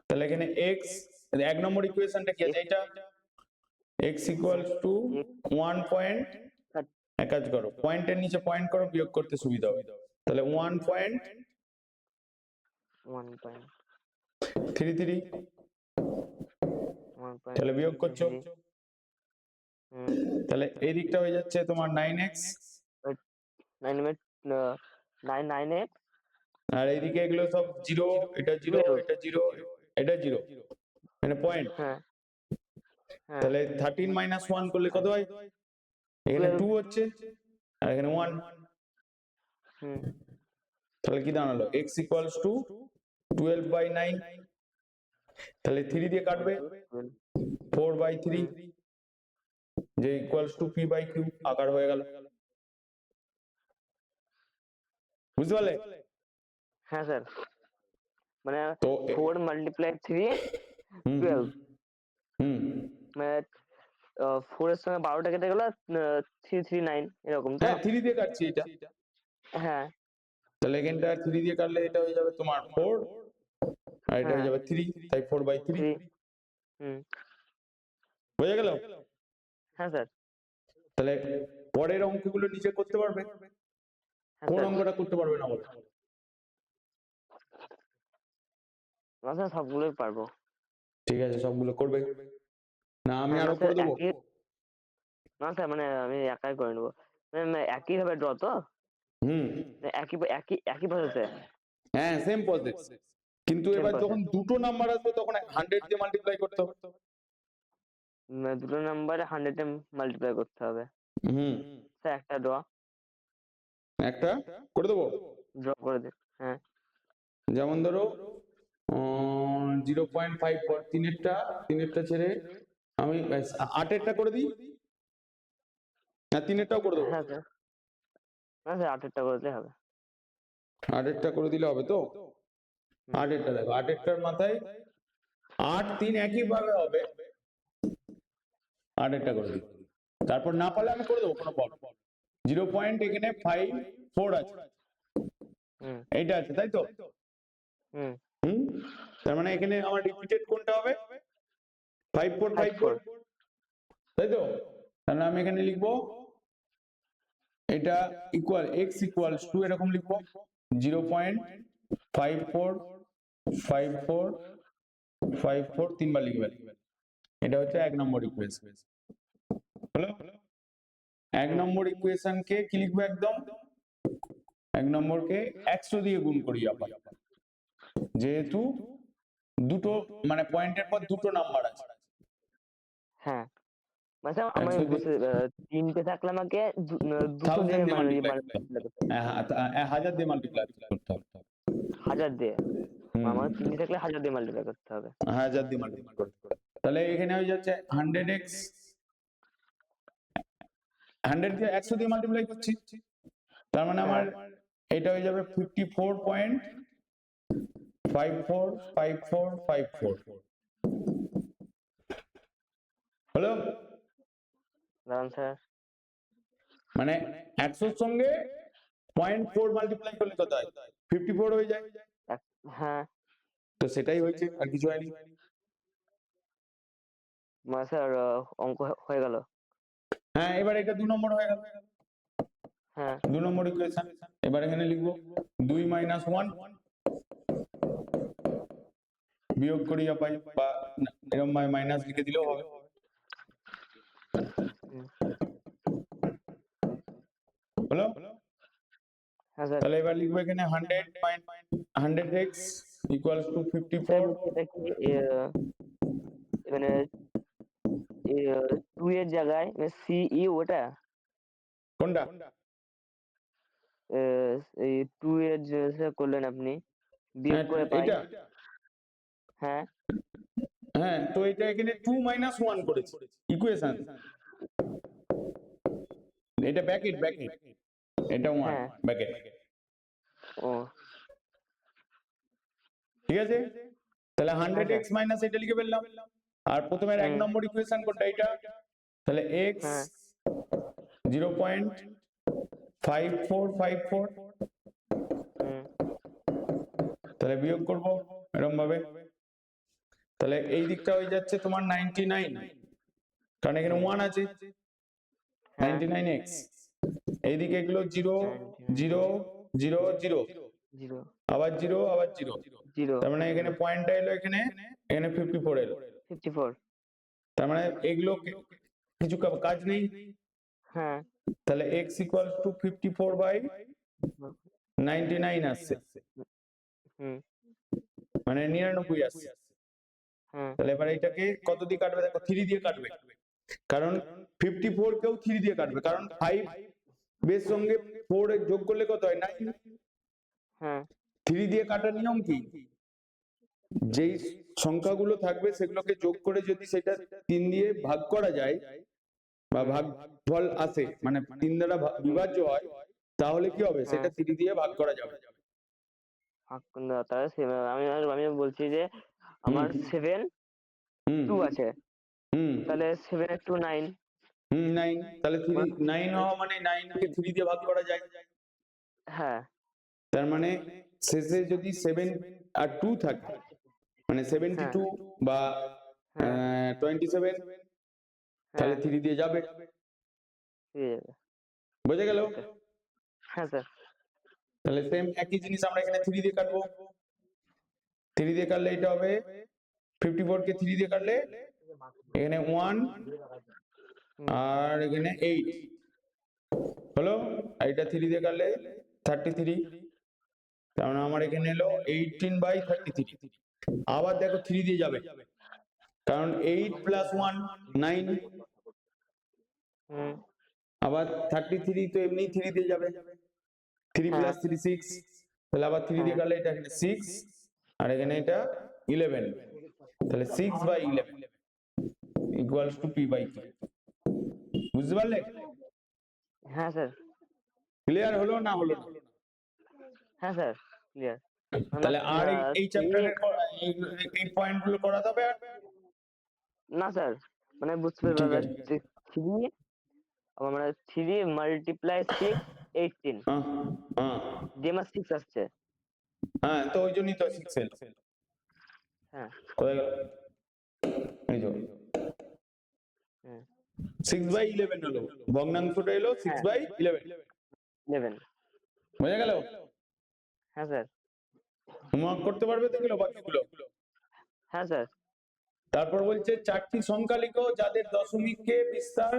Speaker 1: তাহলে এখানে x, 1 নম্বর ইকুয়েশনটা কি আছে,
Speaker 2: এক্স।
Speaker 1: এটা x
Speaker 2: হ্যাঁ
Speaker 1: ইকুয়ালস টু 1 পয়েন্ট। এক কাজ করো, পয়েন্টের নিচে পয়েন্ট করো, বিয়োগ করতে সুবিধা হবে। তাহলে 1.33,
Speaker 2: 1.1
Speaker 1: তাহলে বিয়োগ করছো,
Speaker 2: 1.33। হুম
Speaker 1: তাহলে এই দিকটা হয়ে যাচ্ছে তোমার 9x,
Speaker 2: 9x
Speaker 1: আর এইদিকে এগুলো সব জিরো, এটা জিরো,
Speaker 2: 12।
Speaker 1: এটা জিরো, এটা জিরো, মানে পয়েন্ট।
Speaker 2: হ্যাঁ হ্যাঁ
Speaker 1: তাহলে 13 মাইনাস 1 করলে কত হয়? এখানে
Speaker 2: 12।
Speaker 1: 2 হচ্ছে, আর এখানে 1।
Speaker 2: হুম
Speaker 1: তাহলে কি দাঁড়ালো, x ইকুয়ালস টু 12/9। তাহলে 3 দিয়ে কাটবে,
Speaker 2: 12।
Speaker 1: 4/3,
Speaker 2: হুম
Speaker 1: যে ইকুয়ালস টু p/q আকার হয়ে গেল। বুঝতে পারলে?
Speaker 2: হ্যাঁ স্যার, মানে
Speaker 1: তো
Speaker 2: 4 মাল্টিপ্লাই 3
Speaker 1: হুম
Speaker 2: 12।
Speaker 1: হুম
Speaker 2: মানে 4 এর সঙ্গে 12টা কেটে গেল, 339 এরকম তো।
Speaker 1: হ্যাঁ, 3 দিয়ে কাটছি এটা।
Speaker 2: হ্যাঁ
Speaker 1: তাহলে এখানটা 3 দিয়ে কাটলে এটা হয়ে যাবে তোমার 4, আর এটা হয়ে
Speaker 2: হ্যাঁ
Speaker 1: যাবে 3, তাই 4/3।
Speaker 2: 3। হুম
Speaker 1: বোঝা গেল?
Speaker 2: হ্যাঁ স্যার।
Speaker 1: তাহলে পরের অঙ্কগুলো নিজে করতে পারবে,
Speaker 2: হ্যাঁ
Speaker 1: কোন
Speaker 2: স্যার।
Speaker 1: অঙ্কটা করতে পারবে না বলো?
Speaker 2: না স্যার সবগুলোই পারবো।
Speaker 1: ঠিক আছে, সবগুলো করবে না? আমি
Speaker 2: হ্যাঁ না
Speaker 1: আরো
Speaker 2: স্যার
Speaker 1: করে দেবো?
Speaker 2: একই, না স্যার মানে আমি একাই করে নেবো। একই ভাবে ড্র তো?
Speaker 1: হুম।
Speaker 2: একই একই একই প্রসেসে?
Speaker 1: হ্যাঁ, সেম প্রসেস, কিন্তু
Speaker 2: সেম
Speaker 1: এবার যখন
Speaker 2: প্রসেস।
Speaker 1: দুটো নাম্বার আসবে তখন 100 দিয়ে মাল্টিপ্লাই করতে হবে।
Speaker 2: দুটো নাম্বারে 100 এ মাল্টিপ্লাই করতে হবে।
Speaker 1: হুম।
Speaker 2: স্যার একটা ড্র,
Speaker 1: একটা করে দেবো।
Speaker 2: ড্র করে দিন। হ্যাঁ।
Speaker 1: যেমন ধরো 0.54, তিনেরটা ছেড়ে আমি আটেরটা করে দিই, না তিনেরটাও করে দেবো?
Speaker 2: হ্যাঁ স্যার, না স্যার 8 এরটা করলেই হবে।
Speaker 1: আটেরটা করে দিলে হবে তো?
Speaker 2: হুম।
Speaker 1: আটেরটা দেখো, আটেরটার মাথায় 8 3 একই ভাবে হবে, আটেরটা করে দিই। তারপর না পারলে আমি করে দেবো, কোনো প্রবলেম। 0.54 আছে,
Speaker 2: হুম।
Speaker 1: এইটা আছে, তাই তো?
Speaker 2: হুম।
Speaker 1: হুম। তার মানে এখানে আমার রিপিটেড কোনটা হবে? 5454,
Speaker 2: 54।
Speaker 1: তাই তো? তাহলে আমি এখানে লিখবো এটা ইকুয়াল এক্স ইকুয়ালস টু, এরকম লিখবো 0.5454 তিনবার লিখবে। এটা হচ্ছে 1 নম্বর ইকুয়েশন। হলো? 1 নম্বর ইকুয়েশনকে কি লিখবো একদম? 1 নম্বরকে 100 দিয়ে গুণ করি আবার, যেহেতু দুটো মানে পয়েন্টের পর দুটো নাম্বার আছে।
Speaker 2: হ্যাঁ মানে স্যার আমি
Speaker 1: 100 দিয়ে
Speaker 2: বুঝতে 3টে থাকলে আমাকে 200 দিয়ে
Speaker 1: 1000 দিয়ে
Speaker 2: মানে
Speaker 1: মাল্টিপ্লাই করতে হবে,
Speaker 2: মাল্টিপ্লাই করতে হবে।
Speaker 1: 1000 দিয়ে মাল্টিপ্লাই করতে হবে।
Speaker 2: 1000 দিয়ে?
Speaker 1: হুম,
Speaker 2: আমার 3টে থাকলে 1000 দিয়ে মাল্টিপ্লাই করতে হবে।
Speaker 1: 1000 দিয়ে মাল্টিপ্লাই করতে হবে। তাহলে এখানে হয়ে যাচ্ছে 100x, 100 দিয়ে 100 দিয়ে মাল্টিপ্লাই করছি, তার মানে আমার
Speaker 2: হ্যাঁ।
Speaker 1: এটা হয়ে যাবে 54.545454। হলো?
Speaker 2: দাঁড়ান স্যার।
Speaker 1: মানে 100-র সঙ্গে 0.4 মাল্টিপ্লাই করলে কত হয়? 54 হয়ে যায়।
Speaker 2: হ্যাঁ
Speaker 1: তো সেটাই হয়েছে, আর কিছু হয়নি।
Speaker 2: মানে স্যার অঙ্ক হয়ে গেল।
Speaker 1: হ্যাঁ, এবার এটা 2 নম্বর হয়ে গেল,
Speaker 2: হ্যাঁ।
Speaker 1: 2 নম্বর ইকুয়েশন। এবার এখানে লিখবো 2 - 1 বিয়োগ করি পাই, বা এরকম মাইনাস লিখে দিলেও হবে।
Speaker 2: হুম।
Speaker 1: হলো?
Speaker 2: হ্যাঁ স্যার।
Speaker 1: তাহলে এবার লিখবো এখানে 100x ইকুয়ালস টু
Speaker 2: স্যার
Speaker 1: 54।
Speaker 2: বলছি এটা কি মানে 2 এর জায়গায় সিই ওটা
Speaker 1: কোনটা?
Speaker 2: এই 2 এর যে করলেন আপনি বিয়োগ
Speaker 1: হ্যাঁ,
Speaker 2: করে পাই।
Speaker 1: এইটা।
Speaker 2: হ্যাঁ।
Speaker 1: হ্যাঁ, তো এটা এখানে 2 - 1 করেছি ইকুয়েশন, এটা ব্র্যাকেট, এটা 1
Speaker 2: হ্যাঁ।
Speaker 1: ব্র্যাকেট।
Speaker 2: ও
Speaker 1: ঠিক আছে, তাহলে
Speaker 2: হ্যাঁ স্যার।
Speaker 1: 100x মাইনাস এটা লিখে ফেললাম। আর প্রথমের 1
Speaker 2: হুম।
Speaker 1: নম্বর ইকুয়েশন কোনটা? এটা। তাহলে x
Speaker 2: হ্যাঁ।
Speaker 1: 0.5454,
Speaker 2: হুম।
Speaker 1: তাহলে বিয়োগ করব এরকম ভাবে। তাহলে এই দিকটা হয়ে যাচ্ছে তোমার 99, কারণ এখানে
Speaker 2: হুম।
Speaker 1: 1 আছে,
Speaker 2: হ্যাঁ।
Speaker 1: 99x। এইদিকে এগুলো 0 0
Speaker 2: 99
Speaker 1: 0 0,
Speaker 2: 0
Speaker 1: আবার 0 আবার 0,
Speaker 2: 0
Speaker 1: তার মানে এখানে
Speaker 2: 0
Speaker 1: পয়েন্টটা এলো, এখানে এখানে 54 এলো।
Speaker 2: 54।
Speaker 1: তার মানে এগুলো কিছু কাজ নেই।
Speaker 2: হ্যাঁ।
Speaker 1: তাহলে x ইকুয়ালস টু 54/99 আসছে,
Speaker 2: হুম।
Speaker 1: মানে 99 আসছে।
Speaker 2: হ্যাঁ।
Speaker 1: তাহলে এবার এটাকে কত দিয়ে কাটবে? দেখো 3 দিয়ে কাটবে, কারণ 54 কেও 3 দিয়ে কাটবে, কারণ 5 এর সঙ্গে 4 এর যোগ করলে কত হয়? 9।
Speaker 2: হ্যাঁ।
Speaker 1: 3 দিয়ে কাটার নিয়ম কি? যেই সংখ্যাগুলো থাকবে সেগুলোকে যোগ করে যদি সেটা 3 দিয়ে ভাগ করা যায়, বা
Speaker 2: হুম।
Speaker 1: ভাগফল আসে, মানে 3 দ্বারা
Speaker 2: হুম।
Speaker 1: বিভাজ্য হয়, তাহলে কি হবে?
Speaker 2: হ্যাঁ।
Speaker 1: সেটা 3 দিয়ে ভাগ করা যাবে।
Speaker 2: তাহলে আমি আমি বলছি যে
Speaker 1: হুম
Speaker 2: আমার 7
Speaker 1: হুম
Speaker 2: 2 আছে,
Speaker 1: হুম
Speaker 2: তাহলে 7 এর 2 9।
Speaker 1: 9, তাহলে 9 হওয়া মানে 9 কে 3 দিয়ে ভাগ করা যায়।
Speaker 2: হ্যাঁ।
Speaker 1: তার মানে শেষে যদি 7 আর 2 থাকে, মানে
Speaker 2: হ্যাঁ।
Speaker 1: 72 বা
Speaker 2: হ্যাঁ।
Speaker 1: 27, তাহলে
Speaker 2: হ্যাঁ
Speaker 1: 3 দিয়ে যাবে।
Speaker 2: ঠিক আছে।
Speaker 1: বোঝা গেল?
Speaker 2: ওকে। হ্যাঁ স্যার।
Speaker 1: তাহলে সেম একই জিনিস আমরা এখানে 3 দিয়ে কাটবো। 3 দিয়ে কাটলে এটা হবে 54 কে 3 দিয়ে কাটলে এখানে 1 আর এখানে 8 হলো, আর এটা 3 দিয়ে কাটলে 33, তার মানে আমার এখানে এলো 18/33। আবার দেখো 3 দিয়ে যাবে, কারণ 8 + 1 9,
Speaker 2: হুম
Speaker 1: আবার 33 তো এমনি 3 দিয়ে যাবে, 3
Speaker 2: হ্যাঁ
Speaker 1: + 3 6, তাহলে আবার 3 দিয়ে
Speaker 2: হ্যাঁ
Speaker 1: কাটলে এটা এখানে 6 আর এখানে এটা 11, তাহলে 6/11 ইকুয়ালস টু p/q। বুঝতে পারলে?
Speaker 2: হ্যাঁ স্যার
Speaker 1: ক্লিয়ার হলো না হলো না?
Speaker 2: হ্যাঁ স্যার ক্লিয়ার।
Speaker 1: তাহলে আর এই চ্যাপ্টারের এই পয়েন্টগুলো করাতে হবে আর?
Speaker 2: না স্যার, মানে বুঝতে
Speaker 1: ঠিক
Speaker 2: পারবে
Speaker 1: আছে।
Speaker 2: 3, আমার মানে 3 × 6 18,
Speaker 1: হ্যাঁ হ্যাঁ
Speaker 2: দিয়ে আমার 6 আসছে।
Speaker 1: হ্যাঁ, তো ওই জন্যই তো 6 এল।
Speaker 2: হ্যাঁ
Speaker 1: কোথায় গেল? এই যে
Speaker 2: হ্যাঁ
Speaker 1: 6/11 হলো, ভগ্নাংশটা এলো
Speaker 2: হ্যাঁ
Speaker 1: 6/11।
Speaker 2: 11।
Speaker 1: বুঝা গেল?
Speaker 2: হ্যাঁ স্যার।
Speaker 1: হোমওয়ার্ক করতে পারবে তো এগুলো বাকিগুলো?
Speaker 2: হ্যাঁ স্যার।
Speaker 1: তারপর বলছে 4টি সংখ্যা লিখো যাদের দশমিকে বিস্তার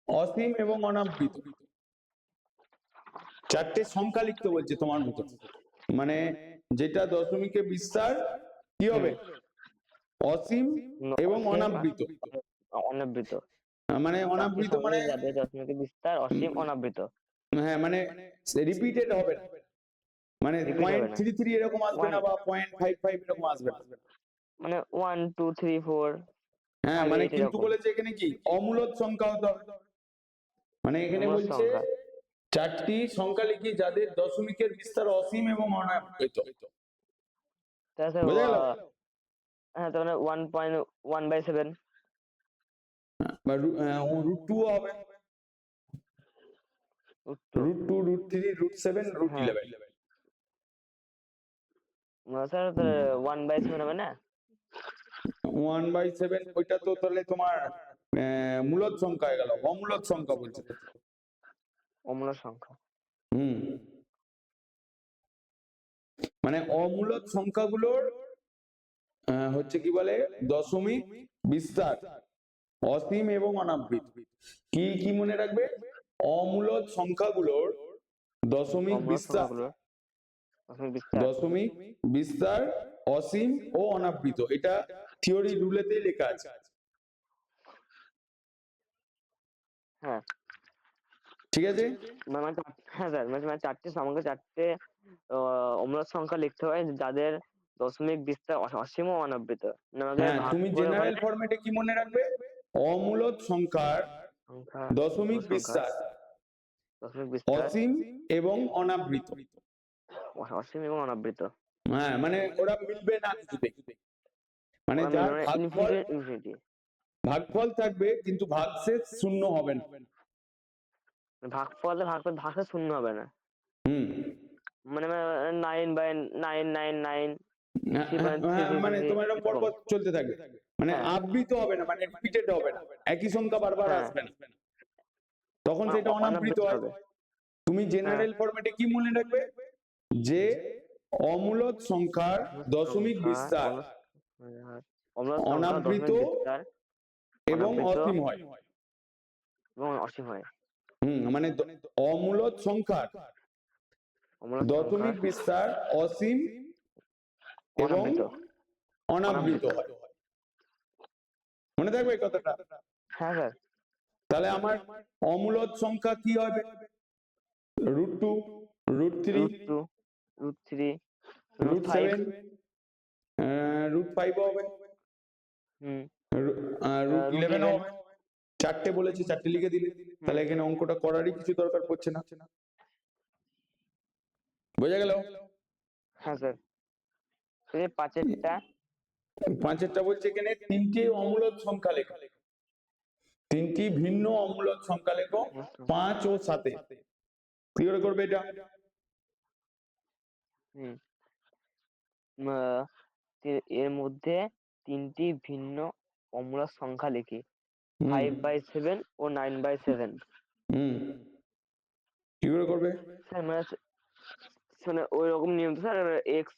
Speaker 1: অসীম এবং অনাবৃত। 4টে সংখ্যা লিখতে বলছে তোমার মতো, মানে যেটা দশমিকে বিস্তার কি হবে? অসীম এবং
Speaker 2: অসীম
Speaker 1: অনাবৃত।
Speaker 2: অনাবৃত।
Speaker 1: মানে
Speaker 2: 4টি
Speaker 1: অনাবৃত
Speaker 2: সংখ্যা
Speaker 1: মানে
Speaker 2: যাদের দশমিকের বিস্তার অসীম অনাবৃত।
Speaker 1: হ্যাঁ, মানে রিপিটেড হবে না, মানে
Speaker 2: রিপিট হবে না।
Speaker 1: 0.33 এরকম আসবে
Speaker 2: 1
Speaker 1: না বা 0.55 এরকম আসবে না।
Speaker 2: মানে 1 2 3 4
Speaker 1: হ্যাঁ
Speaker 2: 5
Speaker 1: মানে
Speaker 2: 8
Speaker 1: কিন্তু
Speaker 2: এরকম
Speaker 1: বলেছে এখানে কি অমূলদ সংখ্যা হতে হবে, মানে এখানে
Speaker 2: মোট
Speaker 1: বলছে
Speaker 2: সংখ্যা।
Speaker 1: 4টি সংখ্যা লিখি যাদের দশমিকের বিস্তার অসীম এবং অনাবৃত।
Speaker 2: তাহলে স্যার
Speaker 1: বুঝা গেল?
Speaker 2: হ্যাঁ, তার মানে 1.1/7,
Speaker 1: বা √2 হবে,
Speaker 2: উত্তর।
Speaker 1: √2 √3 √7
Speaker 2: হ্যাঁ
Speaker 1: √11।
Speaker 2: স্যার তাহলে 1/7 হবে না?
Speaker 1: 1/7 ওইটা তো তাহলে তোমার মূলদ সংখ্যা হয়ে গেল, অমূলদ সংখ্যা বলছে।
Speaker 2: অমূলদ সংখ্যা।
Speaker 1: হুম, মানে অমূলদ সংখ্যাগুলোর হচ্ছে কি বলে দশমিক বিস্তার অসীম এবং অনাবৃত। কি কি মনে রাখবে? অমূলদ সংখ্যাগুলোর দশমিক
Speaker 2: অমূলদ
Speaker 1: বিস্তার,
Speaker 2: সংখ্যাগুলো দশমিক বিস্তার।
Speaker 1: দশমিক বিস্তার অসীম ও অনাবৃত, এটা থিওরি রুলেতেই লেখা আছে।
Speaker 2: হ্যাঁ
Speaker 1: ঠিক আছে?
Speaker 2: মানে হ্যাঁ স্যার, মানে 4টে অমূলদ সংখ্যা লিখতে হয় যাদের দশমিক বিস্তার অসীম ও অনাবৃত। মানে আমাকে
Speaker 1: হ্যাঁ,
Speaker 2: ভাগ
Speaker 1: তুমি
Speaker 2: করে
Speaker 1: জেনারেল
Speaker 2: ওখানে
Speaker 1: ফরম্যাটে কি মনে রাখবে? অমূলদ সংখ্যার
Speaker 2: সংখ্যা
Speaker 1: দশমিক
Speaker 2: অমূলদ সংখ্যা
Speaker 1: বিস্তার
Speaker 2: দশমিক বিস্তার
Speaker 1: অসীম এবং অনাবৃত।
Speaker 2: অসীম এবং অনাবৃত।
Speaker 1: হ্যাঁ, মানে ওরা মিলবে না কিছুতেই, মানে
Speaker 2: ওরা
Speaker 1: যার
Speaker 2: মিলবে না,
Speaker 1: ভাগফল
Speaker 2: ইনফিনিটি ইনফিনিটি।
Speaker 1: ভাগফল থাকবে কিন্তু ভাগশেষ শূন্য হবে না।
Speaker 2: ভাগফল শূন্য হবে না।
Speaker 1: হুম,
Speaker 2: মানে 9/999
Speaker 1: মানে
Speaker 2: 3.333
Speaker 1: তোমার এরকম
Speaker 2: এরকম।
Speaker 1: পরপর চলতে থাকবে, মানে
Speaker 2: হ্যাঁ
Speaker 1: আবৃত হবে না, মানে রিপিটেড হবে না, একই সংখ্যা বারবার
Speaker 2: হ্যাঁ
Speaker 1: আসবে না, তখন সেটা অনাবৃত
Speaker 2: অনাবৃত
Speaker 1: হয়।
Speaker 2: হবে।
Speaker 1: তুমি
Speaker 2: হ্যাঁ
Speaker 1: জেনারেল ফরম্যাটে কি মনে রাখবে? যে অমূলদ সংখ্যার দশমিক
Speaker 2: সংখ্যা
Speaker 1: বিস্তার
Speaker 2: অমূলদ সংখ্যা
Speaker 1: অনাবৃত
Speaker 2: দশমিক বিস্তার
Speaker 1: এবং
Speaker 2: অনাবৃত
Speaker 1: অসীম হয়।
Speaker 2: এবং অসীম হয়।
Speaker 1: মানে অমূলদ সংখ্যার
Speaker 2: অমূলদ
Speaker 1: দশমিক
Speaker 2: সংখ্যার
Speaker 1: বিস্তার অসীম এবং
Speaker 2: অনাবৃত
Speaker 1: অনাবৃত
Speaker 2: অনাবৃত।
Speaker 1: হয়। মনে থাকবে এই কথাটা?
Speaker 2: হ্যাঁ স্যার।
Speaker 1: তাহলে আমার অমূলদ সংখ্যা কি হবে? √2 √3
Speaker 2: √2 √3
Speaker 1: √7
Speaker 2: √5।
Speaker 1: √5 হবে,
Speaker 2: হুম
Speaker 1: √11
Speaker 2: √11।
Speaker 1: হবে। 4টে বলেছি, 4টে লিখে দিলে,
Speaker 2: হুম
Speaker 1: তাহলে এখানে অঙ্কটা করারই কিছু দরকার পড়ছে না। বোঝা গেল?
Speaker 2: হ্যাঁ স্যার। এই 5-এরটা
Speaker 1: 5এরটা বলছে এখানে 3টে অমূলদ সংখ্যা লেখো, 3টি ভিন্ন অমূলদ সংখ্যা লেখো 5 ও 7-এ। কি করে করবে এটা?
Speaker 2: হুম এর মধ্যে 3টি ভিন্ন অমূলদ সংখ্যা লিখি,
Speaker 1: হুম
Speaker 2: 5/7 ও 9/7।
Speaker 1: হুম কি করে করবে?
Speaker 2: স্যার মানে ওই রকম নিয়ম তো sir, x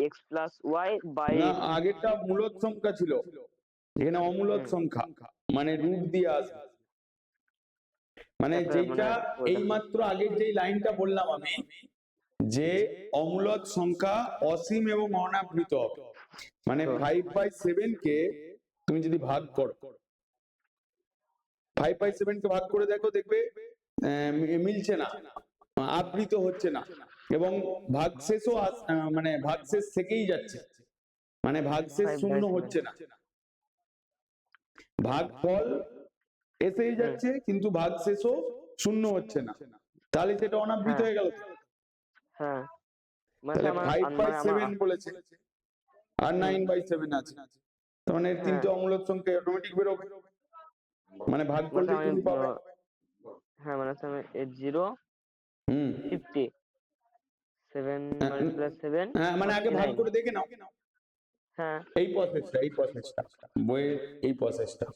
Speaker 2: x plus y by
Speaker 1: না, আগেরটা মূলদ সংখ্যা ছিল, এখানে অমূলদ সংখ্যা, মানে রুট দিয়ে আসবে। মানে যেটা এইমাত্র আগের যেই লাইনটা বললাম আমি, যে অমূলদ সংখ্যা অসীম এবং অনাবৃত হবে। মানে 5/7 কে তুমি যদি ভাগ করো, 5/7 কে ভাগ করে দেখো, দেখবে মিলছে না, আবৃত হচ্ছে না, এবং ভাগশেষও মানে ভাগশেষ থেকেই যাচ্ছে, মানে ভাগশেষ শূন্য হচ্ছে না, ভাগফল এসেই যাচ্ছে কিন্তু ভাগশেষও শূন্য হচ্ছে না, তাহলে সেটা অনাবৃত হয়ে গেল।
Speaker 2: হ্যাঁ,
Speaker 1: তাহলে 5/7 বলেছে আর 9/7 আছে, তার মানে তিনটে অমূলদ সংখ্যা অটোমেটিক বেরোবে, মানে ভাগ করলে তুমি পাবে।
Speaker 2: হ্যাঁ, মানে 0 50 7 মাল্টিপ্লাই 7
Speaker 1: হ্যাঁ, মানে আগে ভাগ করে দেখে নাও।
Speaker 2: হ্যাঁ,
Speaker 1: এই প্রসেসটা বইয়ের এই প্রসেসটা।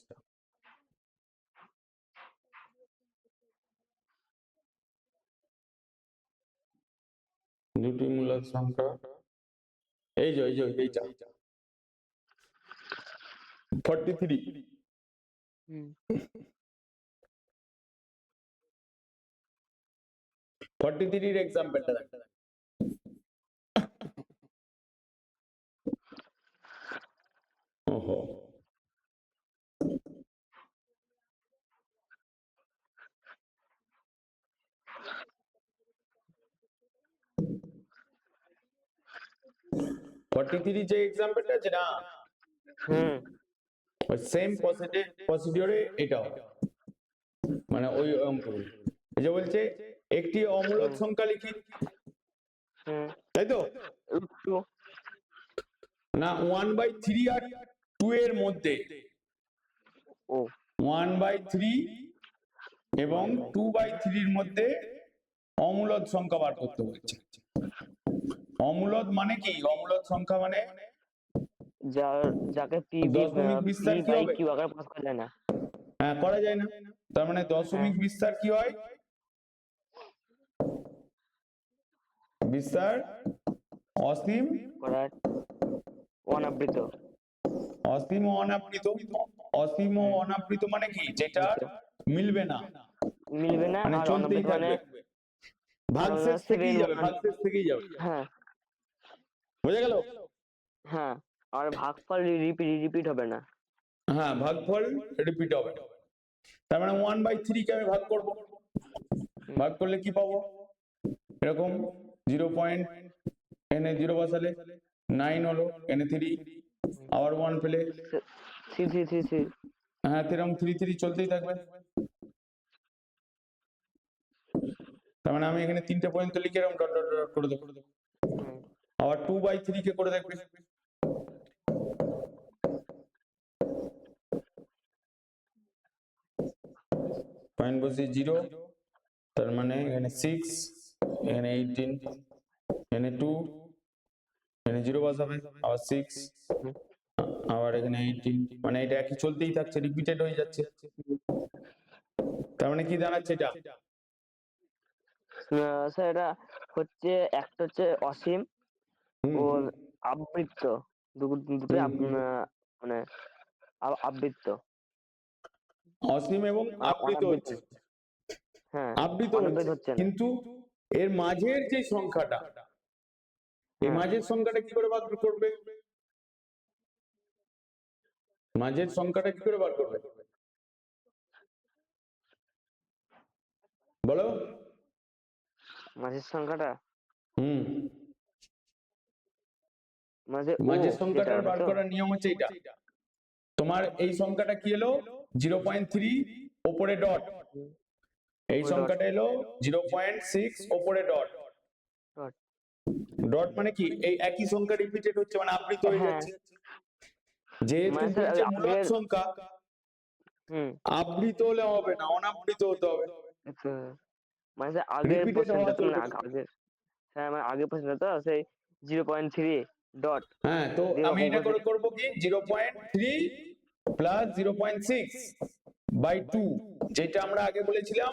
Speaker 1: দুটি মূলদ সংখ্যা, এই যে এইটা 43, 43 এর एग्जांपलটা দেখ। ওহো, যে एग्जांपलটা আছে না, ওই সেম প্রসিডিওরে এটাও, মানে ওই অঙ্কগুলো। এই যে বলছে একটি অমূলদ সংখ্যা লিখি, তাই তো না, 1/3 আর 2 এর মধ্যে, 1/3 এবং 2/3 এর মধ্যে অমূলদ সংখ্যা বার করতে বলছে। অমূলদ মানে কি? অমূলদ সংখ্যা মানে
Speaker 2: যাকে
Speaker 1: দশমিক বিস্তার কি হবে?
Speaker 2: কিউ আকারে প্রকাশ করা যায় না।
Speaker 1: হ্যাঁ, করা যায় না, তার মানে দশমিক বিস্তার কি হয়? বিস্তার অসীম
Speaker 2: অনাবৃত।
Speaker 1: অসীম ও অনাবৃত। অসীম ও অনাবৃত মানে কি? যেটা মিলবে না, মানে
Speaker 2: আর
Speaker 1: চলতেই
Speaker 2: অনাবৃত মানে
Speaker 1: থাকবে, ভাগশেষ থেকেই যাবে, ভাগশেষ থেকেই যাবে।
Speaker 2: হ্যাঁ,
Speaker 1: বুঝা গেল?
Speaker 2: হ্যাঁ, আর ভাগফল রিপিট হবে না।
Speaker 1: হ্যাঁ, ভাগফল রিপিট হবে। তার মানে 1/3 কে আমি ভাগ করব, ভাগ করলে কি পাবো? এরকম 0. এনে 0 বসালে 9 হলো, এনে 3, আবার 1 পেলে, হ্যাঁ, এরকম 3 চলতেই থাকবে। তার মানে আমি এখানে 3টে পর্যন্ত লিখে এরকম ডট ডট ডট করে দেবো। আবার 2/3 কে করে দেখবে, পয়েন্ট বসে 0, তার মানে এখানে 6, এখানে 18, এখানে 2, এখানে 0 বসাবে, আবার 6, আবার এখানে 18, মানে এটা একই চলতেই থাকছে, রিপিটেড হয়ে যাচ্ছে। তার মানে কি দাঁড়াচ্ছে এটা?
Speaker 2: স্যার এটা হচ্ছে, একটা হচ্ছে অসীম ও আবৃত্ত, দুটোই মানে আবৃত্ত।
Speaker 1: অসীম এবং আবৃত হচ্ছে,
Speaker 2: হ্যাঁ,
Speaker 1: আবৃত হচ্ছে, কিন্তু এর মাঝের যে সংখ্যাটা, এই মাঝের সংখ্যাটা কি করে বার করবে? মাঝের সংখ্যাটা কি করে বার করবে বলো?
Speaker 2: মাঝের সংখ্যাটা,
Speaker 1: মাঝের সংখ্যাটা বার করার নিয়ম হচ্ছে এটা। তোমার এই সংখ্যাটা কি এলো? 0.3, ওপরে ডট। এই সংখ্যাটা এলো 0.6, ওপরে ডট। ডট মানে কি? এই একই সংখ্যা রিপিটেড হচ্ছে, মানে আবৃত হয়ে যাচ্ছে। যেহেতু বলছে মূলদ সংখ্যা, আবৃত হলে হবে না, অনাবৃত হতে হবে।
Speaker 2: মানে আগের হ্যাঁ, মানে আগের প্রশ্নটা তো সেই 0.3 ডট।
Speaker 1: হ্যাঁ, তো আমি এটা করে করব কি, 0.3 প্লাস 0.6/2, যেটা আমরা আগে বলেছিলাম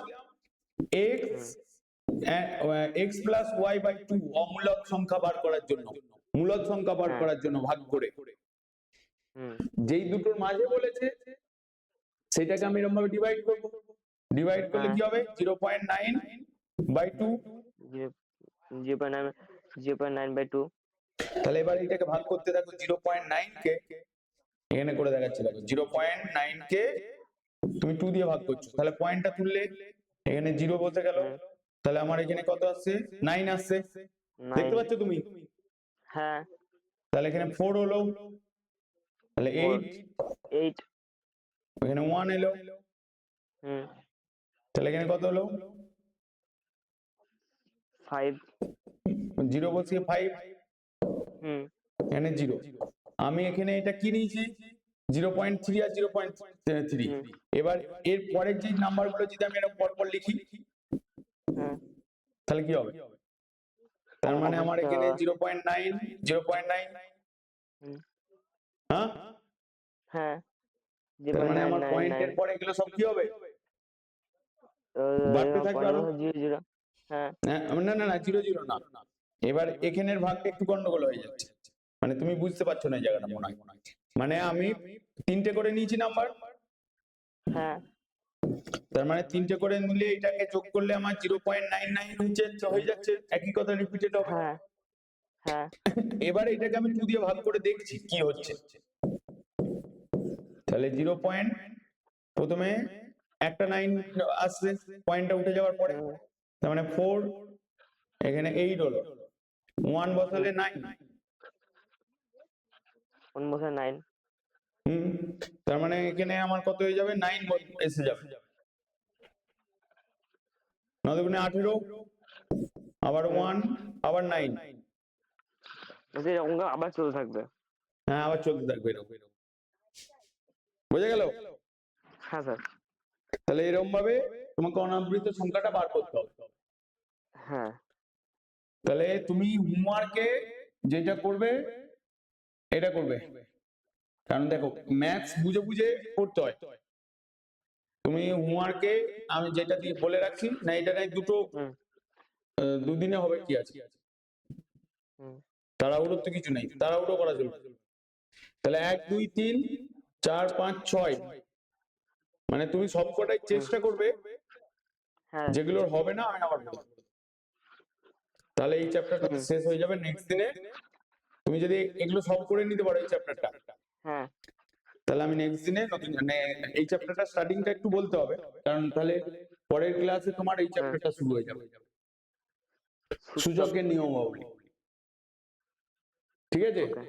Speaker 1: x প্লাস y/2 অমূলদ সংখ্যা বার করার জন্য। মূলদ সংখ্যা বার
Speaker 2: হ্যাঁ।
Speaker 1: করার জন্য ভাগ করে
Speaker 2: হুম
Speaker 1: যেই দুটোর মাঝে বলেছে সেটাকে আমি এরকম ভাবে ডিভাইড করবো। ডিভাইড করলে
Speaker 2: হ্যাঁ
Speaker 1: কি হবে 0.9/2।
Speaker 2: 0.9/2।
Speaker 1: তাহলে এবার এটাকে ভাগ করতে থাকো 0.9 কে এখানে করে দেখাচ্ছি, দেখো 0.9 কে তুমি 2 দিয়ে ভাগ করছো, তাহলে পয়েন্টটা তুললে এখানে 0 বসে গেল,
Speaker 2: হুম
Speaker 1: তাহলে আমার এখানে কত আসছে 9 আসছে,
Speaker 2: 9।
Speaker 1: দেখতে পাচ্ছ তুমি?
Speaker 2: হ্যাঁ
Speaker 1: তাহলে এখানে 4 হলো, তাহলে
Speaker 2: 4
Speaker 1: 8,
Speaker 2: 8।
Speaker 1: এখানে 1 এলো,
Speaker 2: হুম
Speaker 1: তাহলে এখানে কত হলো
Speaker 2: 5।
Speaker 1: 0 বসিয়ে 5,
Speaker 2: হুম
Speaker 1: এখানে 0। আমি এখানে এটা কি নিয়েছি 0.3 আর 0.3।
Speaker 2: হুম
Speaker 1: এবার এর পরের যে নাম্বারগুলো যদি আমি এরকম পরপর লিখি
Speaker 2: হ্যাঁ।
Speaker 1: তাহলে কি হবে? তার মানে আমার
Speaker 2: আচ্ছা।
Speaker 1: এখানে 0.9, 0.9,
Speaker 2: হুম,
Speaker 1: হ্যাঁ,
Speaker 2: হ্যাঁ
Speaker 1: তার মানে আমার
Speaker 2: 0.999।
Speaker 1: পয়েন্টের পরে এগুলো সব কি হবে বাড়তে থাকবে আরো।
Speaker 2: 0 হ্যাঁ।
Speaker 1: হ্যাঁ, না না না 0 0 না, এবার এখানের ভাগটা একটু গন্ডগোল হয়ে যাচ্ছে, মানে তুমি বুঝতে পারছো না এই জায়গাটা মনে হয়। মানে আমি 3টে করে নিয়েছি নাম্বার,
Speaker 2: হ্যাঁ
Speaker 1: তার মানে 3টে করে নিলে এটাকে যোগ করলে আমার 0.99 হয়ে যাচ্ছে, একই কথা রিপিটেড হবে।
Speaker 2: হ্যাঁ হ্যাঁ
Speaker 1: এবারে এটাকে আমি 2 দিয়ে ভাগ করে দেখছি কি হচ্ছে, তাহলে 0. প্রথমে একটা 9 আসছে পয়েন্টটা উঠে যাওয়ার পরে,
Speaker 2: হুম
Speaker 1: তার মানে 4, এখানে 8 হলো, 1 বসালে 9,
Speaker 2: 1 বছর 9।
Speaker 1: হুম, তার মানে এখানে আমার কত হয়ে যাবে 9 এসে যাবে, 9 দুগুণে 18, আবার 1, আবার 9,
Speaker 2: বলছি এরকম করে আবার চলতে থাকবে।
Speaker 1: হ্যাঁ আবার চলতে থাকবে এরকম, বোঝা গেল?
Speaker 2: হ্যাঁ স্যার।
Speaker 1: তাহলে এরকম ভাবে তোমাকে অনাবৃত সংখ্যাটা বার করতে হবে।
Speaker 2: হ্যাঁ
Speaker 1: তাহলে তুমি হোমওয়ার্কে যেটা করবে এটা করবে, কারণ দেখো ম্যাথস বুঝে বুঝে করতে হয়। তুমি হোমওয়ার্কে আমি যেটা দিয়ে বলে রাখছি না, এটা নাই দুটো
Speaker 2: হুম
Speaker 1: দুদিনে হবে কি আছে,
Speaker 2: হুম
Speaker 1: তাড়াহুড়োর তো কিছু নেই, তাড়াহুড়ো করা চলবে। তাহলে 1 2 3 4 5 6, মানে তুমি সবকটাই চেষ্টা করবে,
Speaker 2: হ্যাঁ
Speaker 1: যেগুলোর হবে না আমি আবার বলবো। তাহলে এই চ্যাপ্টারটা
Speaker 2: হুম
Speaker 1: শেষ হয়ে যাবে নেক্সট দিনে। তুমি যদি এগুলো সলভ করে নিতে পারো এই চ্যাপ্টারটা,
Speaker 2: হ্যাঁ
Speaker 1: তাহলে আমি নেক্সট দিনে নতুন মানে এই চ্যাপ্টারটা স্টার্টিংটা একটু বলতে হবে, কারণ তাহলে পরের ক্লাসে তোমার এই
Speaker 2: হ্যাঁ।
Speaker 1: চ্যাপ্টারটা শুরু হয়ে যাবে,
Speaker 2: সূচক।
Speaker 1: সূচকের নিয়মাবলী। ঠিক আছে?
Speaker 2: ওকে।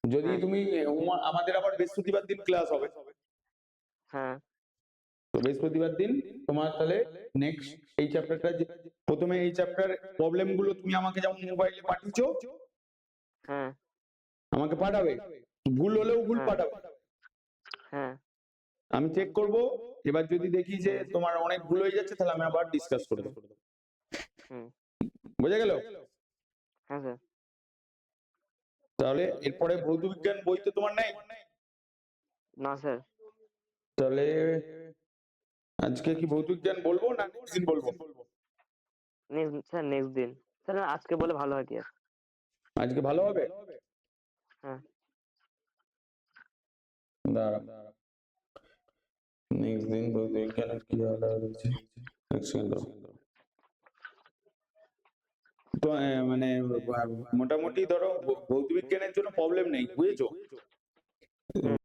Speaker 1: যদি
Speaker 2: হ্যাঁ
Speaker 1: তুমি আমাদের আবার বৃহস্পতিবার দিন ক্লাস হবে,
Speaker 2: হ্যাঁ
Speaker 1: তো বৃহস্পতিবার দিন তোমার তাহলে নেক্সট এই চ্যাপ্টারটা, প্রথমে এই চ্যাপ্টার প্রবলেম গুলো তুমি আমাকে যেমন মোবাইলে পাঠিয়েছো
Speaker 2: হ্যাঁ
Speaker 1: আমাকে পাঠাবে, ভুল হলেও ভুল
Speaker 2: হ্যাঁ
Speaker 1: পাঠাবে,
Speaker 2: হ্যাঁ
Speaker 1: আমি চেক করব। এবার যদি দেখি যে
Speaker 2: হুম
Speaker 1: তোমার অনেক ভুল হয়ে যাচ্ছে তাহলে আমি আবার ডিসকাস করে দেবো।
Speaker 2: হুম
Speaker 1: বোঝা গেল?
Speaker 2: হ্যাঁ স্যার।
Speaker 1: তাহলে এরপরে ভৌত বিজ্ঞান বই তো তোমার নাই,
Speaker 2: না স্যার।
Speaker 1: তাহলে আজকে কি ভৌত বিজ্ঞান বলবো না নেক্সট দিন বলবো?
Speaker 2: নেক্সট স্যার, নেক্সট দিন স্যার, আজকে বলে ভালো হয় কি আর?
Speaker 1: আজকে ভালো হবে,
Speaker 2: হ্যাঁ
Speaker 1: দাঁড়া নেক্সট দিন ভৌত বিজ্ঞানের কি আলাদা রয়েছে, এক সেকেন্ড দাঁড়াও। তো মানে মোটামুটি ধরো ভৌত বিজ্ঞানের জন্য প্রবলেম নেই, বুঝেছো?